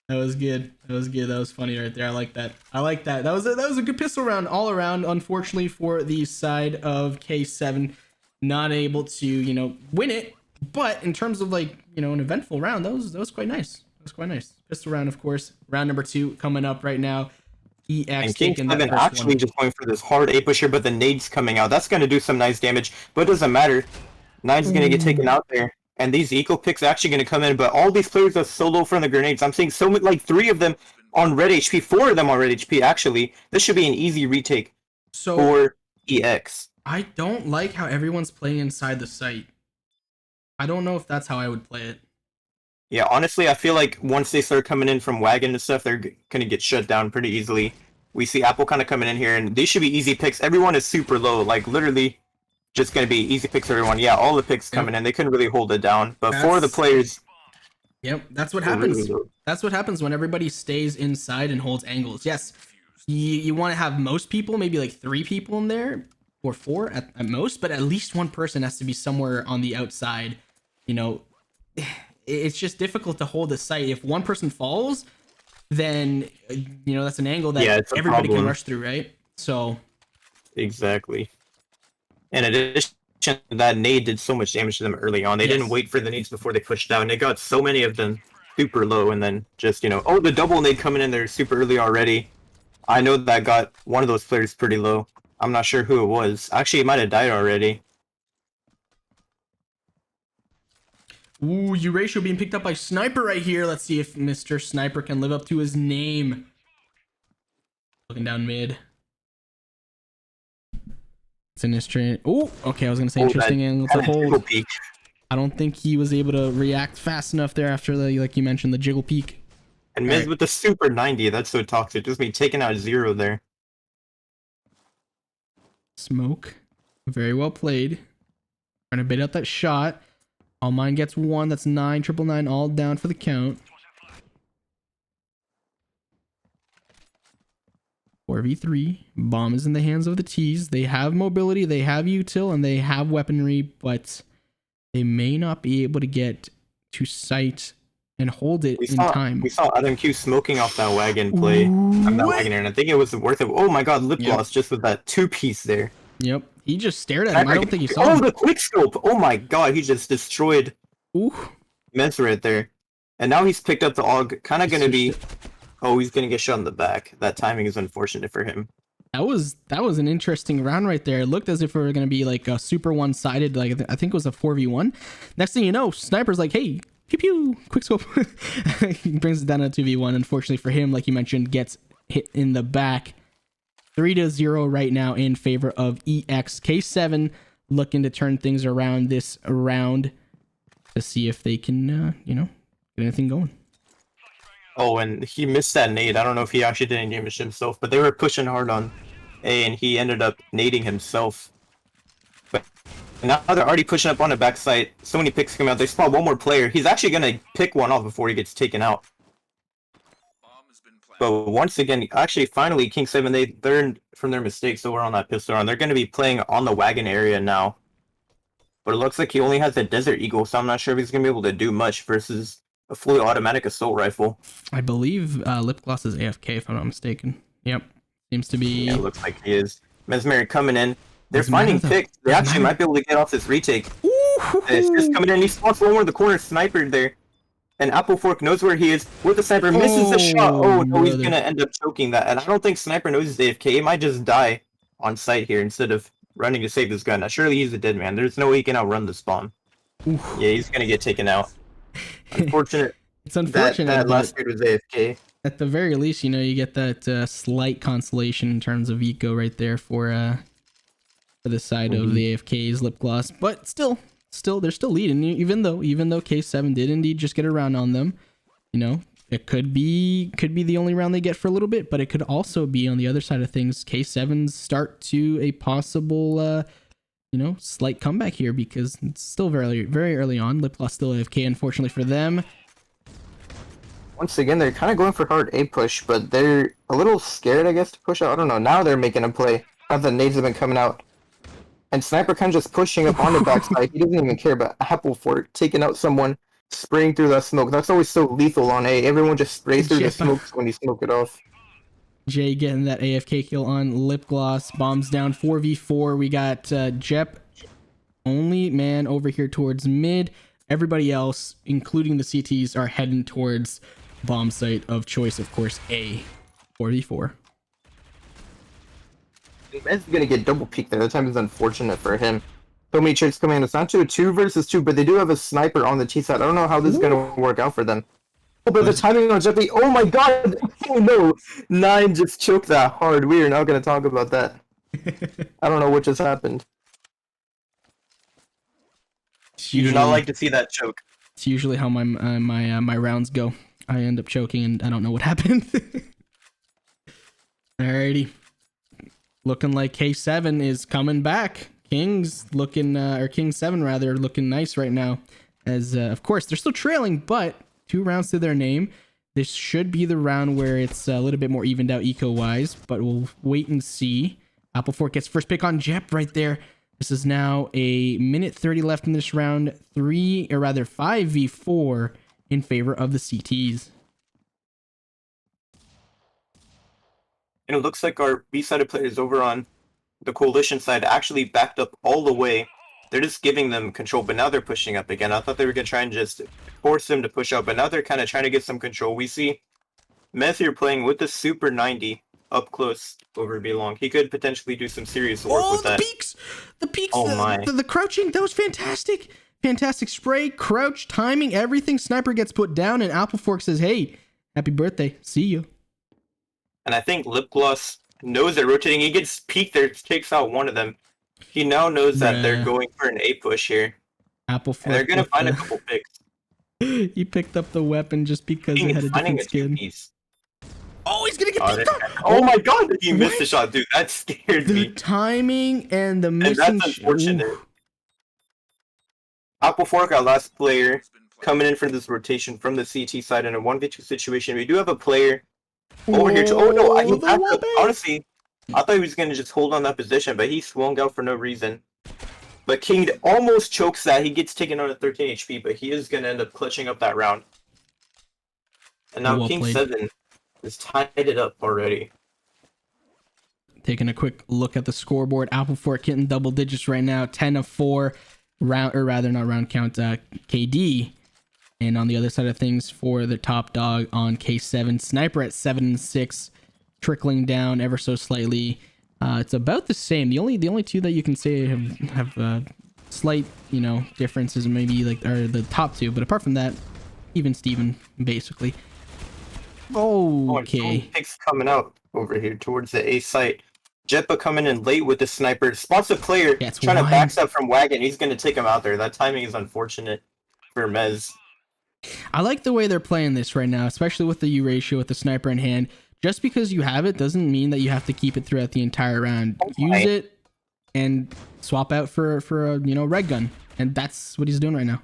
That was good. That was funny right there. I like that. That was a good pistol round all around. Unfortunately for the side of K7, not able to, win it. But in terms of an eventful round, that was quite nice. Pistol round, of course. Round number 2 coming up right now. EX and King taking that 7 first actually one. just going for this hard A push here, but the nade's coming out. That's going to do some nice damage, but it doesn't matter. 9's going to get taken out there. And these eco picks are actually going to come in, but all these players are so low from the grenades. I'm seeing so many, 3 of them on red HP, 4 of them on red HP, actually. This should be an easy retake for EX. I don't like how everyone's playing inside the site. I don't know if that's how I would play it. Yeah, honestly, I feel like once they start coming in from Wagon and stuff, they're going to get shut down pretty easily. We see Apple kind of coming in here, and these should be easy picks. Everyone is super low, literally just going to be easy picks for everyone. Yeah, all the picks coming in. They couldn't really hold it down. But for the players... Yep, that's what happens. That's what happens when everybody stays inside and holds angles. Yes, you want to have most people, maybe 3 people in there, or 4 at most, but at least one person has to be somewhere on the outside. It's just difficult to hold the site. If one person falls, then, that's an angle that everybody can rush through, right? So... Exactly. In addition, that nade did so much damage to them early on. They didn't wait for the nades before they pushed down. They got so many of them super low, and then just, oh, the double nade coming in there super early already. I know that got one of those players pretty low. I'm not sure who it was. Actually, it might have died already. Ooh, Euratio being picked up by Sniper right here. Let's see if Mr. Sniper can live up to his name. Looking down mid. It's an interesting. Oh, okay. I was gonna say interesting angle to hold. I don't think he was able to react fast enough there after the, like you mentioned, the jiggle peek. And Miz with the super 90. That's so toxic. Just me taking out 0 there. Smoke. Very well played. Trying to bait out that shot. All mine gets 1. That's 9. 999 all down for the count. 4v3. Bomb is in the hands of the T's. They have mobility, they have util, and they have weaponry, but they may not be able to get to sight and hold it in time. We saw Adam Q smoking off that wagon play. That wagon, and I think it was worth it. Oh my god, lip gloss just with that 2-piece there. Yep. He just stared at him. I don't think he saw him. Oh, the quick scope! Oh my god, he just destroyed Mez right there. And now he's picked up the AUG. Kind of gonna be... Oh, he's gonna get shot in the back. That timing is unfortunate for him. That was an interesting round right there. It looked as if it were gonna be like a super one-sided, like I think it was a 4v1. Next thing you know, Sniper's like, hey, pew pew, quick scope. He brings it down to 2v1. Unfortunately for him, like you mentioned, gets hit in the back. 3-0 right now in favor of EX. K7 looking to turn things around this round to see if they can, you know, get anything going. Oh, and he missed that nade. I don't know if he actually didn't damage himself, but they were pushing hard on A, and he ended up nading himself. But now they're already pushing up on the backside. So many picks come out. They spawn one more player. He's actually going to pick one off before he gets taken out. But once again, actually, finally, King 7, they learned from their mistakes over on that pistol round. They're going to be playing on the wagon area now. But it looks like he only has a Desert Eagle, so I'm not sure if he's going to be able to do much versus a fully automatic assault rifle. I believe Lip Gloss is AFK, if I'm not mistaken. Yep. Seems to be... Yeah, it looks like he is. Mesmeric coming in. They're finding picks. They actually might be able to get off this retake. It's just coming in. He spawns one more in the corner, Sniper there. And Apple Fork knows where he is with the Sniper, misses the shot. Oh no, he's gonna end up choking that. And I don't think Sniper knows he's AFK. He might just die on sight here instead of running to save his gun. Now, surely he's a dead man. There's no way he can outrun the spawn. Yeah, he's gonna get taken out. Unfortunate. It's unfortunate that last dude was AFK. At the very least, you know, you get that slight consolation in terms of eco right there for the side of the AFK's Lip Gloss. But still they're still leading, even though K7 did indeed just get a round on them. You know, it could be the only round they get for a little bit, but it could also be on the other side of things, K7's start to a possible you know, slight comeback here, because it's still very early on. Lip Gloss still AFK, unfortunately for them. Once again, they're kind of going for hard A push, but they're a little scared, I guess, to push out. I don't know. Now they're making a play. Now the nades have been coming out. And Sniper kind of just pushing up on the backside. He doesn't even care about Apple Fork taking out someone, spraying through that smoke. That's always so lethal on A. Everyone just sprays through the smoke when you smoke it off. Jay getting that AFK kill on Lip Gloss. Bombs down 4v4. We got Jep, only man over here towards mid. Everybody else, including the CTs, are heading towards bomb site of choice, of course, A. 4v4. Med's gonna get double peeked there. That time is unfortunate for him. So many tricks coming in. It's not to a 2 versus 2, but they do have a Sniper on the T side. I don't know how this is gonna work out for them. Oh, but the timing on Jeppy. Oh my god! Oh no! 9 just choked that hard. We are not gonna talk about that. I don't know what just happened. You do not like to see that choke. It's usually how my rounds go. I end up choking and I don't know what happened. Alrighty. Looking like K7 is coming back. King's looking, or King 7 rather, looking nice right now. As, of course, they're still trailing, but 2 rounds to their name. This should be the round where it's a little bit more evened out eco-wise, but we'll wait and see. Apple Fork gets first pick on Jep right there. This is now a minute 30 left in this round. 5v4 in favor of the CTs. And it looks like our B-sided players over on the Coalition side actually backed up all the way. They're just giving them control, but now they're pushing up again. I thought they were going to try and just force them to push up, but now they're kind of trying to get some control. We see Meth here playing with the Super 90. up close over B long. He could potentially do some serious work Oh, with the that. peaks! The peaks! Oh my. The crouching, that was fantastic. Fantastic spray, crouch, timing, everything. Sniper gets put down, and Apple Fork says, hey, happy birthday. See you. And I think Lip Gloss knows they're rotating. He gets peeked there, takes out one of them. He now knows that they're Bruh. going for an A push here. Apple And they're Fork. going to with find a the- couple picks. He picked up the weapon just because it had a Finding different skin. two-piece. Oh, he's gonna get Oh, picked up! oh my god, he missed What? the shot, dude. That scared The me. timing and the And missing. that's unfortunate. Apple Fork, our last player, coming in for this rotation from the CT side in a 1v2 situation. We do have a player over here. Oh no, he the backed up. whooping. Honestly, I thought he was going to just hold on that position, but he swung out for no reason. But King almost chokes that. He gets taken out at 13 HP, but he is going to end up clutching up that round. And now Well King played. 7 has tied it up already. Taking a quick look at the scoreboard, Apple Fork hitting double digits right now, 10 of 4 round, or rather not round count, KD. And on the other side of things for the top dog on K7, Sniper at 7 and 6, trickling down ever so slightly. It's about the same. The only two that you can say have slight, differences maybe like are the top two, but apart from that, even Steven basically. Okay. Picks coming out over here towards the A site. Jetpa coming in late with the sniper. Spots a player Yeah, it's trying to wide. backstab from Wagon. He's going to take him out there. That timing is unfortunate for Mez. I like the way they're playing this right now, especially with the U ratio with the sniper in hand. Just because you have it doesn't mean that you have to keep it throughout the entire round. Use it and swap out for a red gun, and that's what he's doing right now.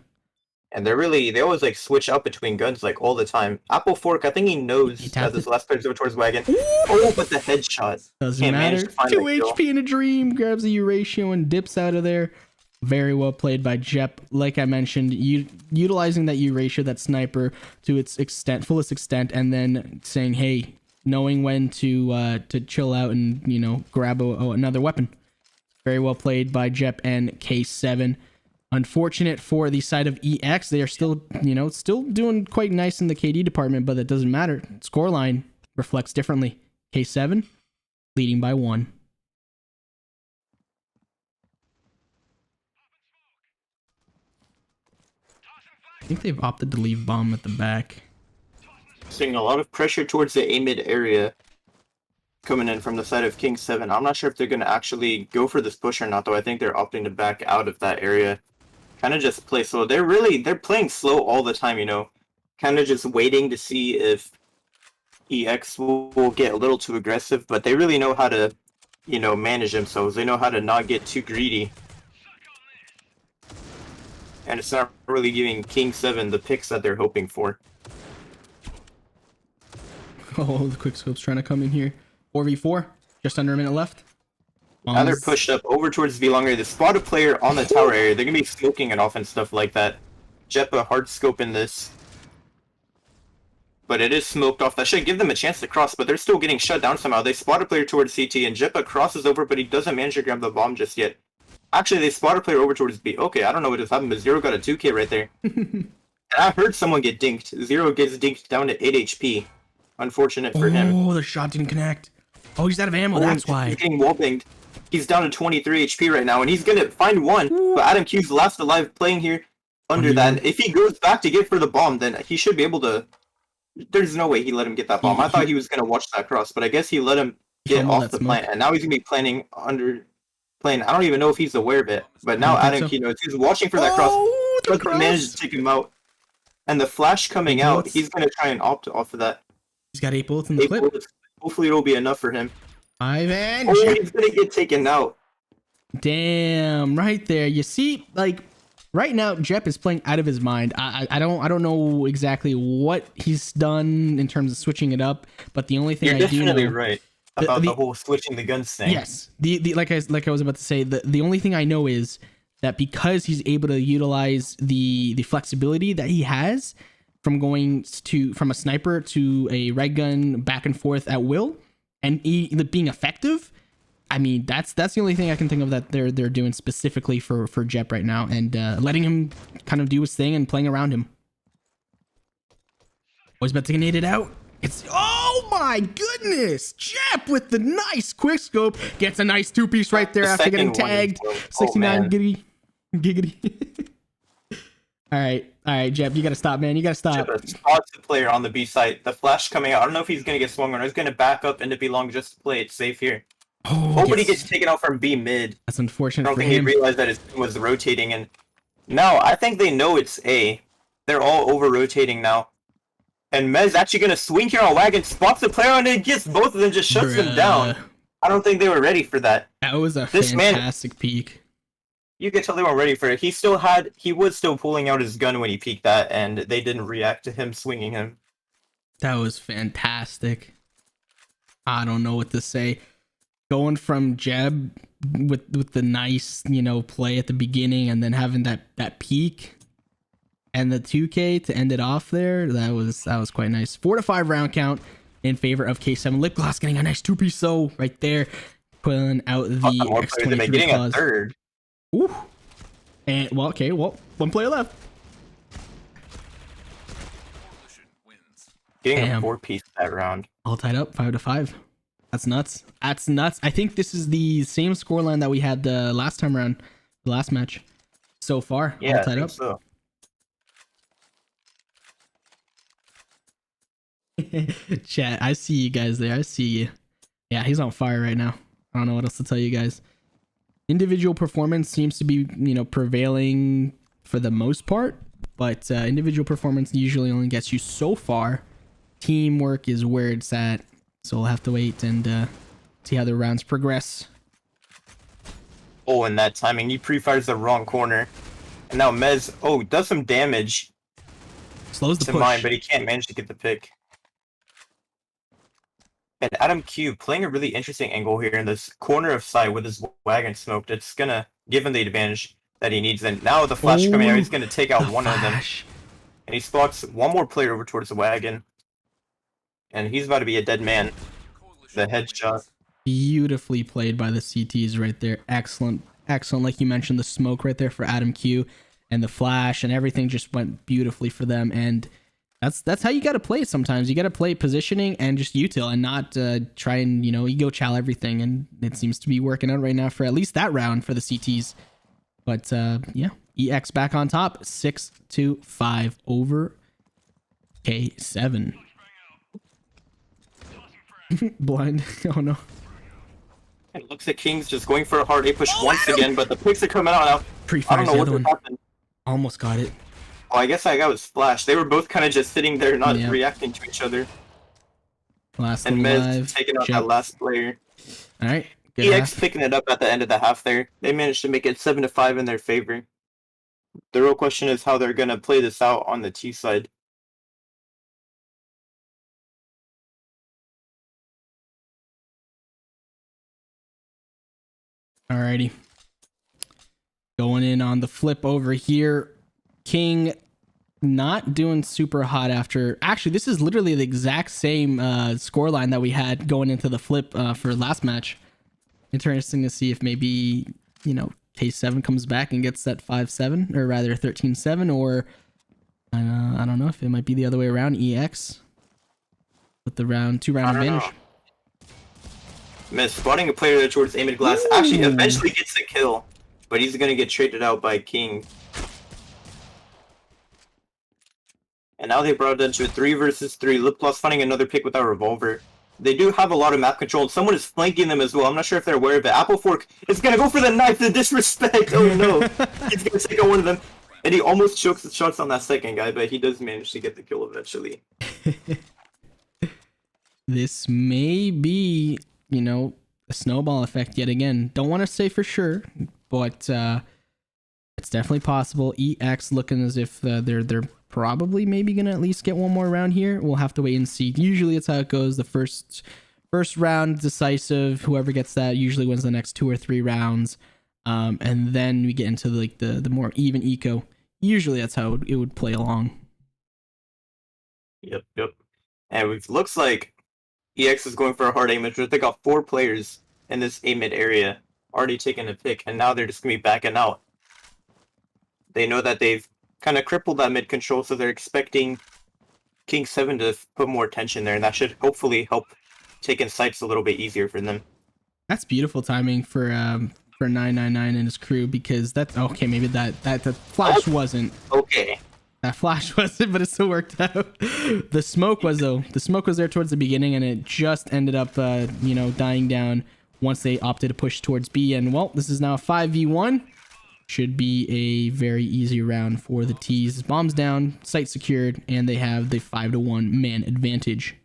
And they always like switch up between guns like all the time. Apple Fork, I think he knows that this last player's over towards Wagon. Oh, but the headshot. Doesn't Can't manage matter. to find 2 the kill. HP in a dream, grabs the U ratio and dips out of there. Very well played by Jep. Like I mentioned, utilizing that U ratio, that sniper, to its fullest extent, and then saying, hey, knowing when to chill out and grab another weapon. Very well played by Jep and K7. Unfortunate for the side of EX, they are still doing quite nice in the KD department, but that doesn't matter. Scoreline reflects differently. K7 leading by 1. I think they've opted to leave bomb at the back. Seeing a lot of pressure towards the A mid area coming in from the side of King 7. I'm not sure if they're going to actually go for this push or not, though. I think they're opting to back out of that area. Kind of just play slow. They're playing slow all the time, Kind of just waiting to see if EX will get a little too aggressive, but they really know how to, manage themselves. They know how to not get too greedy. And it's not really giving King 7 the picks that they're hoping for. Oh, the quick scope's trying to come in here. 4v4, just under a minute left. Now they're pushed up over towards V longer. They spot a player on the tower area. They're going to be smoking it off and stuff like that. Jetpa hard scoping this. But it is smoked off. That should give them a chance to cross, but they're still getting shut down somehow. They spot a player towards CT, and Jetpa crosses over, but he doesn't manage to grab the bomb just yet. Actually, they spot a player over towards B. Okay, I don't know what just happened, but Zero got a 2K right there. And I heard someone get dinked. Zero gets dinked down to 8 HP. Unfortunate for him. Oh, the shot didn't connect. Oh, he's out of ammo, that's why. He's getting wallbanged. He's down to 23 HP right now, and he's gonna find one. But Adam Q's last alive playing here under that. If he goes back to get for the bomb, then he should be able to. There's no way he let him get that bomb. I thought he was gonna watch that cross, but I guess he let him get off the plant, and now he's gonna be planning under. I don't even know if he's aware of it, but now Adam Q knows. He's watching for that cross. Doesn't manage to take him out, and the flash coming out, he's gonna try and opt off of that. He's got 8 bullets in the clip. Bullets. Hopefully it'll be enough for him. Ivan. Oh, he's gonna get taken out. Damn, right there. You see, like right now, Jep is playing out of his mind. I don't know exactly what he's done in terms of switching it up, but the only thing You're I do know, definitely right about the whole switching the guns thing. yes, like I was about to say, the only thing I know is that because he's able to utilize the flexibility that he has from going from a sniper to a red gun back and forth at will, and being effective. I mean, that's the only thing I can think of that they're doing specifically for Jep right now, and letting him kind of do his thing and playing around him. Always about to nade it out. Oh my goodness! Jep with the nice quick scope gets a nice 2-piece right there The after getting second one is tagged. dope. 69 man. giggity. All right, Jep, you gotta stop, man. You gotta stop. Chip spots the player on the B side. The flash coming out. I don't know if he's gonna get swung or he's gonna back up into B long just to play it safe here. Oh, Nobody gets taken out from B mid. That's I unfortunate don't for think he him. realized that his team was rotating, and now I think they know it's A. They're all over rotating now. And Mez actually gonna swing here on Wagon, spots the player and it gets both of them, just shuts them down. Bruh. I don't think they were ready for that. That was a This man- fantastic peek. You could tell they weren't ready for it. He was still pulling out his gun when he peeked that, and they didn't react to him swinging him. That was fantastic. I don't know what to say. Going from Jeb with the nice, play at the beginning and then having that peak and the 2K to end it off there, that was quite nice. 4 to 5 round count in favor of K7. Lip Gloss getting a nice 2-piece so right there, pulling out the More players than me, X23 getting a claws. third. Ooh. And one player left. Coalition wins. Getting Damn. a 4-piece that round. All tied up, 5 to 5. That's nuts. That's nuts. I think this is the same scoreline that we had the last time around, the last match. So far, Yeah, all tied up. so. Chat, I see you guys there. I see you. Yeah, he's on fire right now. I don't know what else to tell you guys. Individual performance seems to be, prevailing for the most part, but individual performance usually only gets you so far. Teamwork is where it's at, so we'll have to wait and see how the rounds progress. Oh, and that timing, he pre-fires the wrong corner. And now Mez, does some damage Slows the to push. mine, but he can't manage to get the pick. And Adam Q playing a really interesting angle here in this corner of sight with his wagon smoked. It's gonna give him the advantage that he needs. And now the flash coming out, he's gonna take out The one of them. flash. And he spots one more player over towards the wagon. And he's about to be a dead man. Coalition The headshot. wins. Beautifully played by the CTs right there. Excellent. Like you mentioned, the smoke right there for Adam Q and the flash and everything just went beautifully for them. And that's how you got to play it sometimes. You got to play positioning and just util and not try and, ego chow everything. And it seems to be working out right now for at least that round for the CTs. But yeah, EX back on top, 6-5 over K7. Blind. Oh no. It looks like King's just going for a hard A push once again, but the picks are coming out now. I Pre-fires don't know the what other just one. happened. Almost got it. Oh, I guess that guy was splashed. They were both kind of just sitting there, not Yeah. reacting to each other. Last And one Mez live. taking out Jep. that last player. All right. Good EX half. picking it up at the end of the half there. They managed to make it 7-5 in their favor. The real question is how they're going to play this out on the T side. Alrighty. Going in on the flip over here. King not doing super hot after. Actually, this is literally the exact same scoreline that we had going into the flip for last match. Interesting to see if maybe, K7 comes back and gets that 5-7, or rather 13-7, or I don't know if it might be the other way around. EX with the 2-round I don't advantage. know. Mez spotting a player there towards Amid Glass. Actually, eventually gets the kill, but he's going to get traded out by King. And now they brought it into a 3 versus 3. Lip Gloss finding another pick with our revolver. They do have a lot of map control, and someone is flanking them as well. I'm not sure if they're aware of it. Apple Fork is going to go for the knife, the disrespect. Oh no. He's going to take out one of them. And he almost chokes the shots on that second guy, but he does manage to get the kill eventually. This may be, a snowball effect yet again. Don't want to say for sure, but it's definitely possible. EX looking as if they're probably maybe gonna at least get one more round here. We'll have to wait and see. Usually it's how it goes. The first round decisive. Whoever gets that usually wins the next 2 or 3 rounds, and then we get into the more even eco. Usually that's how it would play along. Yep. And it looks like EX is going for a hard A mid. They got 4 players in this A mid area already taking a pick, and now they're just gonna be backing out. They know that they've kind of crippled that mid control, so they're expecting King 7 to put more attention there, and that should hopefully help taking sights a little bit easier for them. That's beautiful timing for 999 and his crew, because that's okay. Maybe that the flash wasn't. Okay. That flash wasn't, but it still worked out. The smoke was though. The smoke was there towards the beginning, and it just ended up, dying down once they opted to push towards B. And well, this is now a 5v1. Should be a very easy round for the T's. Bombs down, site secured, and they have the 5-1 man advantage.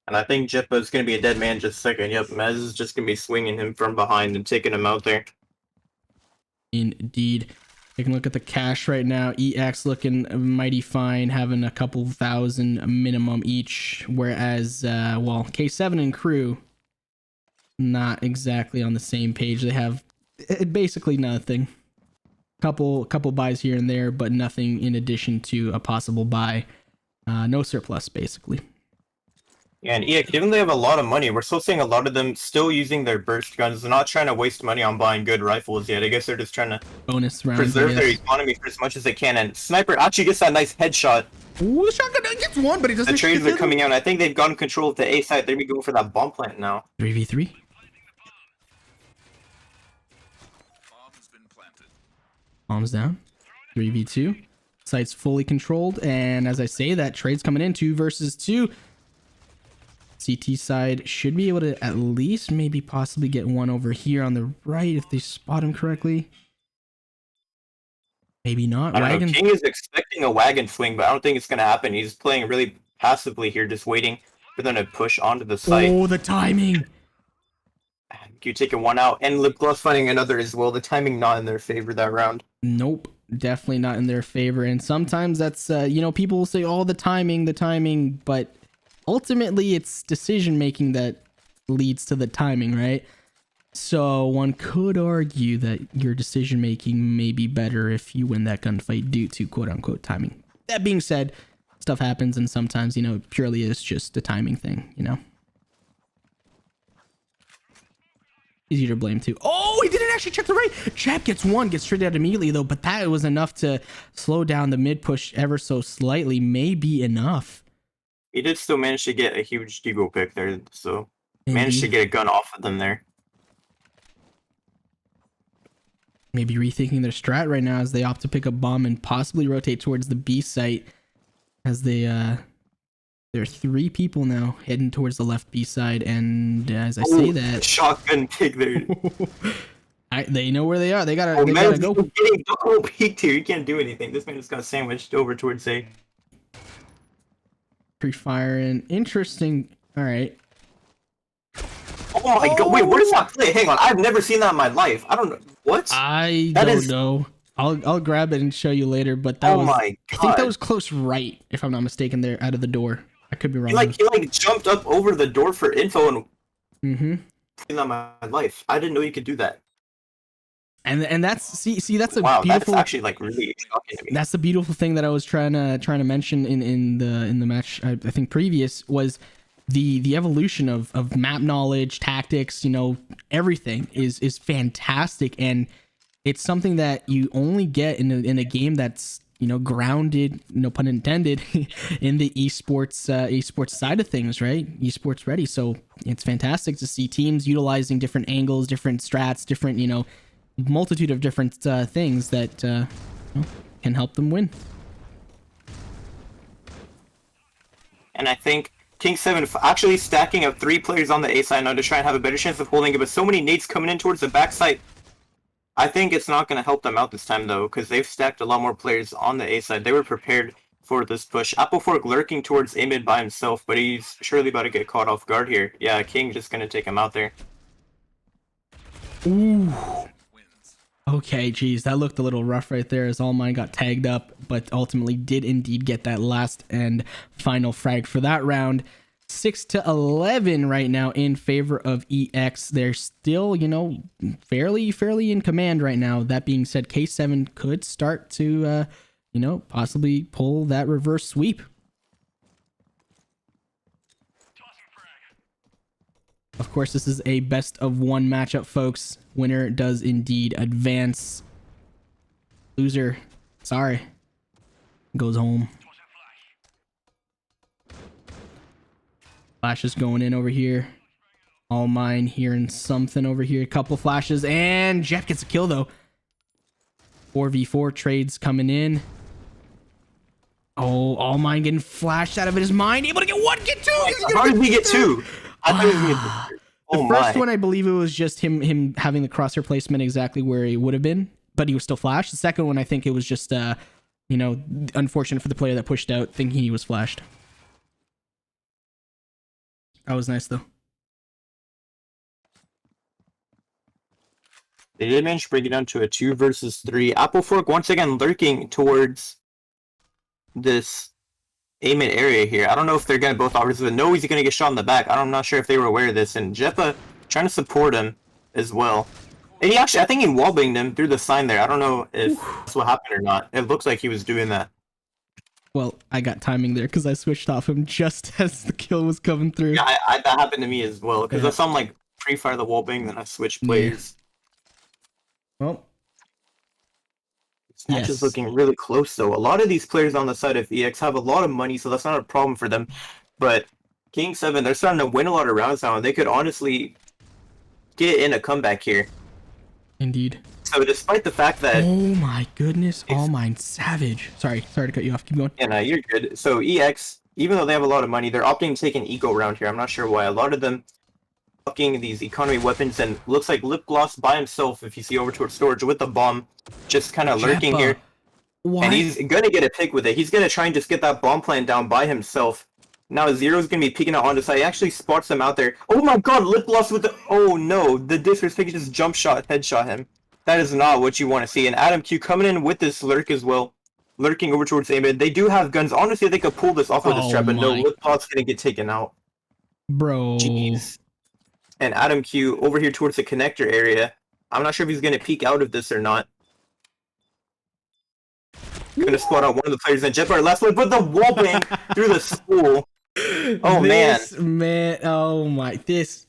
And I think Jippa is going to be a dead man just a second. Yep, Mez is just going to be swinging him from behind and taking him out there. Indeed. Taking a look at the cash right now. EX looking mighty fine, having a couple thousand minimum each, whereas, K7 and crew, not exactly on the same page. They have basically nothing. Couple buys here and there, but nothing in addition to a possible buy. No surplus, basically. Yeah, and EX, given they have a lot of money, we're still seeing a lot of them still using their burst guns. They're not trying to waste money on buying good rifles yet. I guess they're just trying to Bonus rounds, preserve their economy for as much as they can. And Sniper actually gets that nice headshot. Ooh, the shotgun gets one, but he doesn't. The trades are coming out. I think they've gotten control of the A side. They're going to be going for that bomb plant now. 3v3. Bomb has been planted. Bombs down. 3v2. Site's fully controlled, and as I say that, trade's coming in 2 versus 2. CT side should be able to at least maybe possibly get one over here on the right if they spot him correctly. Maybe not. I don't Wagon. know. King is expecting a wagon swing, but I don't think it's going to happen. He's playing really passively here, just waiting for them to push onto the site. Oh, the timing. You taking one out, and Lip Gloss finding another as well. The timing not in their favor that round. Nope, definitely not in their favor. And sometimes that's, people will say, oh, the timing, but ultimately it's decision making that leads to the timing, right? So one could argue that your decision making may be better if you win that gunfight due to quote unquote timing. That being said, stuff happens, and sometimes, purely is just a timing thing, Easy to blame too. Oh, he didn't actually check the right. Chap gets one, gets straight out immediately though, but that was enough to slow down the mid push ever so slightly. May be enough. He did still manage to get a huge deagle pick there, so managed to get a gun off of them there. Maybe rethinking their strat right now as they opt to pick up bomb and possibly rotate towards the B site, as they there are 3 people now heading towards the left B side, and as I say that, shotgun pick there. they know where they are. They gotta go. Getting double peeked here. You can't do anything. This man just got sandwiched over towards A. Pre-firing. Interesting. All right. Oh my god! Wait, what is that play? Hang on, I've never seen that in my life. I don't know what. I don't know. I'll grab it and show you later. But that was. My god! I think that was close right, if I'm not mistaken. There, out of the door. I could be wrong. He jumped up over the door for info and. Seen that in my life. I didn't know you could do that. And that's see that's a wow, beautiful. That's actually really shocking to me. That's the beautiful thing that I was trying to mention in the match. I think previous was the evolution of map knowledge, tactics. Everything is fantastic, and it's something that you only get in a game that's grounded, no pun intended, in the esports side of things, right? Esports ready. So it's fantastic to see teams utilizing different angles, different strats, different multitude of different things that can help them win. And I think King 7 actually stacking up 3 players on the A side now to try and have a better chance of holding it, but so many nades coming in towards the backside. I think it's not going to help them out this time though, because they've stacked a lot more players on the A side. They were prepared for this push. Applefork lurking towards A mid by himself, but he's surely about to get caught off guard here. Yeah, King just going to take him out there. Ooh. Okay, geez, that looked a little rough right there as All Mine got tagged up, but ultimately did indeed get that last and final frag for that round. 6-11 right now in favor of EX. They're still, fairly in command right now. That being said, K7 could start to, possibly pull that reverse sweep. Of course, this is a best of 1 matchup, folks. Winner does indeed advance. Loser, sorry, goes home. Flashes going in over here. All mine hearing something over here. A couple flashes, and Jeff gets a kill though. 4v4 trades coming in. Oh, all mine getting flashed out of his mind. Able to get one, get two. How did we get two? I thought he was gonna get two. The Oh first my. one, I believe it was just him having the crosshair placement exactly where he would have been, but he was still flashed. The second one, I think it was just, unfortunate for the player that pushed out, thinking he was flashed. That was nice though. They did manage to bring it down to a 2 versus 3. Apple Fork once again lurking towards this A-mid area here. I don't know if they're going to both offers, but no, he's going to get shot in the back. I'm not sure if they were aware of this. And Jeppa trying to support him as well. And he actually, I think he wallbanged him through the sign there. I don't know if that's what happened or not. It looks like he was doing that. Well, I got timing there because I switched off him just as the kill was coming through. Yeah, that happened to me as well. Because I saw him like pre-fire the wallbang, then I switched players. Well, This match is looking really close, though. A lot of these players on the side of EX have a lot of money, so that's not a problem for them. But King 7, they're starting to win a lot of rounds now, and they could honestly get in a comeback here. Indeed. So despite the fact that... Oh my goodness, all mine savage. Sorry to cut you off. Keep going. Yeah, no, you're good. So EX, even though they have a lot of money, they're opting to take an eco round here. I'm not sure why. A lot of them fucking these economy weapons, and looks like Lip Gloss by himself, if you see over towards storage with the bomb, just kind of lurking here. Why? And he's gonna get a pick with it. He's gonna try and just get that bomb plant down by himself. Now Zero's gonna be peeking out on the side. He actually spots them out there. Oh my god, Lip Gloss with the... Oh no, the disrespect just jump shot, headshot him. That is not what you want to see. And Adam Q coming in with this lurk as well. Lurking over towards A-mid. They do have guns. Honestly, they could pull this off with this trap, but no, Lip Gloss gonna get taken out. Bro. Jeez. And Adam Q over here towards the connector area. I'm not sure if he's going to peek out of this or not. Going to spot out one of the players in Jetbar. Last one, but the wallbang through the school. Oh, man. Oh, my. This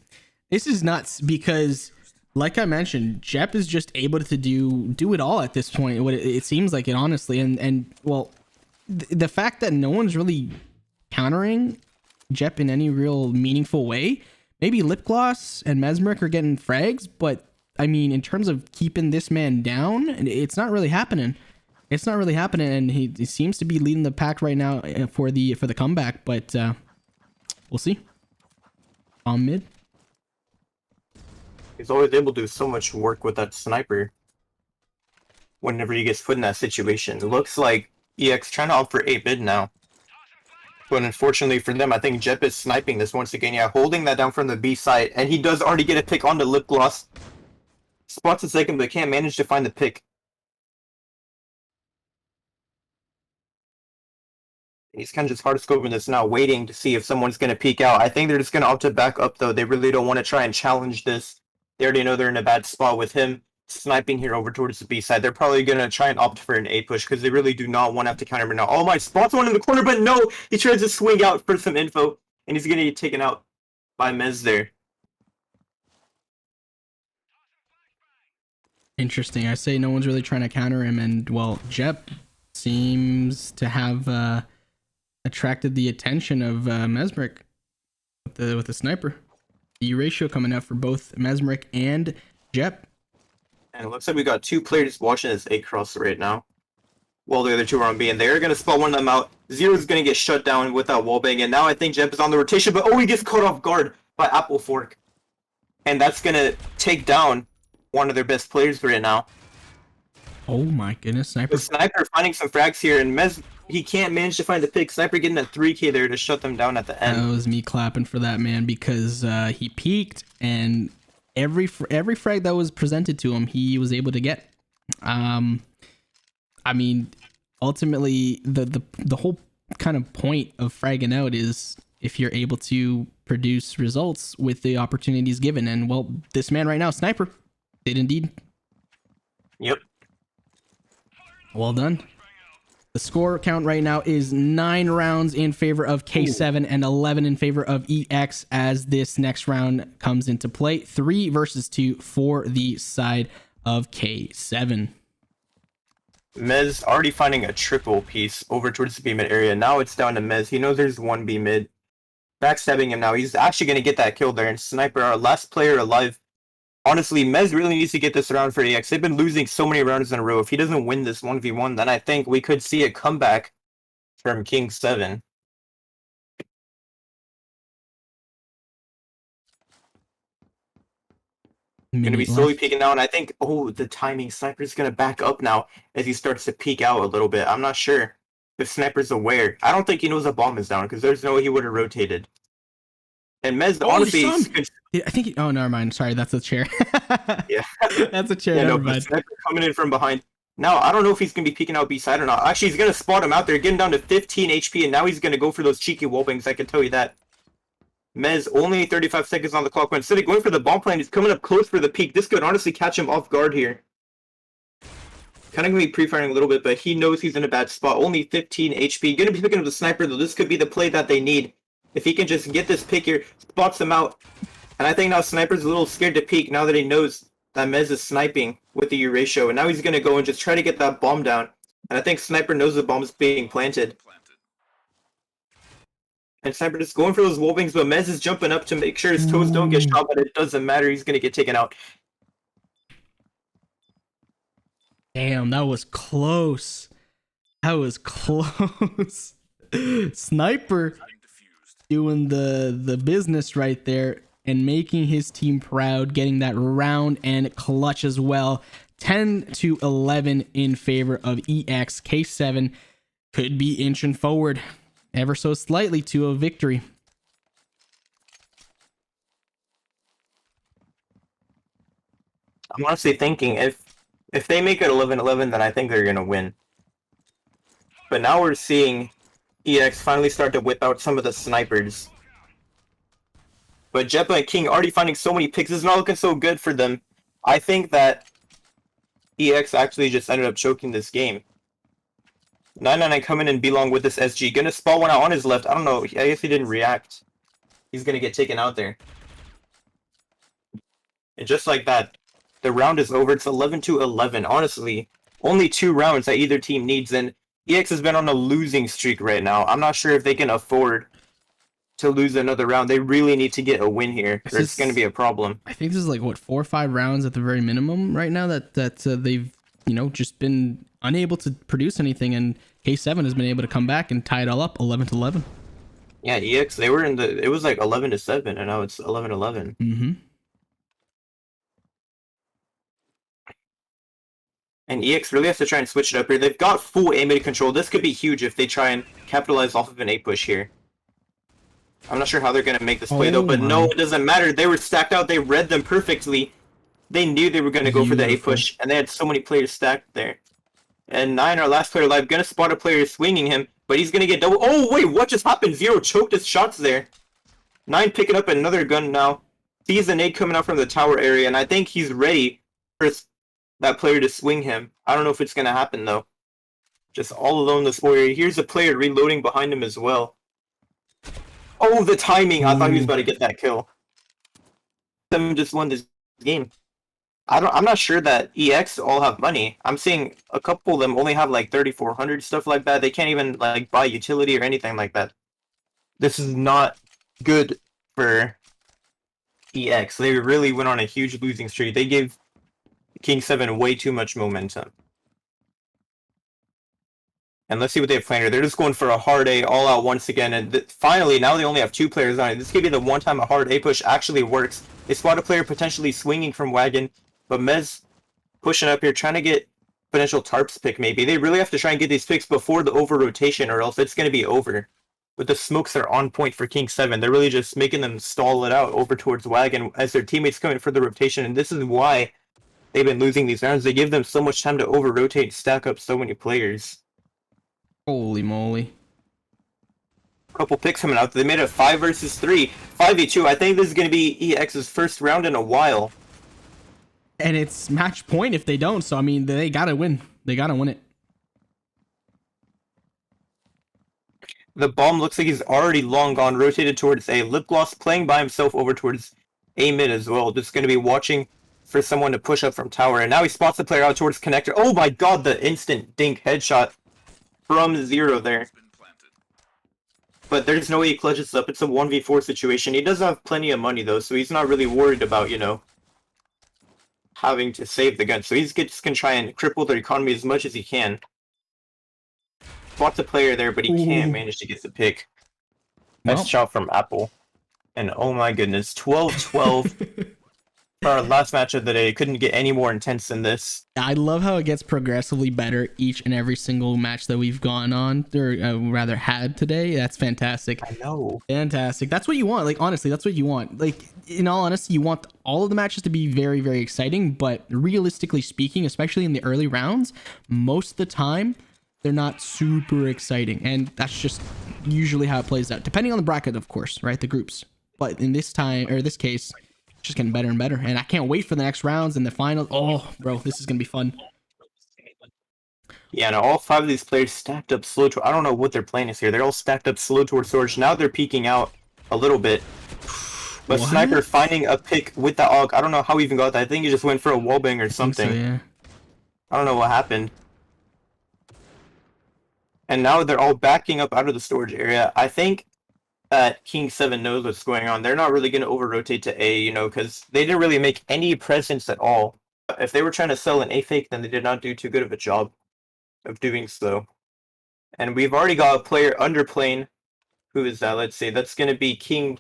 is nuts because, like I mentioned, Jep is just able to do it all at this point. What it seems like it, honestly. And well, the fact that no one's really countering Jep in any real meaningful way. Maybe Lip Gloss and Mesmeric are getting frags, but I mean, in terms of keeping this man down, it's not really happening. It's not really happening, and he seems to be leading the pack right now for the comeback. But we'll see. On mid, he's always able to do so much work with that sniper. Whenever he gets put in that situation, it looks like EX trying to opt for 8-bid now. But unfortunately for them, I think Jep is sniping this once again. Yeah, holding that down from the B side. And he does already get a pick on the Lip Gloss. Spots a second, but can't manage to find the pick. He's kind of just hard scoping this now, waiting to see if someone's going to peek out. I think they're just going to opt to back up, though. They really don't want to try and challenge this. They already know they're in a bad spot with him sniping here over towards the B side. They're probably going to try and opt for an A push because they really do not want to have to counter him now. Oh my, spots one in the corner, but no! He tries to swing out for some info, and he's going to get taken out by Mez there. interesting. I say no one's really trying to counter him, and well, Jep seems to have attracted the attention of Mesmeric with the sniper. The ratio coming out for both Mesmeric and Jep. And it looks like we got two players watching this A cross right now. While the other two are on B, and they're going to spot one of them out. Zero's going to get shut down with that wallbang, and now I think Jep is on the rotation, but oh, he gets caught off guard by Apple Fork. And that's going to take down one of their best players right now. Oh my goodness, Sniper. The Sniper finding some frags here, and Mez, he can't manage to find the pick. Sniper getting a 3K there to shut them down at the end. That was me clapping for that man because he peaked, and every frag that was presented to him, he was able to get. I mean, ultimately, the whole kind of point of fragging out is if you're able to produce results with the opportunities given. And, well, this man right now, Sniper, did indeed. Yep. Well done. The score count right now is 9 rounds in favor of K7 and 11 in favor of EX as this next round comes into play. 3 versus 2 for the side of K7. Mez already finding a triple piece over towards the B mid area. Now it's down to Mez. He knows there's one B mid. backstabbing him now. He's actually going to get that kill there. And Sniper, our last player alive. Honestly, Mez really needs to get this round for EX. They've been losing so many rounds in a row. If he doesn't win this 1v1, then I think we could see a comeback from King 7. Going to be slowly peeking out, and I think, oh, the timing. Sniper's going to back up now as he starts to peek out a little bit. I'm not sure if Sniper's aware. I don't think he knows a bomb is down, because there's no way he would have rotated. And Mez, honestly... I think oh, never mind. Sorry, that's a chair. Yeah. That's a chair, yeah, never no, mind. Sniper coming in from behind. Now, I don't know if he's going to be peeking out B-side or not. Actually, he's going to spot him out there, getting down to 15 HP, and now he's going to go for those cheeky wallbangs, I can tell you that. Mez, only 35 seconds on the clock, but instead of going for the bomb plan, he's coming up close for the peak. This could honestly catch him off guard here. Kind of going to be pre-firing a little bit, but he knows he's in a bad spot. Only 15 HP. Going to be picking up the Sniper, though. This could be the play that they need. If he can just get this pick here, spots him out. And I think now Sniper's a little scared to peek now that he knows that Mez is sniping with the U-ratio. And now he's going to go and just try to get that bomb down. And I think Sniper knows the bomb's being planted. And Sniper just going for those wallbangs, but Mez is jumping up to make sure his toes don't get shot, but it doesn't matter. He's going to get taken out. Damn, that was close. That was close. Sniper doing the business right there and making his team proud, getting that round and clutch as well. 10-11 in favor of EX. K7 could be inching forward ever so slightly to a victory. I'm honestly thinking if they make it 11-11, then I think they're going to win. But now we're seeing EX finally start to whip out some of the snipers. But Jeppa and King already finding so many picks. It's not looking so good for them. I think that EX actually just ended up choking this game. 999 coming in B-long with this SG. Gonna spot one out on his left. I don't know. I guess he didn't react. He's gonna get taken out there. And just like that, the round is over. It's 11-11. Honestly, only 2 rounds that either team needs. And EX has been on a losing streak right now. I'm not sure if they can afford to lose another round. They really need to get a win here, or it's going to be a problem. I think this is like, what, 4 or 5 rounds at the very minimum right now that they've, you know, just been unable to produce anything, and K7 has been able to come back and tie it all up 11-11. Yeah, EX, they were in the, it was like 11-7, and now it's 11-11. Mm-hmm. And EX really has to try and switch it up here. They've got full A mid control. This could be huge if they try and capitalize off of an A push here. I'm not sure how they're going to make this play though, but no, it doesn't matter. They were stacked out. They read them perfectly. They knew they were going to go for the A push, and they had so many players stacked there. And 9, our last player alive, going to spot a player swinging him, but he's going to get double. Oh, wait, what just happened? Zero choked his shots there. 9 picking up another gun now. Sees a nade coming out from the tower area, and I think he's ready for that player to swing him. I don't know if it's going to happen, though. Just all alone, this warrior. Here's a player reloading behind him as well. Oh, the timing. I thought he was about to get that kill. Them just won this game. I'm not sure that EX all have money. I'm seeing a couple of them only have like 3,400, stuff like that. They can't even like buy utility or anything like that. This is not good for EX. They really went on a huge losing streak. They gave King 7 way too much momentum. And let's see what they have planned here. They're just going for a hard A all out once again. And finally, now they only have 2 players on it. This could be the one time a hard A push actually works. They spot a player potentially swinging from Wagon. But Mez pushing up here, trying to get potential tarps pick maybe. They really have to try and get these picks before the over-rotation, or else it's going to be over. But the smokes are on point for King 7. They're really just making them stall it out over towards Wagon as their teammates come in for the rotation. And this is why they've been losing these rounds. They give them so much time to over-rotate and stack up so many players. Holy moly. Couple picks coming out. They made it 5 versus 3. 5v2. I think this is going to be EX's first round in a while. And it's match point if they don't. So, I mean, they got to win. They got to win it. The bomb looks like he's already long gone, rotated towards A. Lip Gloss playing by himself over towards A mid as well. Just going to be watching for someone to push up from tower. And now he spots the player out towards connector. Oh my god, the instant dink headshot from Zero there. but there's no way he clutches up. It's a 1v4 situation. He does have plenty of money though, so he's not really worried about, having to save the gun. So he's just gonna try and cripple their economy as much as he can. Spots a player there, but he can't manage to get the pick. Nice shot from Apple. And oh my goodness, 12-12 for our last match of the day. Couldn't get any more intense than this. I love how it gets progressively better each and every single match that we've gone on, or rather had today. That's fantastic. I know. Fantastic. That's what you want. Like, honestly, that's what you want. Like, in all honesty, you want all of the matches to be very, very exciting, but realistically speaking, especially in the early rounds, most of the time, they're not super exciting. And that's just usually how it plays out, depending on the bracket, of course, right? The groups. But in this case, it's just getting better and better. And I can't wait for the next rounds and the finals. Oh, bro, this is going to be fun. Yeah, no, all 5 of these players stacked up slow. I don't know what their plan is here. They're all stacked up slow towards storage. Now they're peeking out a little bit. But What? Sniper finding a pick with the AUG. I don't know how he even got that. I think he just went for a wallbang or something. So, yeah. I don't know what happened. And now they're all backing up out of the storage area. I think that King 7 knows what's going on. They're not really going to over-rotate to A, because they didn't really make any presence at all. If they were trying to sell an A fake, then they did not do too good of a job of doing so. And we've already got a player underplaying. Who is that? Let's see. That's going to be King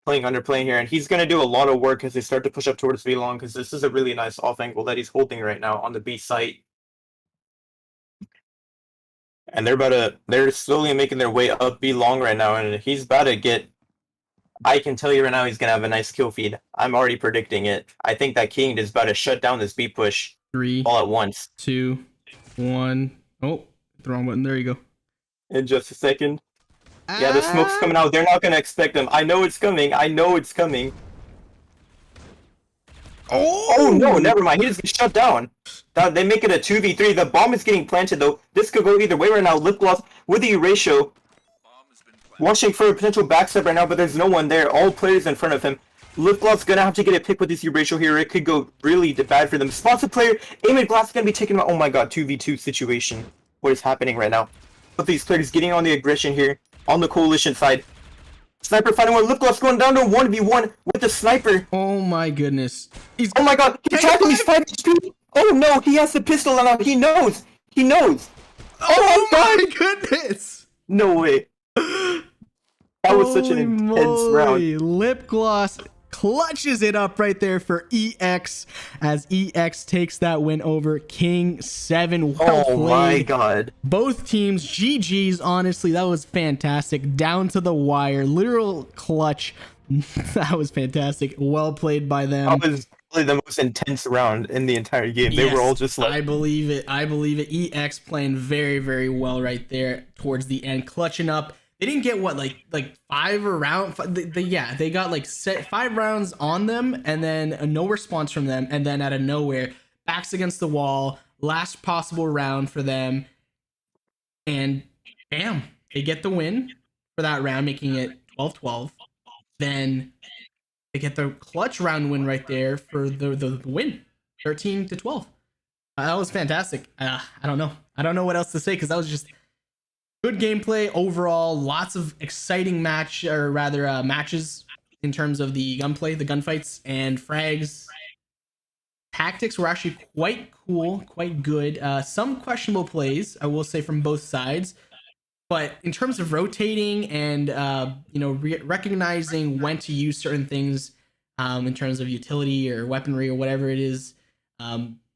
playing underplaying here. And he's going to do a lot of work as they start to push up towards B long, because this is a really nice off angle that he's holding right now on the B site. And they're slowly making their way up B long right now, and he's about to get, I can tell you right now, he's going to have a nice kill feed. I'm already predicting it. I think that King is about to shut down this B push 3, all at once. 2, 1. Oh, the wrong button. There you go. In just a second. Yeah, the smoke's coming out. They're not going to expect him. I know it's coming. I know it's coming. Oh no, never mind. He just gets shut down. They make it a 2v3. The bomb is getting planted though. This could go either way right now. Lip Gloss with the ratio. Watching for a potential backstab right now, but there's no one there. All players in front of him. Lip Gloss gonna have to get a pick with this ratio here. It could go really bad for them. Sponsored player, Aiming Glass is gonna be taken out. Oh my god, 2v2 situation. What is happening right now? But these players getting on the aggression here on the coalition side. Sniper fighting one. Lip Gloss going down to 1v1 with the sniper. Oh my goodness. Oh my god, he's attacking, he's fighting HP. Oh no, he has the pistol now. He knows. He knows. Oh my goodness. No way. That was such an intense round. Lip Gloss clutches it up right there for EX as EX takes that win over King 7. Well Oh played. my god. Both teams, GG's, honestly, that was fantastic. Down to the wire, literal clutch. That was fantastic. Well played by them. That was probably the most intense round in the entire game. They were all just like... I believe it. I believe it. EX playing very, very well right there towards the end, clutching up. They didn't get what, like 5 around. They got like 5 rounds on them, and then no response from them, and then out of nowhere, backs against the wall, last possible round for them, and bam, they get the win for that round, making it 12-12. Then they get the clutch round win right there for the win, 13-12. That was fantastic. I don't know. I don't know what else to say, because that was just good gameplay overall. Lots of exciting matches in terms of the gunplay, the gunfights, and frags. Tactics were actually quite cool, quite good. Some questionable plays, I will say, from both sides. But in terms of rotating and recognizing when to use certain things, in terms of utility or weaponry or whatever it is,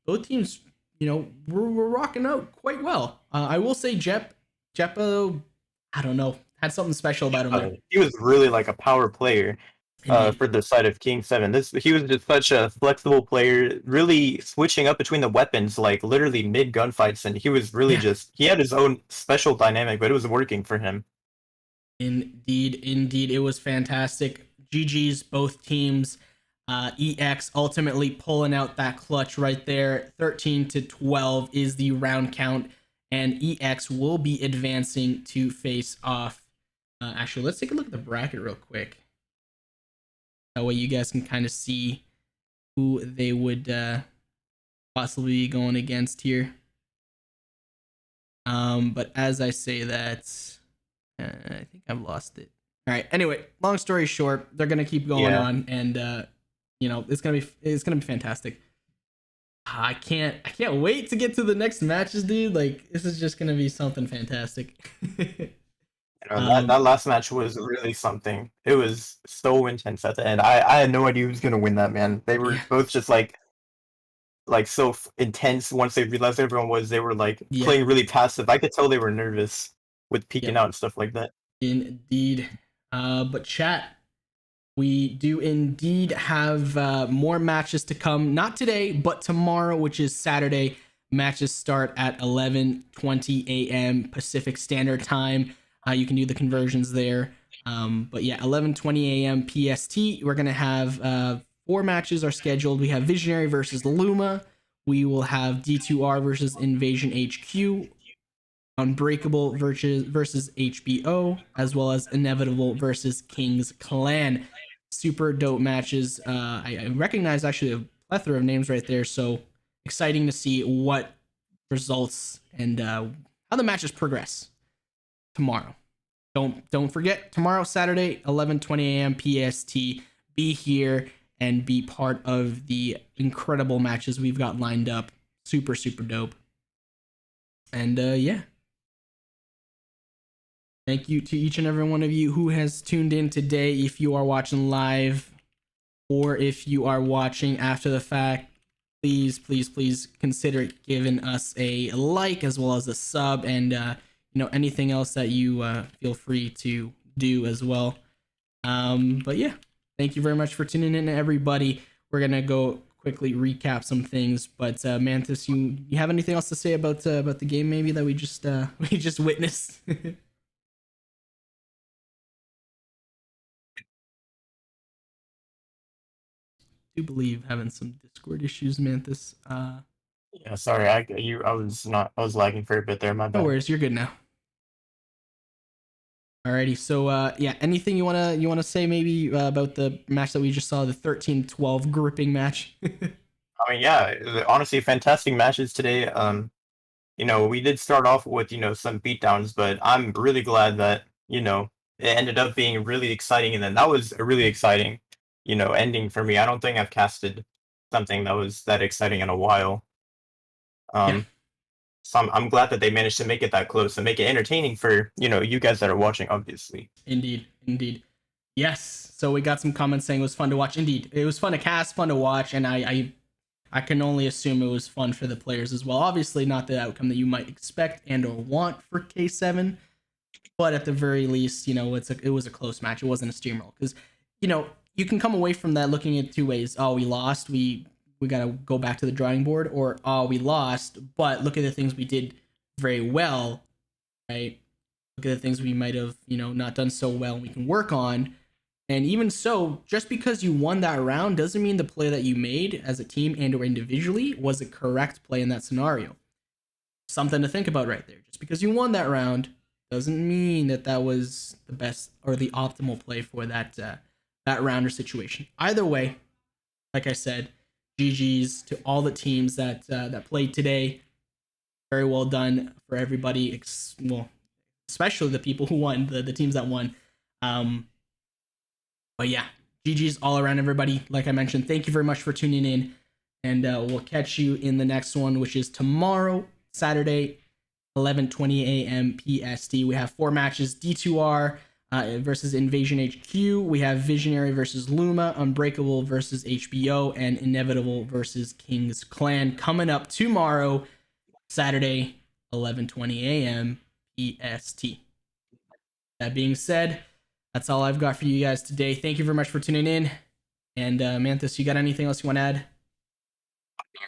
both teams, were rocking out quite well. I will say Jeppo, I don't know, had something special about him there. He was really like a power player for the side of King 7. He was just such a flexible player, really switching up between the weapons, like literally mid gunfights, and he was really he had his own special dynamic, but it was working for him. Indeed, it was fantastic. GG's both teams. EX ultimately pulling out that clutch right there. 13-12 is the round count, and EX will be advancing to face off. Actually, let's take a look at the bracket real quick. That way you guys can kind of see who they would possibly be going against here. But as I say that, I think I've lost it. All right. Anyway, long story short, they're gonna keep going on, and it's gonna be fantastic. I can't wait to get to the next matches, dude. Like, this is just gonna be something fantastic. That last match was really something. It was so intense at the end. I had no idea who was gonna win that, man. They were Yeah. both just like so intense. Once they realized everyone was, they were like Yeah. playing really passive. I could tell they were nervous with peeking out and stuff like that. Indeed. But chat, we do indeed have more matches to come. Not today, but tomorrow, which is Saturday. Matches start at 11:20 a.m. Pacific Standard Time. You can do the conversions there. But yeah, 11:20 a.m. PST. We're gonna have 4 matches are scheduled. We have Visionary versus Luma. We will have D2R versus Invasion HQ. Unbreakable versus HBO, as well as Inevitable versus King's Clan. Super dope matches. I recognize actually a plethora of names right there, so exciting to see what results and how the matches progress tomorrow. Don't forget, tomorrow, Saturday, 11:20 a.m. PST. Be here and be part of the incredible matches we've got lined up. Super dope. And yeah. Thank you to each and every one of you who has tuned in today. If you are watching live or if you are watching after the fact, please consider giving us a like as well as a sub, and anything else that you feel free to do as well. But yeah, thank you very much for tuning in, everybody. We're gonna go quickly recap some things, but Mantis, you have anything else to say about the game maybe that we just witnessed? I do believe having some Discord issues, Mantis. Yeah, sorry, I was lagging for a bit there. My No bad. worries, you're good now. Alrighty, so yeah, anything you wanna say maybe about the match that we just saw, the 13-12 gripping match? I mean, yeah, honestly, fantastic matches today. We did start off with some beatdowns, but I'm really glad that it ended up being really exciting, and then that was a really exciting ending for me. I don't think I've casted something that was that exciting in a while. Yeah. So I'm glad that they managed to make it that close and make it entertaining for you guys that are watching, obviously. Indeed. Yes. So we got some comments saying it was fun to watch. Indeed, it was fun to cast, fun to watch, and I can only assume it was fun for the players as well. Obviously, not the outcome that you might expect and or want for K7, but at the very least, it was a close match. It wasn't a steamroll, because you can come away from that looking at 2 ways. Oh, we lost. We got to go back to the drawing board, or oh, we lost, but look at the things we did very well, right? Look at the things we might have, not done so well and we can work on. And even so, just because you won that round doesn't mean the play that you made as a team and or individually was a correct play in that scenario. Something to think about right there. Just because you won that round doesn't mean that was the best or the optimal play for that round or situation. Either way, like I said, GG's to all the teams that played today. Very well done for everybody. Especially the people who won, the teams that won. But yeah, GG's all around, everybody. Like I mentioned, thank you very much for tuning in, and we'll catch you in the next one, which is tomorrow, Saturday, 11:20 a.m. PST. We have 4 matches: D2R versus Invasion HQ. We have Visionary versus Luma, Unbreakable versus HBO, and Inevitable versus King's Clan coming up tomorrow, Saturday, 11:20 a.m. PST. That being said, that's all I've got for you guys today. Thank you very much for tuning in. And Mantis, you got anything else you want to add?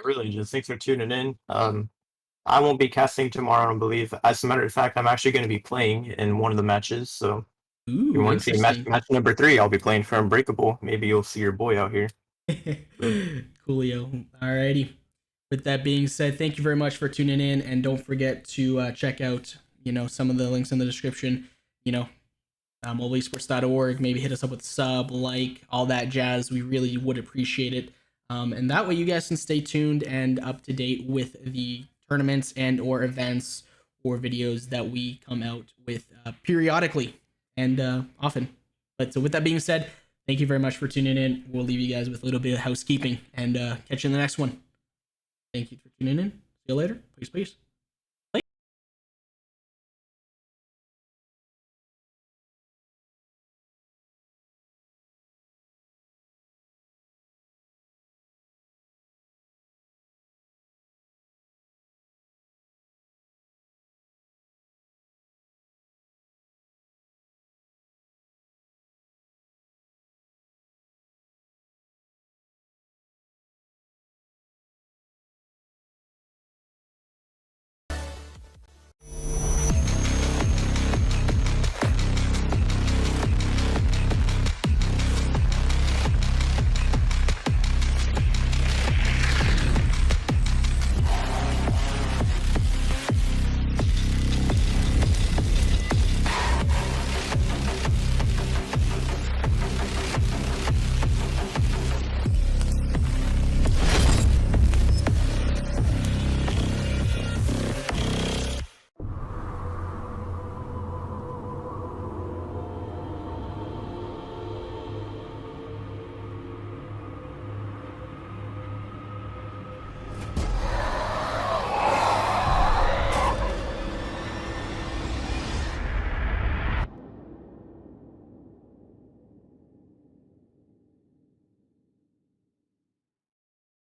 Really, just thanks for tuning in. I won't be casting tomorrow, I believe. As a matter of fact, I'm actually going to be playing in one of the matches. So Ooh, you want to see match number 3? I'll be playing for Unbreakable. Maybe you'll see your boy out here. Coolio. Alrighty. With that being said, thank you very much for tuning in, and don't forget to check out some of the links in the description. mobilesports.org. Maybe hit us up with a sub, like, all that jazz. We really would appreciate it. And that way you guys can stay tuned and up to date with the tournaments and or events for videos that we come out with periodically and often. But so with that being said, thank you very much for tuning in. We'll leave you guys with a little bit of housekeeping and catch you in the next one. Thank you for tuning in. See you later. Peace.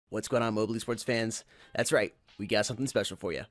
What's going on, mobile esports fans? That's right, we got something special for you.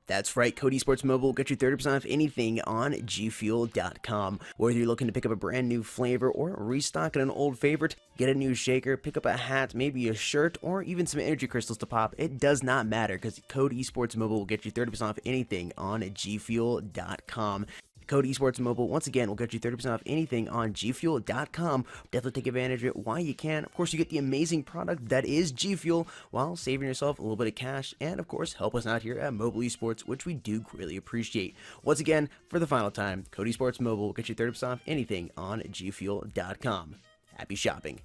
That's right, Cody Sports Mobile will get you 30% off anything on gfuel.com. Whether you're looking to pick up a brand new flavor or restock an old favorite, get a new shaker, pick up a hat, maybe a shirt, or even some energy crystals to pop, it does not matter because Cody Sports Mobile will get you 30% off anything on gfuel.com. Code Esports Mobile, once again, will get you 30% off anything on gfuel.com. Definitely take advantage of it while you can. Of course, you get the amazing product that is G Fuel while saving yourself a little bit of cash. And, of course, help us out here at Mobile Esports, which we do greatly appreciate. Once again, for the final time, Code Esports Mobile will get you 30% off anything on gfuel.com. Happy shopping.